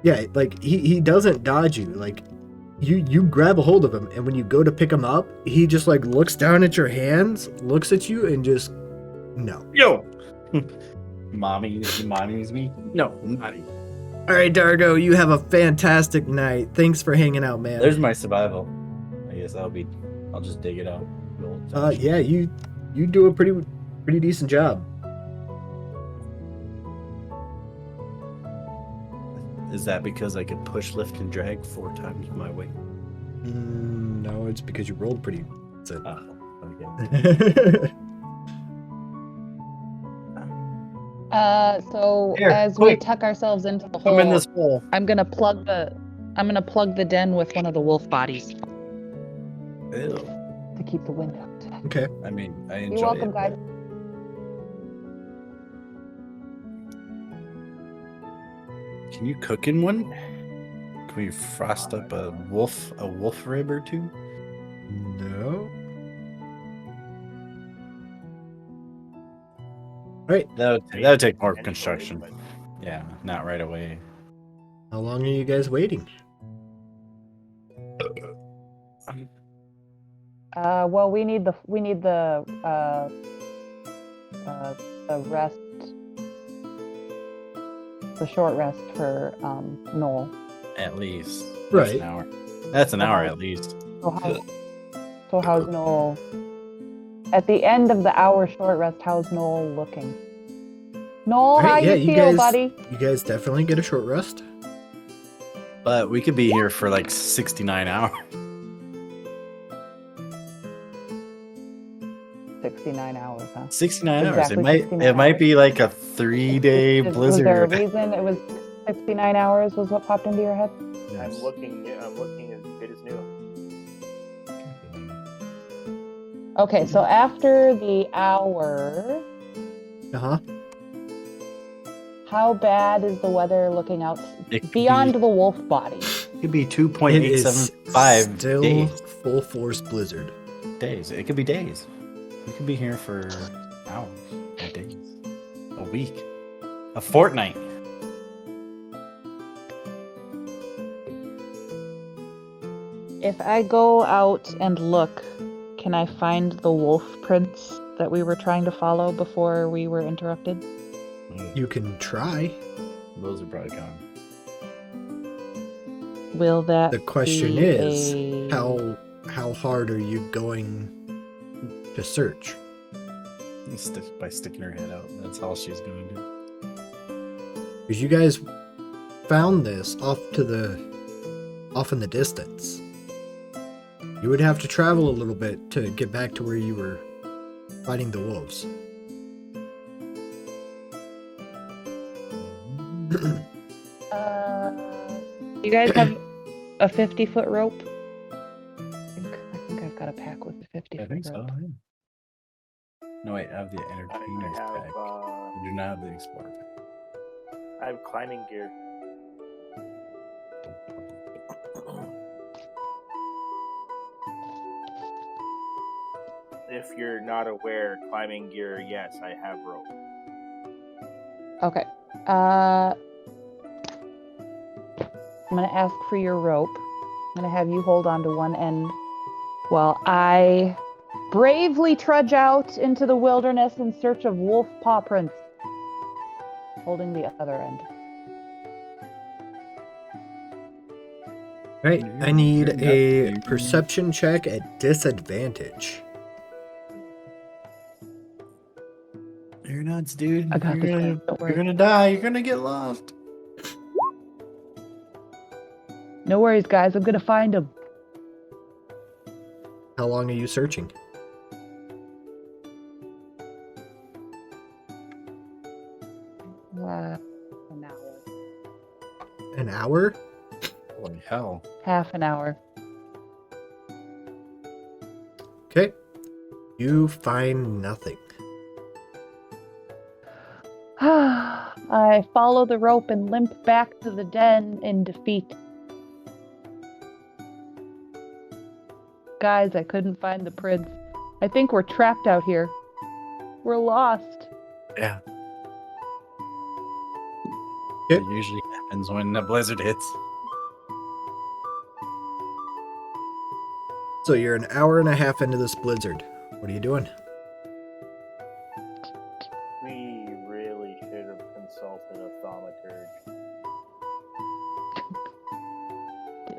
yeah, like he doesn't dodge you. Like you grab a hold of him, and when you go to pick him up, he just like looks down at your hands, looks at you, and just no. Yo! Mommy's me? No, Mommy. All right, Dargo, you have a fantastic night. Thanks for hanging out, man. There's my survival. I guess I'll just dig it out. Yeah, you do a pretty decent job. Is that because I could push, lift, and drag 4 times my weight? No, it's because you rolled pretty. So. Okay. So Here, as we quick. tuck ourselves into the I'm hole, in this hole. I'm gonna plug the den with one of the wolf bodies Ew. to keep the wind out. Okay. I mean, I enjoy You're welcome, it. guys. Can you cook in one? Can we frost up a wolf rib or two? No. All right. That would take more Anyway, construction. but Yeah, not right away. How long are you guys waiting? Well, we need the rest, the short rest for Noel. At least. Right. An hour. That's an hour at least. So how's Noel? At the end of the hour short rest, how's Noel looking? Noel, All how right, yeah, you feel, buddy? You guys definitely get a short rest. But we could be here for like 69 hours. 69 hours, huh? 69 hours. Exactly 69 It might be like a 3-day Was blizzard. there a reason it was 69 hours was what popped into your head? Yes. I'm looking as good as new. Okay, so after the hour, Uh-huh. how bad is the weather looking out It could beyond be- the wolf body? It could be It is 2.875 still days. full force blizzard. Days. It could be days. We could be here for hours, or days, a week, a fortnight. If I go out and look, can I find the wolf prints that we were trying to follow before we were interrupted? You can try. Those are probably gone. Will that The question be is, a- how hard are you going to search? By sticking her head out. That's all she's going to do. Because you guys found this off in the distance. You would have to travel a little bit to get back to where you were fighting the wolves. You guys have a 50-foot rope? I think I've got a pack with a 50-foot I think so. rope. Yeah. No, wait. I have the entertainer's I have pack. I do not have the explorer pack. I have climbing gear. if you're not aware, climbing gear, yes, I have rope. Okay. I'm gonna ask for your rope. I'm gonna have you hold on to one end while I bravely trudge out into the wilderness in search of wolf paw prints, holding the other end. Right, I need a perception check at disadvantage. You're nuts, dude. I got You're this, gonna, guys. Don't worry. you're gonna die. You're gonna get lost. No worries, guys. I'm gonna find him. How long are you searching? An hour. An hour? Holy hell. Half an hour. Okay. You find nothing. I follow the rope and limp back to the den in defeat. Guys, I couldn't find the prince. I think we're trapped out here. We're lost. Yeah. Yep. It usually happens when a blizzard hits. So you're an hour and a half into this blizzard. What are you doing? We really should have consulted a thaumaturge.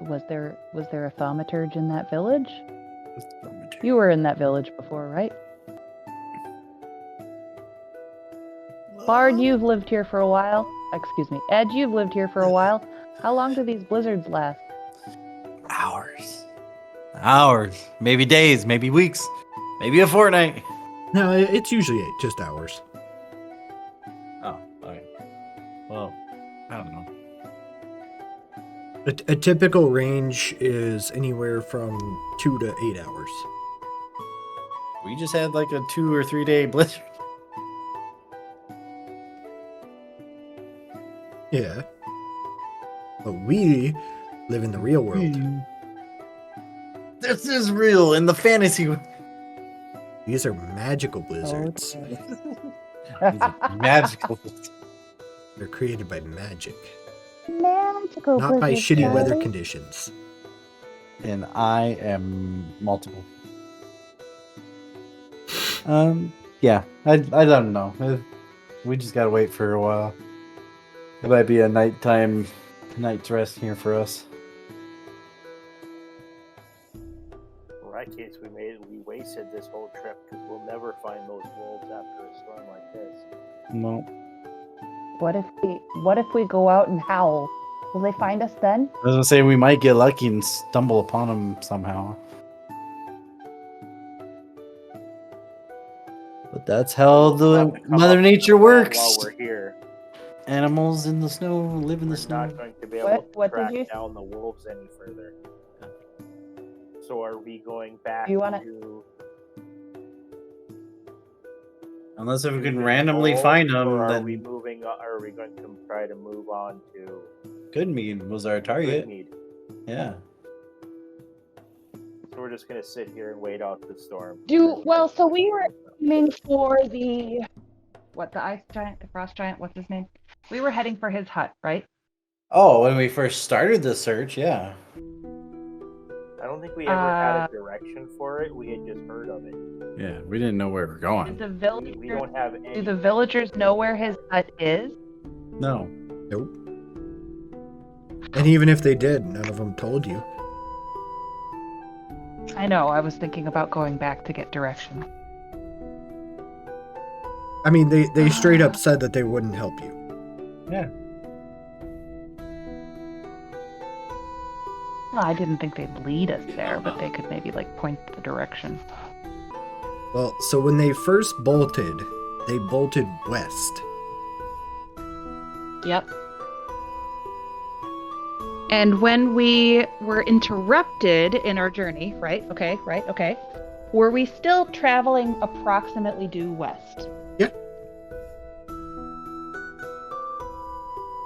Was there a thaumaturge in that village? You were in that village before, right? Bard, you've lived here for a while. Excuse me. Ed, you've lived here for a while. How long do these blizzards last? Hours. Hours. Maybe days, maybe weeks, maybe a fortnight. No, it's usually just hours. Oh, okay. Well, I don't know. A typical range is anywhere from 2 to 8 hours. We just had like a 2 or 3 day blizzard. Yeah. But we live in the real world. This is real in the fantasy. These are magical blizzards. These are magical. They're created by magic, Magical not by blizzards, shitty weather Charlie. conditions. And I am multiple. Yeah, I don't know. We just gotta wait for a while. It might be a night's rest here for us. In that case, we wasted this whole trip because we'll never find those wolves after a storm like this. No, What if we go out and howl? Will they find us then? I was gonna say we might get lucky and stumble upon them somehow. But that's how We'll the have to come up Mother with Nature a plan works. While we're here, Animals in the snow live in the we're snow. not going to be able What to did track you- down the wolves any further. So are we going back Do you wanna- to... Unless if we can Dougans randomly Hole, find them, or are then we moving? Are we going to try to move on to Goodmead was our target. Goodmead? Yeah. So we're just gonna sit here and wait out the storm. So we were aiming for the ice giant, the frost giant, what's his name? We were heading for his hut, right? Oh, when we first started the search, yeah. I don't think we ever had a direction for it. We had just heard of it. Yeah, we didn't know where we were Did going. the We villagers don't have any. do the villagers know where his hut is? No. Nope. And even if they did, none of them told you. I know, I was thinking about going back to get direction. I mean, they straight up said that they wouldn't help you. Yeah. Well, I didn't think they'd lead us there, but they could maybe point the direction. Well, so when they first bolted, they bolted west. Yep. And when we were interrupted in our journey, right? Okay. Were we still traveling approximately due west? Yeah.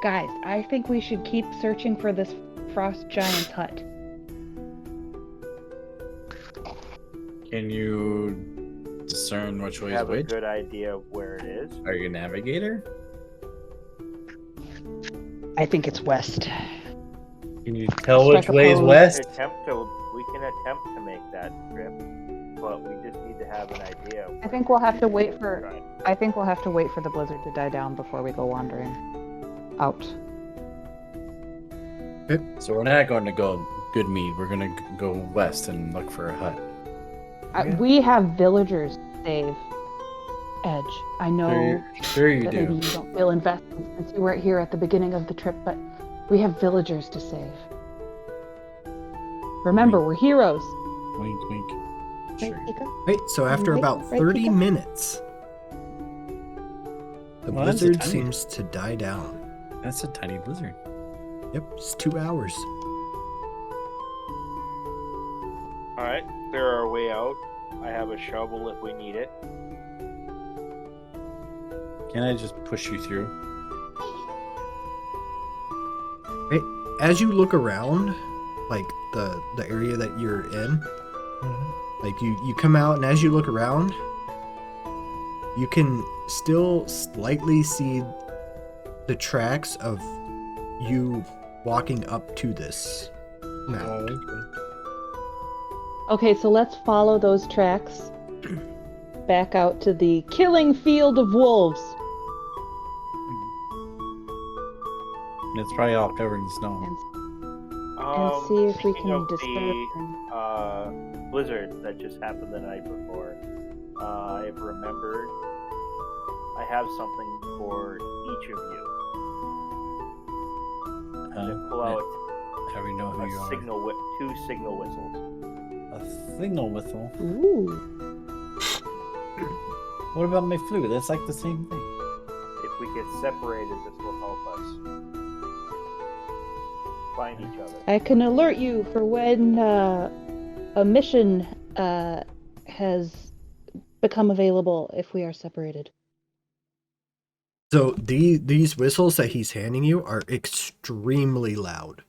Guys, I think we should keep searching for this frost giant's hut. Can you discern which way You is have a which. good idea of where it is. Are you a navigator? I think it's west. Can you tell Strike which a way is pose. west? We can attempt to make that trip, but we just need to have an idea. I think we'll have to wait for. Right. I think we'll have to wait for the blizzard to die down before we go wandering out. So we're not going to go good mead. We're going to go west and look for a hut. Yeah. We have villagers to save. Edge. I know Sure you that maybe do. you don't feel invested since you weren't here at the beginning of the trip, but we have villagers to save. Remember, we're heroes. Wink, wink. Right, Sure. Tika? Right, so after Right, about right, 30 Pika? minutes, the Well, that's a blizzard tiny- seems to die down. That's a tiny blizzard. Yep, it's 2 hours. All right, clear our way out. I have a shovel if we need it. Can I just push you through? Right, as you look around, like the area that you're in, like you come out, and as you look around, you can still slightly see the tracks of you walking up to this mound. Okay, so let's follow those tracks back out to the killing field of wolves. It's probably all covered in snow. And see if we Speaking can of disturb the blizzard that just happened the night before, I've remembered I have something for each of you. To pull out How we know who you a are? signal two signal whistles. A signal whistle. Ooh. What about my flute? That's like the same thing. If we get separated, this will help us find each other. I can alert you for when a mission has become available if we are separated. So these whistles that he's handing you are extremely loud.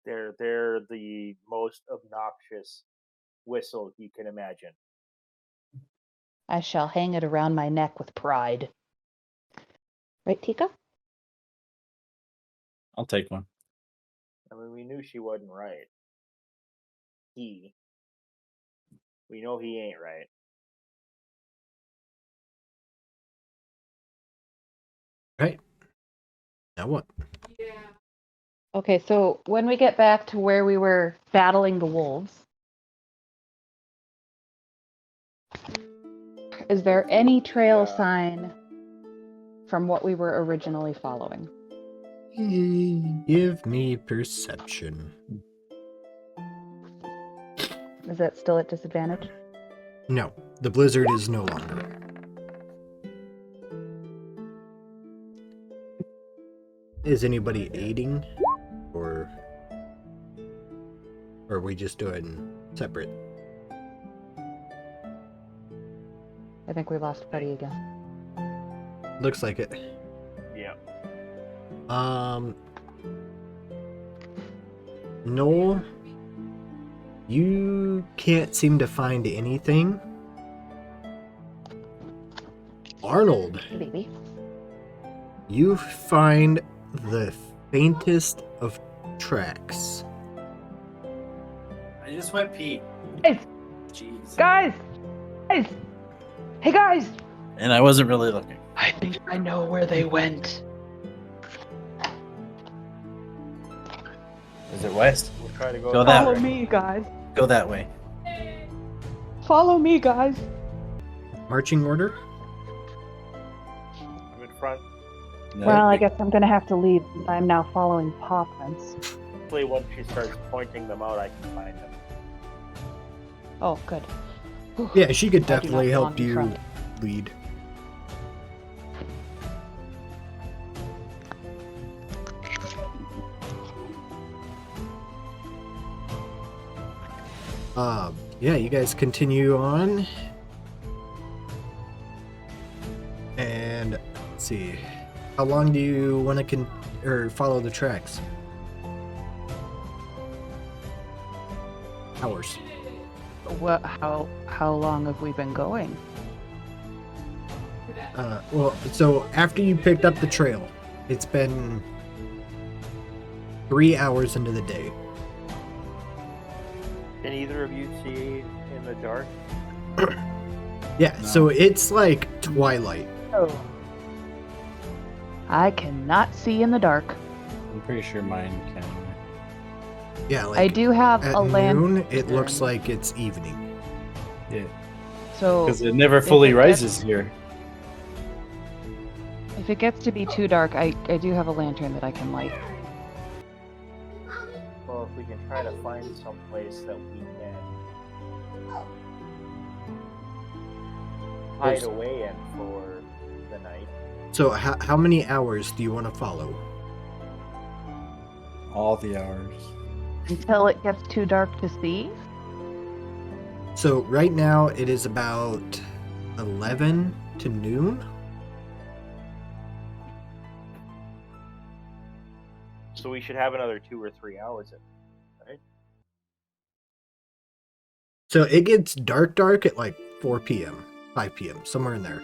They're the most obnoxious whistle you can imagine. I shall hang it around my neck with pride. Right, Tika? I'll take one. I mean, we knew she wasn't right. We know he ain't right. Right. Now what? Okay, so when we get back to where we were battling the wolves, is there any trail Yeah. sign from what we were originally following? Give me perception. Is that still at disadvantage? No, the blizzard is no longer. Is anybody aiding, or are we just doing separate? I think we lost Buddy again. Looks like it. Yeah. Noel, you can't seem to find anything. Arnold, Hey, baby. you find the faintest of tracks. I just went pee. Guys! Jeez. Guys! Guys! Hey, guys! And I wasn't really looking. I think I know where they went. Is it west? We'll try to go. Go that Follow way. me, guys. Go that way. Follow me, guys. Marching order? I'm in front. No, Well, I guess I'm gonna have to lead since I'm now following paw prints. Hopefully, once she starts pointing them out, I can find them. Oh, good. Whew. Yeah, she could I do not definitely help belong in you front. lead. Yeah, you guys continue on. And let's see. How long do you want to follow the tracks? Hours. What? How long have we been going? Well, so after you picked up the trail, it's been 3 hours into the day. Can either of you see in the dark? Yeah, No. so it's like twilight. Oh. I cannot see in the dark. I'm pretty sure mine can. Yeah, like I do have at a lantern. noon, it looks like it's evening. Yeah. So Because it never if fully it rises gets- here. if it gets to be too dark, I do have a lantern that I can light. Well, if we can try to find some place that we can hide away in for the night. So how many hours do you want to follow? All the hours. Until it gets too dark to see? So right now it is about 11 to noon. So we should have another 2 or 3 hours. Right? So it gets dark at like 4 p.m., 5 p.m., somewhere in there.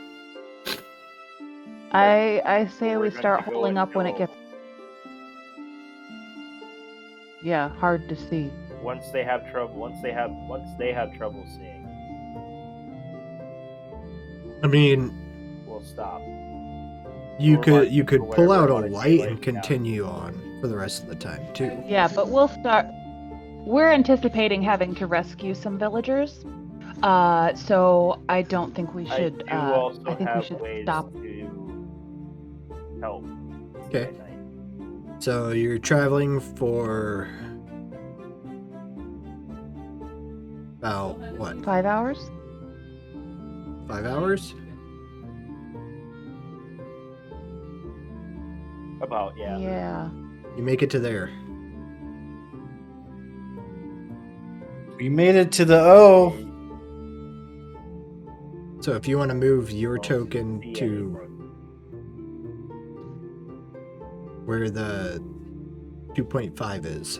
I say We're we going start to go holding up when it until- gets. Yeah, hard to see. Once they have trouble seeing, I mean, we'll stop. you Or could like, you could or pull whatever out a you wanna do, light like, and continue on for the rest of the time too. Yeah, but we'll start. We're anticipating having to rescue some villagers. So I don't think we should. I do also I think we have should ways stop. to help. Okay. at night. So you're traveling for about what, 5 hours? 5 hours? About, yeah. Yeah. You make it to there. We made it to the O. So if you want to move your Don't token see to anything. where the 2.5 is.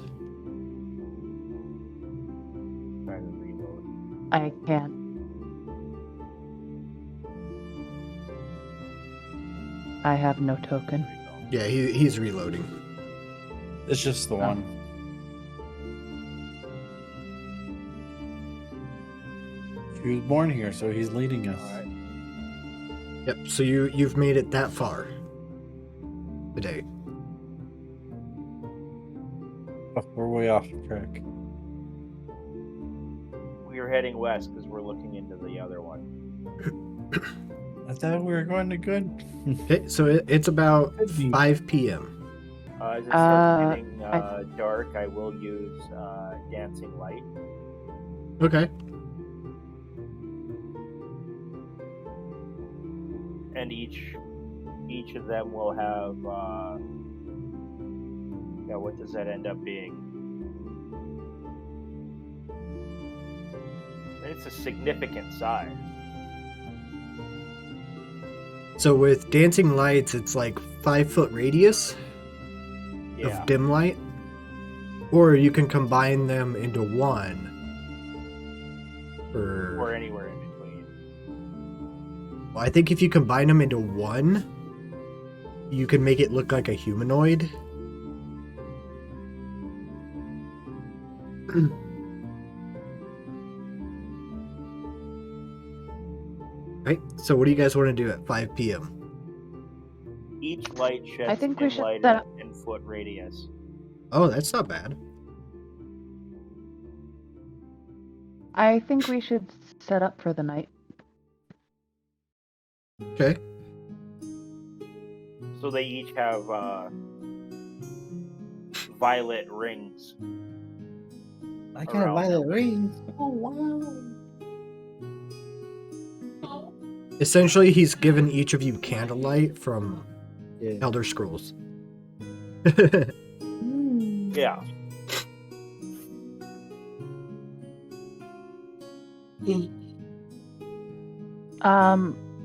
Trying to reload. I can't. I have no token. Yeah, he's reloading. It's just the Oh. one. He was born here, so he's leading us. Alright. Yep, so you've made it that far today. Oh, we're way off track. We are heading west because we're looking into the other one. I thought we were going to good. Okay, so it's about Could be. 5 p.m. As it starts getting I- dark, I will use dancing light. Okay. And each of them will have what does that end up being? It's a significant size. So with dancing lights, it's like 5-foot radius Yeah. of dim light, or you can combine them into one. Or anywhere in between. Well, I think if you combine them into one, you can make it look like a humanoid. Right. So what do you guys want to do at 5 p.m.? Each light sheds I think we dim should light set in up- a 10-foot radius. Oh, that's not bad. I think we should set up for the night. Okay. So they each have violet rings. I got a violet ring. Essentially, he's given each of you candlelight from Yeah. Elder Scrolls. Yeah.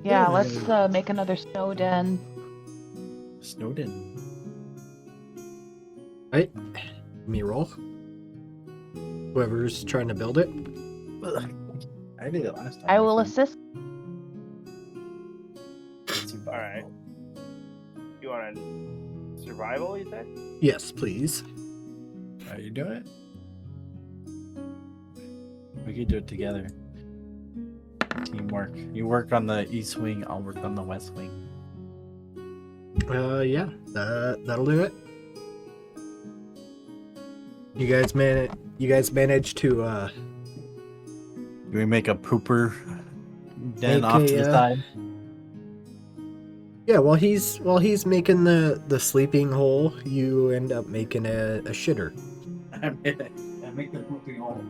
Yeah, let's make another snow den. Snowden. Right? Me roll. Whoever's trying to build it. I did it last time. I will assist. All right. You want a survival? You said. Yes, please. Are you doing it? We could do it together. Teamwork. You work on the east wing, I'll work on the west wing. Yeah, that'll do it. You guys managed to Do we make a pooper den Make off a, to the uh, side? yeah. While he's making the sleeping hole, you end up making a shitter. I make the pooping hole.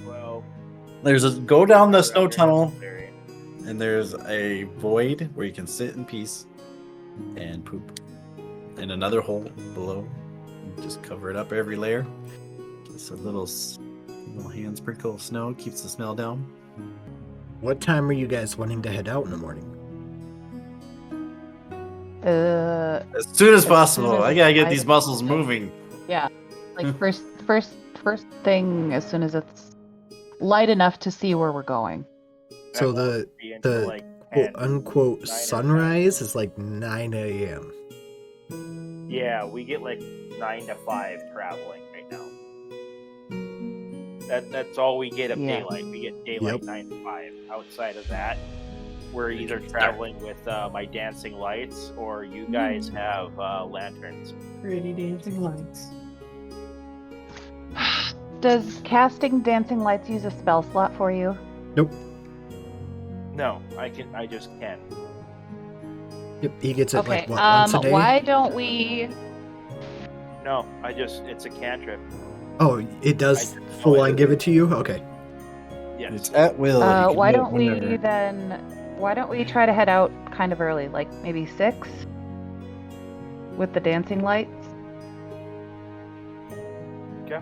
Well. There's a go down the snow whatever tunnel, necessary. and there's a void where you can sit in peace and poop. And another hole below. Just cover it up every layer. Just a little hand sprinkle of snow keeps the smell down. What time are you guys wanting to head out in the morning? As soon as possible. soon as I gotta get I- these muscles moving. Yeah, like first thing as soon as it's light enough to see where we're going. So That won't be until, the like, quote 10. unquote 9 or 10. sunrise is like 9 a.m. Yeah, we get like 9 to 5 traveling right now. That's all we get of Yeah. daylight. We get daylight Yep. 9 to 5. Outside of that, we're either traveling with my dancing lights or you guys have lanterns. Pretty dancing lights. Does casting dancing lights use a spell slot for you? Nope. No, I just can. Yep, he gets it Okay. like what, once a day. Why don't we? No, it's a cantrip. Oh, it does I just full know on it. give it to you. Okay. Yes. It's at will. you can Why do it don't we whenever. then? Why don't we try to head out kind of early, like maybe 6, with the dancing lights? Okay.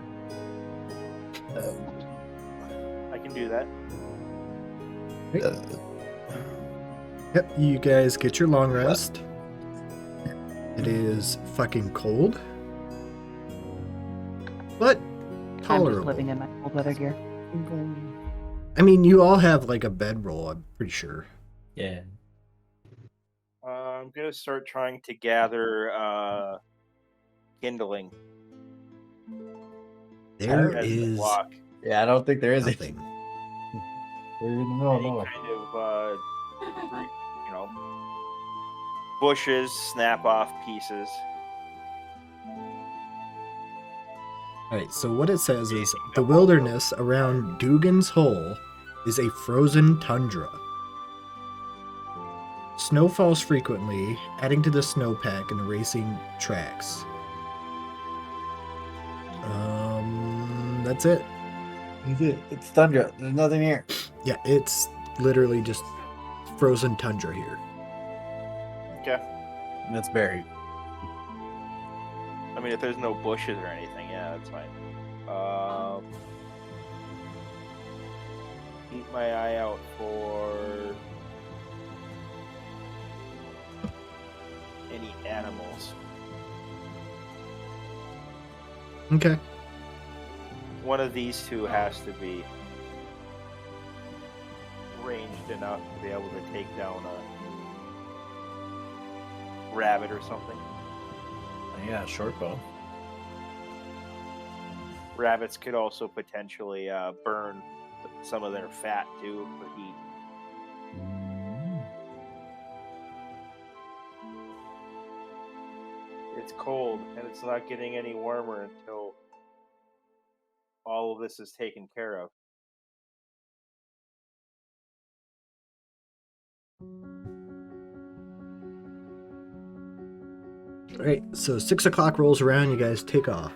I can do that. Yep, you guys get your long rest. It is fucking cold, but I'm just tolerable. living in my cold weather gear. I mean, you all have like a bedroll, I'm pretty sure. Yeah. I'm gonna start trying to gather kindling. There as the is block. Yeah, I don't think there is nothing. We're in the middle of Any nowhere. kind of bushes, snap off pieces. Alright, so what it says is the wilderness around Dougans Hole is a frozen tundra. Snow falls frequently, adding to the snowpack and the racing tracks. That's it. It's tundra. There's nothing here. Yeah, it's literally just frozen tundra here. Okay. And it's buried. I mean, if there's no bushes or anything, yeah, that's fine. Keep my eye out for any animals. Okay. One of these two has to be ranged enough to be able to take down a rabbit or something. Yeah, short bow. Rabbits could also potentially burn some of their fat too for heat. It's cold and it's not getting any warmer until all of this is taken care of. Alright, so 6 o'clock rolls around, you guys take off.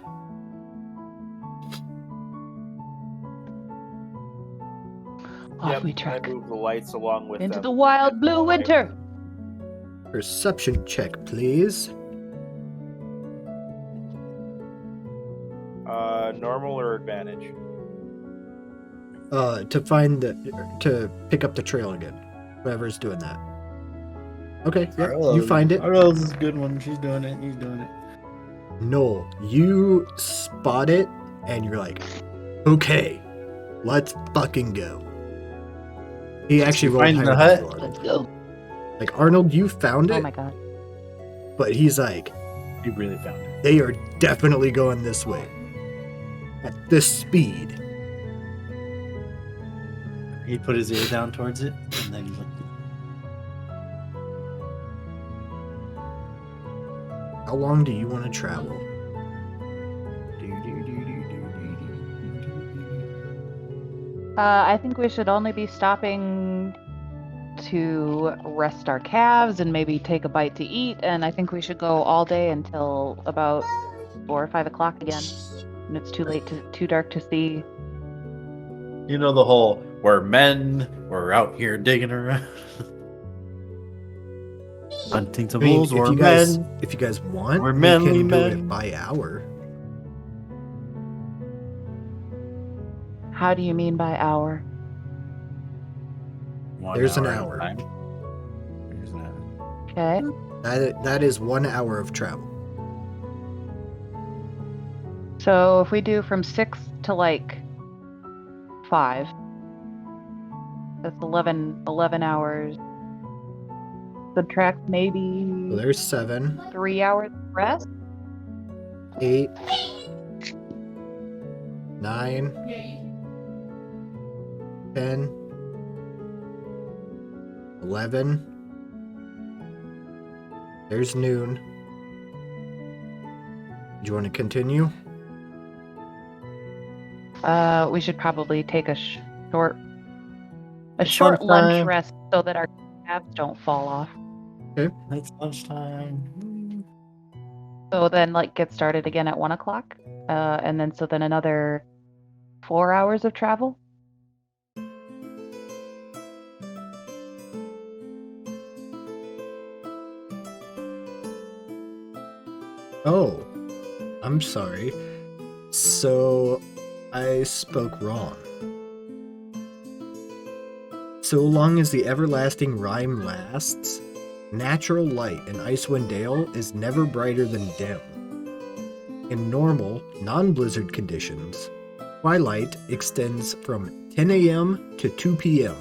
Off we I trek move the lights along with into them. the wild blue winter. Perception check, please. Normal or advantage? To pick up the trail again. Whoever's doing that. Okay, yep, Arlo- you find it. Arlo's is a good one. She's doing it. He's doing it. Noel, you spot it, and you're like, Okay, let's fucking go. He actually rolled find higher the than hut? you, Arnold. Let's go. Like, Arnold, you found Oh it, my god. but he's like, You really found it. they are definitely going this way. At this speed. He put his ear down towards it, and then he looked. How long do you want to travel? I think we should only be stopping to rest our calves and maybe take a bite to eat. And I think we should go all day until about 4 or 5 o'clock again. And it's too dark to see. You know the whole, we're men, we're out here digging around. Hunting the I mean, wolves, we're men. if you guys want, We're we manly can do men. it by hour. How do you mean by hour? There's an at a hour. time. There's an hour. Okay. That is 1 hour of travel. So if we do from 6 to like 5, that's 11 hours. Subtract maybe So there's 7, 3 hours rest. 8, 9, 10, 11. There's noon. Do you want to continue? We should probably take a short It's lunch lunchtime. rest so that our calves don't fall off. It's lunchtime. So then, like, get started again at 1 o'clock, and then another 4 hours of travel. Oh, I'm sorry. So, I spoke wrong. So long as the everlasting rhyme lasts, natural light in Icewind Dale is never brighter than dim. In normal, non-blizzard conditions, twilight extends from 10 a.m. to 2 p.m.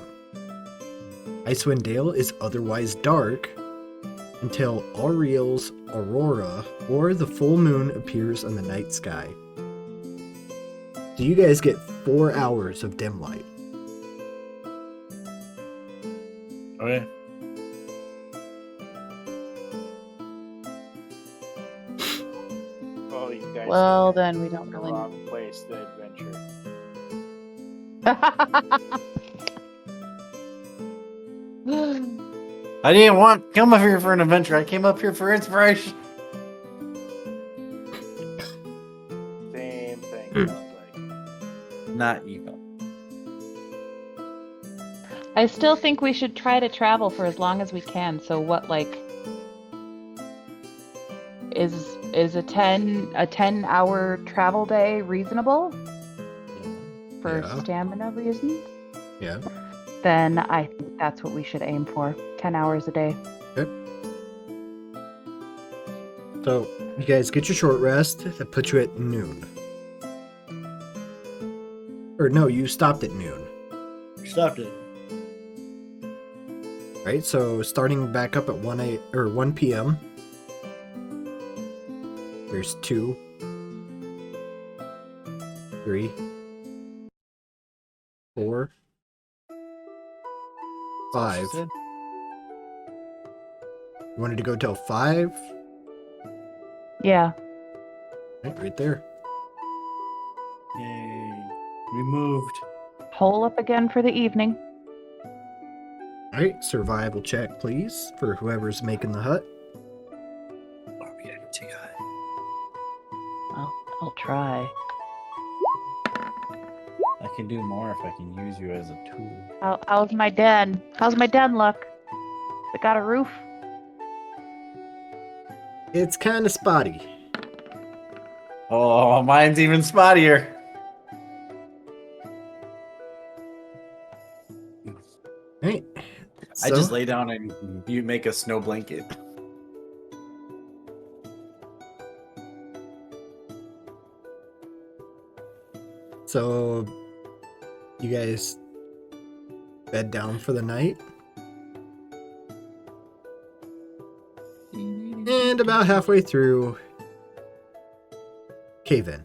Icewind Dale is otherwise dark until Auriel's aurora or the full moon appears on the night sky. So you guys get 4 hours of dim light. Okay. Oh, you guys. Well, are then we don't in the really. wrong place to adventure. I didn't want to come up here for an adventure. I came up here for inspiration. Same thing. Hmm. Sounds like. Not evil. I still think we should try to travel for as long as we can. So what, like, is a 10-hour travel day reasonable for Yeah. stamina reasons? Yeah. Then I think that's what we should aim for. 10 hours a day. So you guys get your short rest. That puts you at noon. Or no, you stopped at noon. Stopped it. Right? So starting back up at 1 p.m. There's 2, 3, 4, 5. You wanted to go till 5? Yeah. Right there. Yay. We moved. Hole up again for the evening. Alright, survival check, please, for whoever's making the hut. Oh, we gotta take a... I'll try. I can do more if I can use you as a tool. How's my den? How's my den look? It got a roof? It's kind of spotty. Oh, mine's even spottier. Right. I just lay down and you make a snow blanket. So, you guys bed down for the night? And about halfway through, cave in.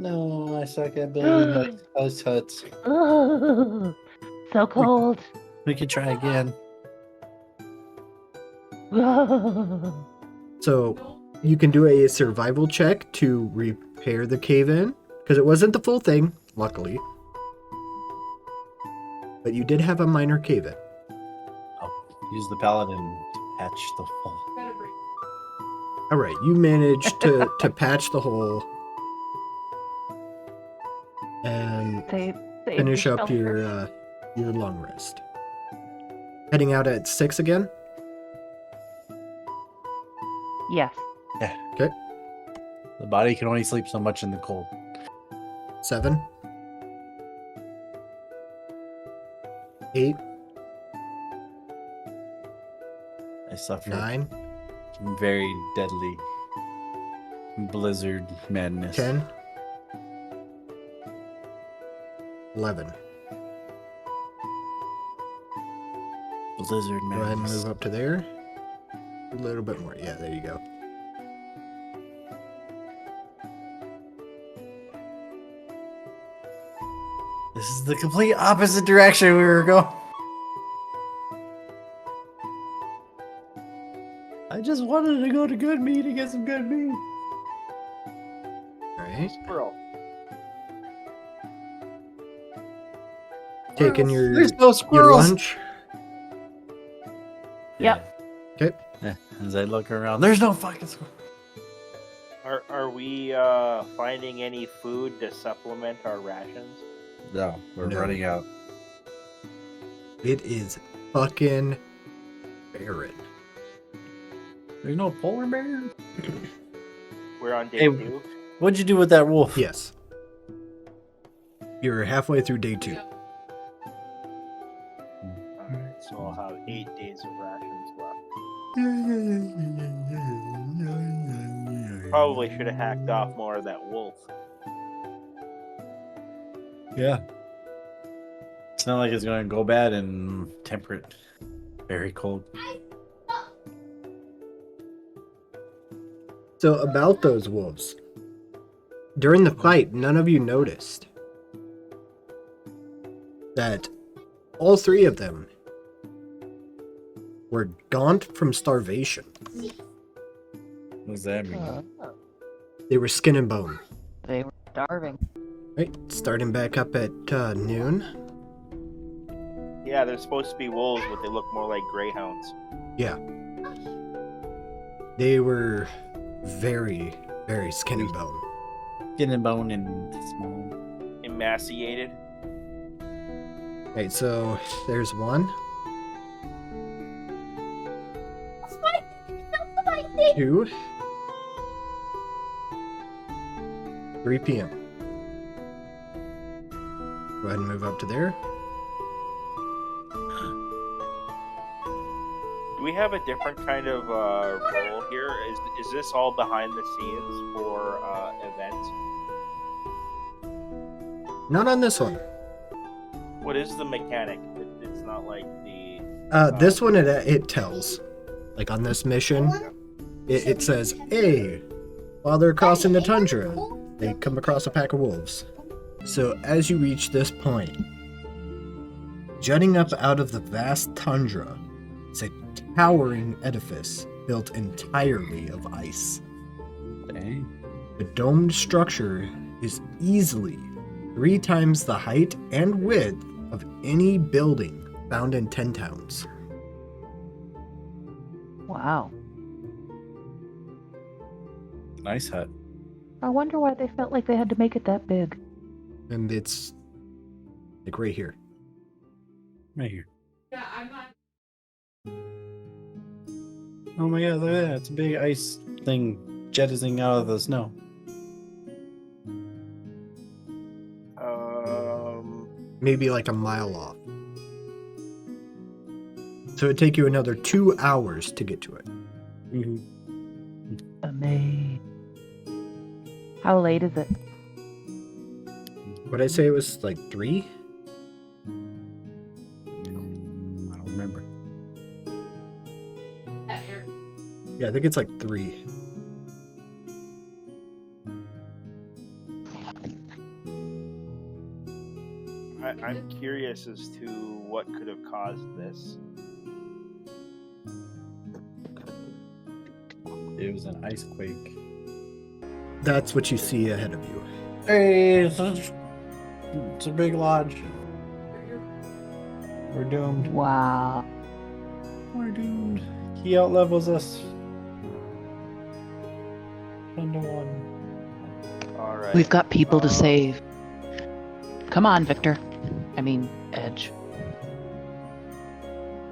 No, I suck at building ice huts. Ugh, so cold. We could try again. Ugh. So, you can do a survival check to repair the cave in, because it wasn't the full thing, luckily. But you did have a minor cave in. Use the paladin to patch the hole. All right, you managed to patch the hole and Save finish yourself up first. your long rest. Heading out at 6 again. Yes. Okay, The body can only sleep so much in the cold. 7, 8, I suffer 9, from very deadly blizzard madness. 10, 11. Blizzard Go ahead and madness. move up to there. A little bit more. Yeah, there you go. This is the complete opposite direction we were going. I just wanted to go to good meat to get some good meat. All right. Squirrel. Taking your There's no your squirrels. lunch. Yep. Okay. Yeah, as I look around, there's no fucking squirrels. Are we finding any food to supplement our rations? No, we're No. running out. It is fucking barren. There's no polar bear? We're on day Hey, 2. What'd you do with that wolf? Yes. You're halfway through day 2. Alright, so I'll have 8 days of rations left. Probably should have hacked off more of that wolf. Yeah. It's not like it's going to go bad in temperate, very cold. So about those wolves. During the fight, none of you noticed that all 3 of them were gaunt from starvation. What does that mean? They were skin and bone. They were starving. Right, starting back up at noon. Yeah, they're supposed to be wolves, but they look more like greyhounds. Yeah. They were very, very skin and bone. Skin and bone and small. Emaciated. Right, so there's 1. 2. 3 p.m. Go ahead and move up to there. Do we have a different kind of role here? Is this all behind the scenes for events? Not on this one. What is the mechanic? It's not like the... This one, it tells. Like on this mission, it says, hey, while they're crossing the tundra, they come across a pack of wolves. So as you reach this point, jutting up out of the vast tundra is a towering edifice built entirely of ice. Dang. The domed structure is easily 3 times the height and width of any building found in 10 towns. Wow. Nice hut. I wonder why they felt like they had to make it that big. And it's like right here. Right here. Oh my god, look at that. It's a big ice thing jettisoning out of the snow. Maybe like a mile off. So it'd take you another 2 hours to get to it. Amazing. How late is it? What did I say? It was like 3? I don't remember. Yeah, I think it's like 3. I'm curious as to what could have caused this. It was an ice quake. That's what you see ahead of you. Hey, it's a big lodge. We're doomed. Wow. We're doomed. He outlevels us. 10-1. All right. We've got people to save. Come on, Victor. I mean, Edge.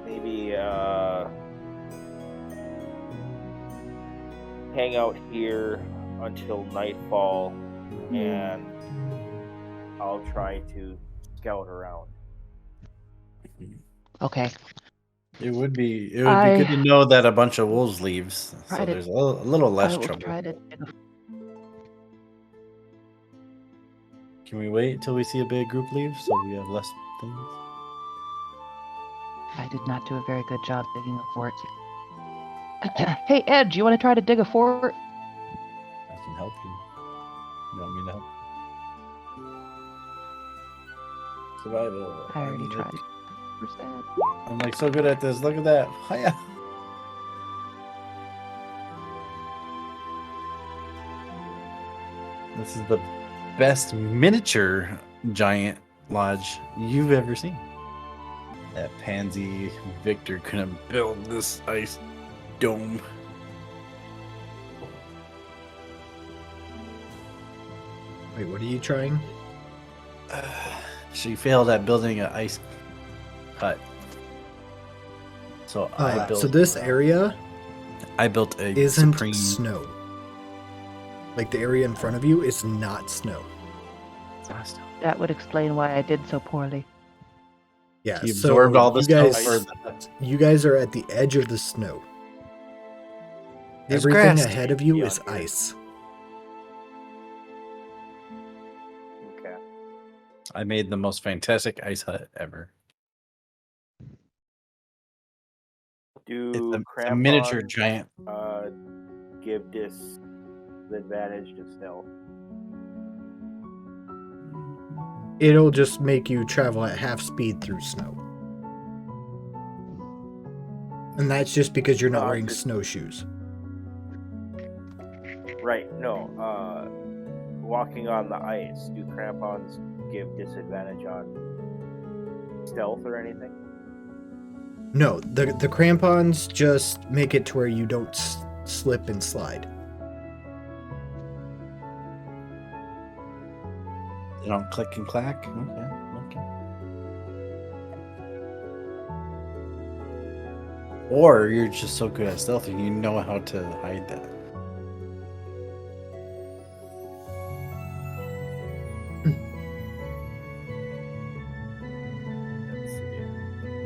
Maybe hang out here until nightfall, and I'll try to scout around. Okay. It would be good to know that a bunch of wolves leaves, so Try to- there's a little less I will trouble. try to. Can we wait till we see a big group leave so we have less things? I did not do a very good job digging a fort. Hey, Edge, you want to try to dig a fort? I can help you. You want me to help? Survival. I already I'm tried. I'm like so good at this. Look at that. Hiya. This is the best miniature giant lodge you've ever seen. That pansy Victor couldn't build this ice dome. Wait, what are you trying? She failed at building an ice hut. So I built. So this area I built a isn't supreme. snow. Like the area in front of you is not snow. That would explain why I did so poorly. Yeah, He so absorbed all the you snow guys, for the hut. you guys are at the edge of the snow. There's Everything grass. ahead of you Yeah, is here. ice. Okay. I made the most fantastic ice hut ever. Do It's a crampons, miniature giant. give disadvantage to stealth? It'll just make you travel at half speed through snow. And that's just because you're not No, wearing just- snowshoes. Right. No. Walking on the ice. Do crampons give disadvantage on stealth or anything? No, the crampons just make it to where you don't slip and slide. They don't click and clack. Okay. Or you're just so good at stealth and you know how to hide that.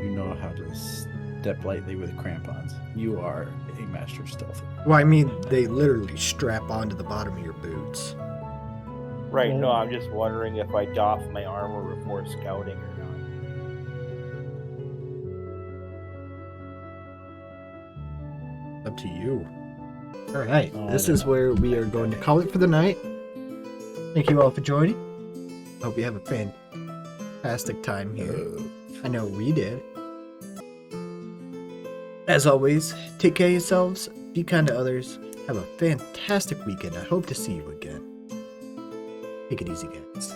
You know how to step lightly with crampons. You are a master stealther. Well, I mean, they literally strap onto the bottom of your boots. Right. No, I'm just wondering if I doff my armor before scouting or not. Up to you. All right, Oh, this I is where we are going to call it for the night. Thank you all for joining. Hope you have a fantastic time here. I know we did. As always, take care of yourselves, be kind to others, have a fantastic weekend. I hope to see you again. Take it easy, guys.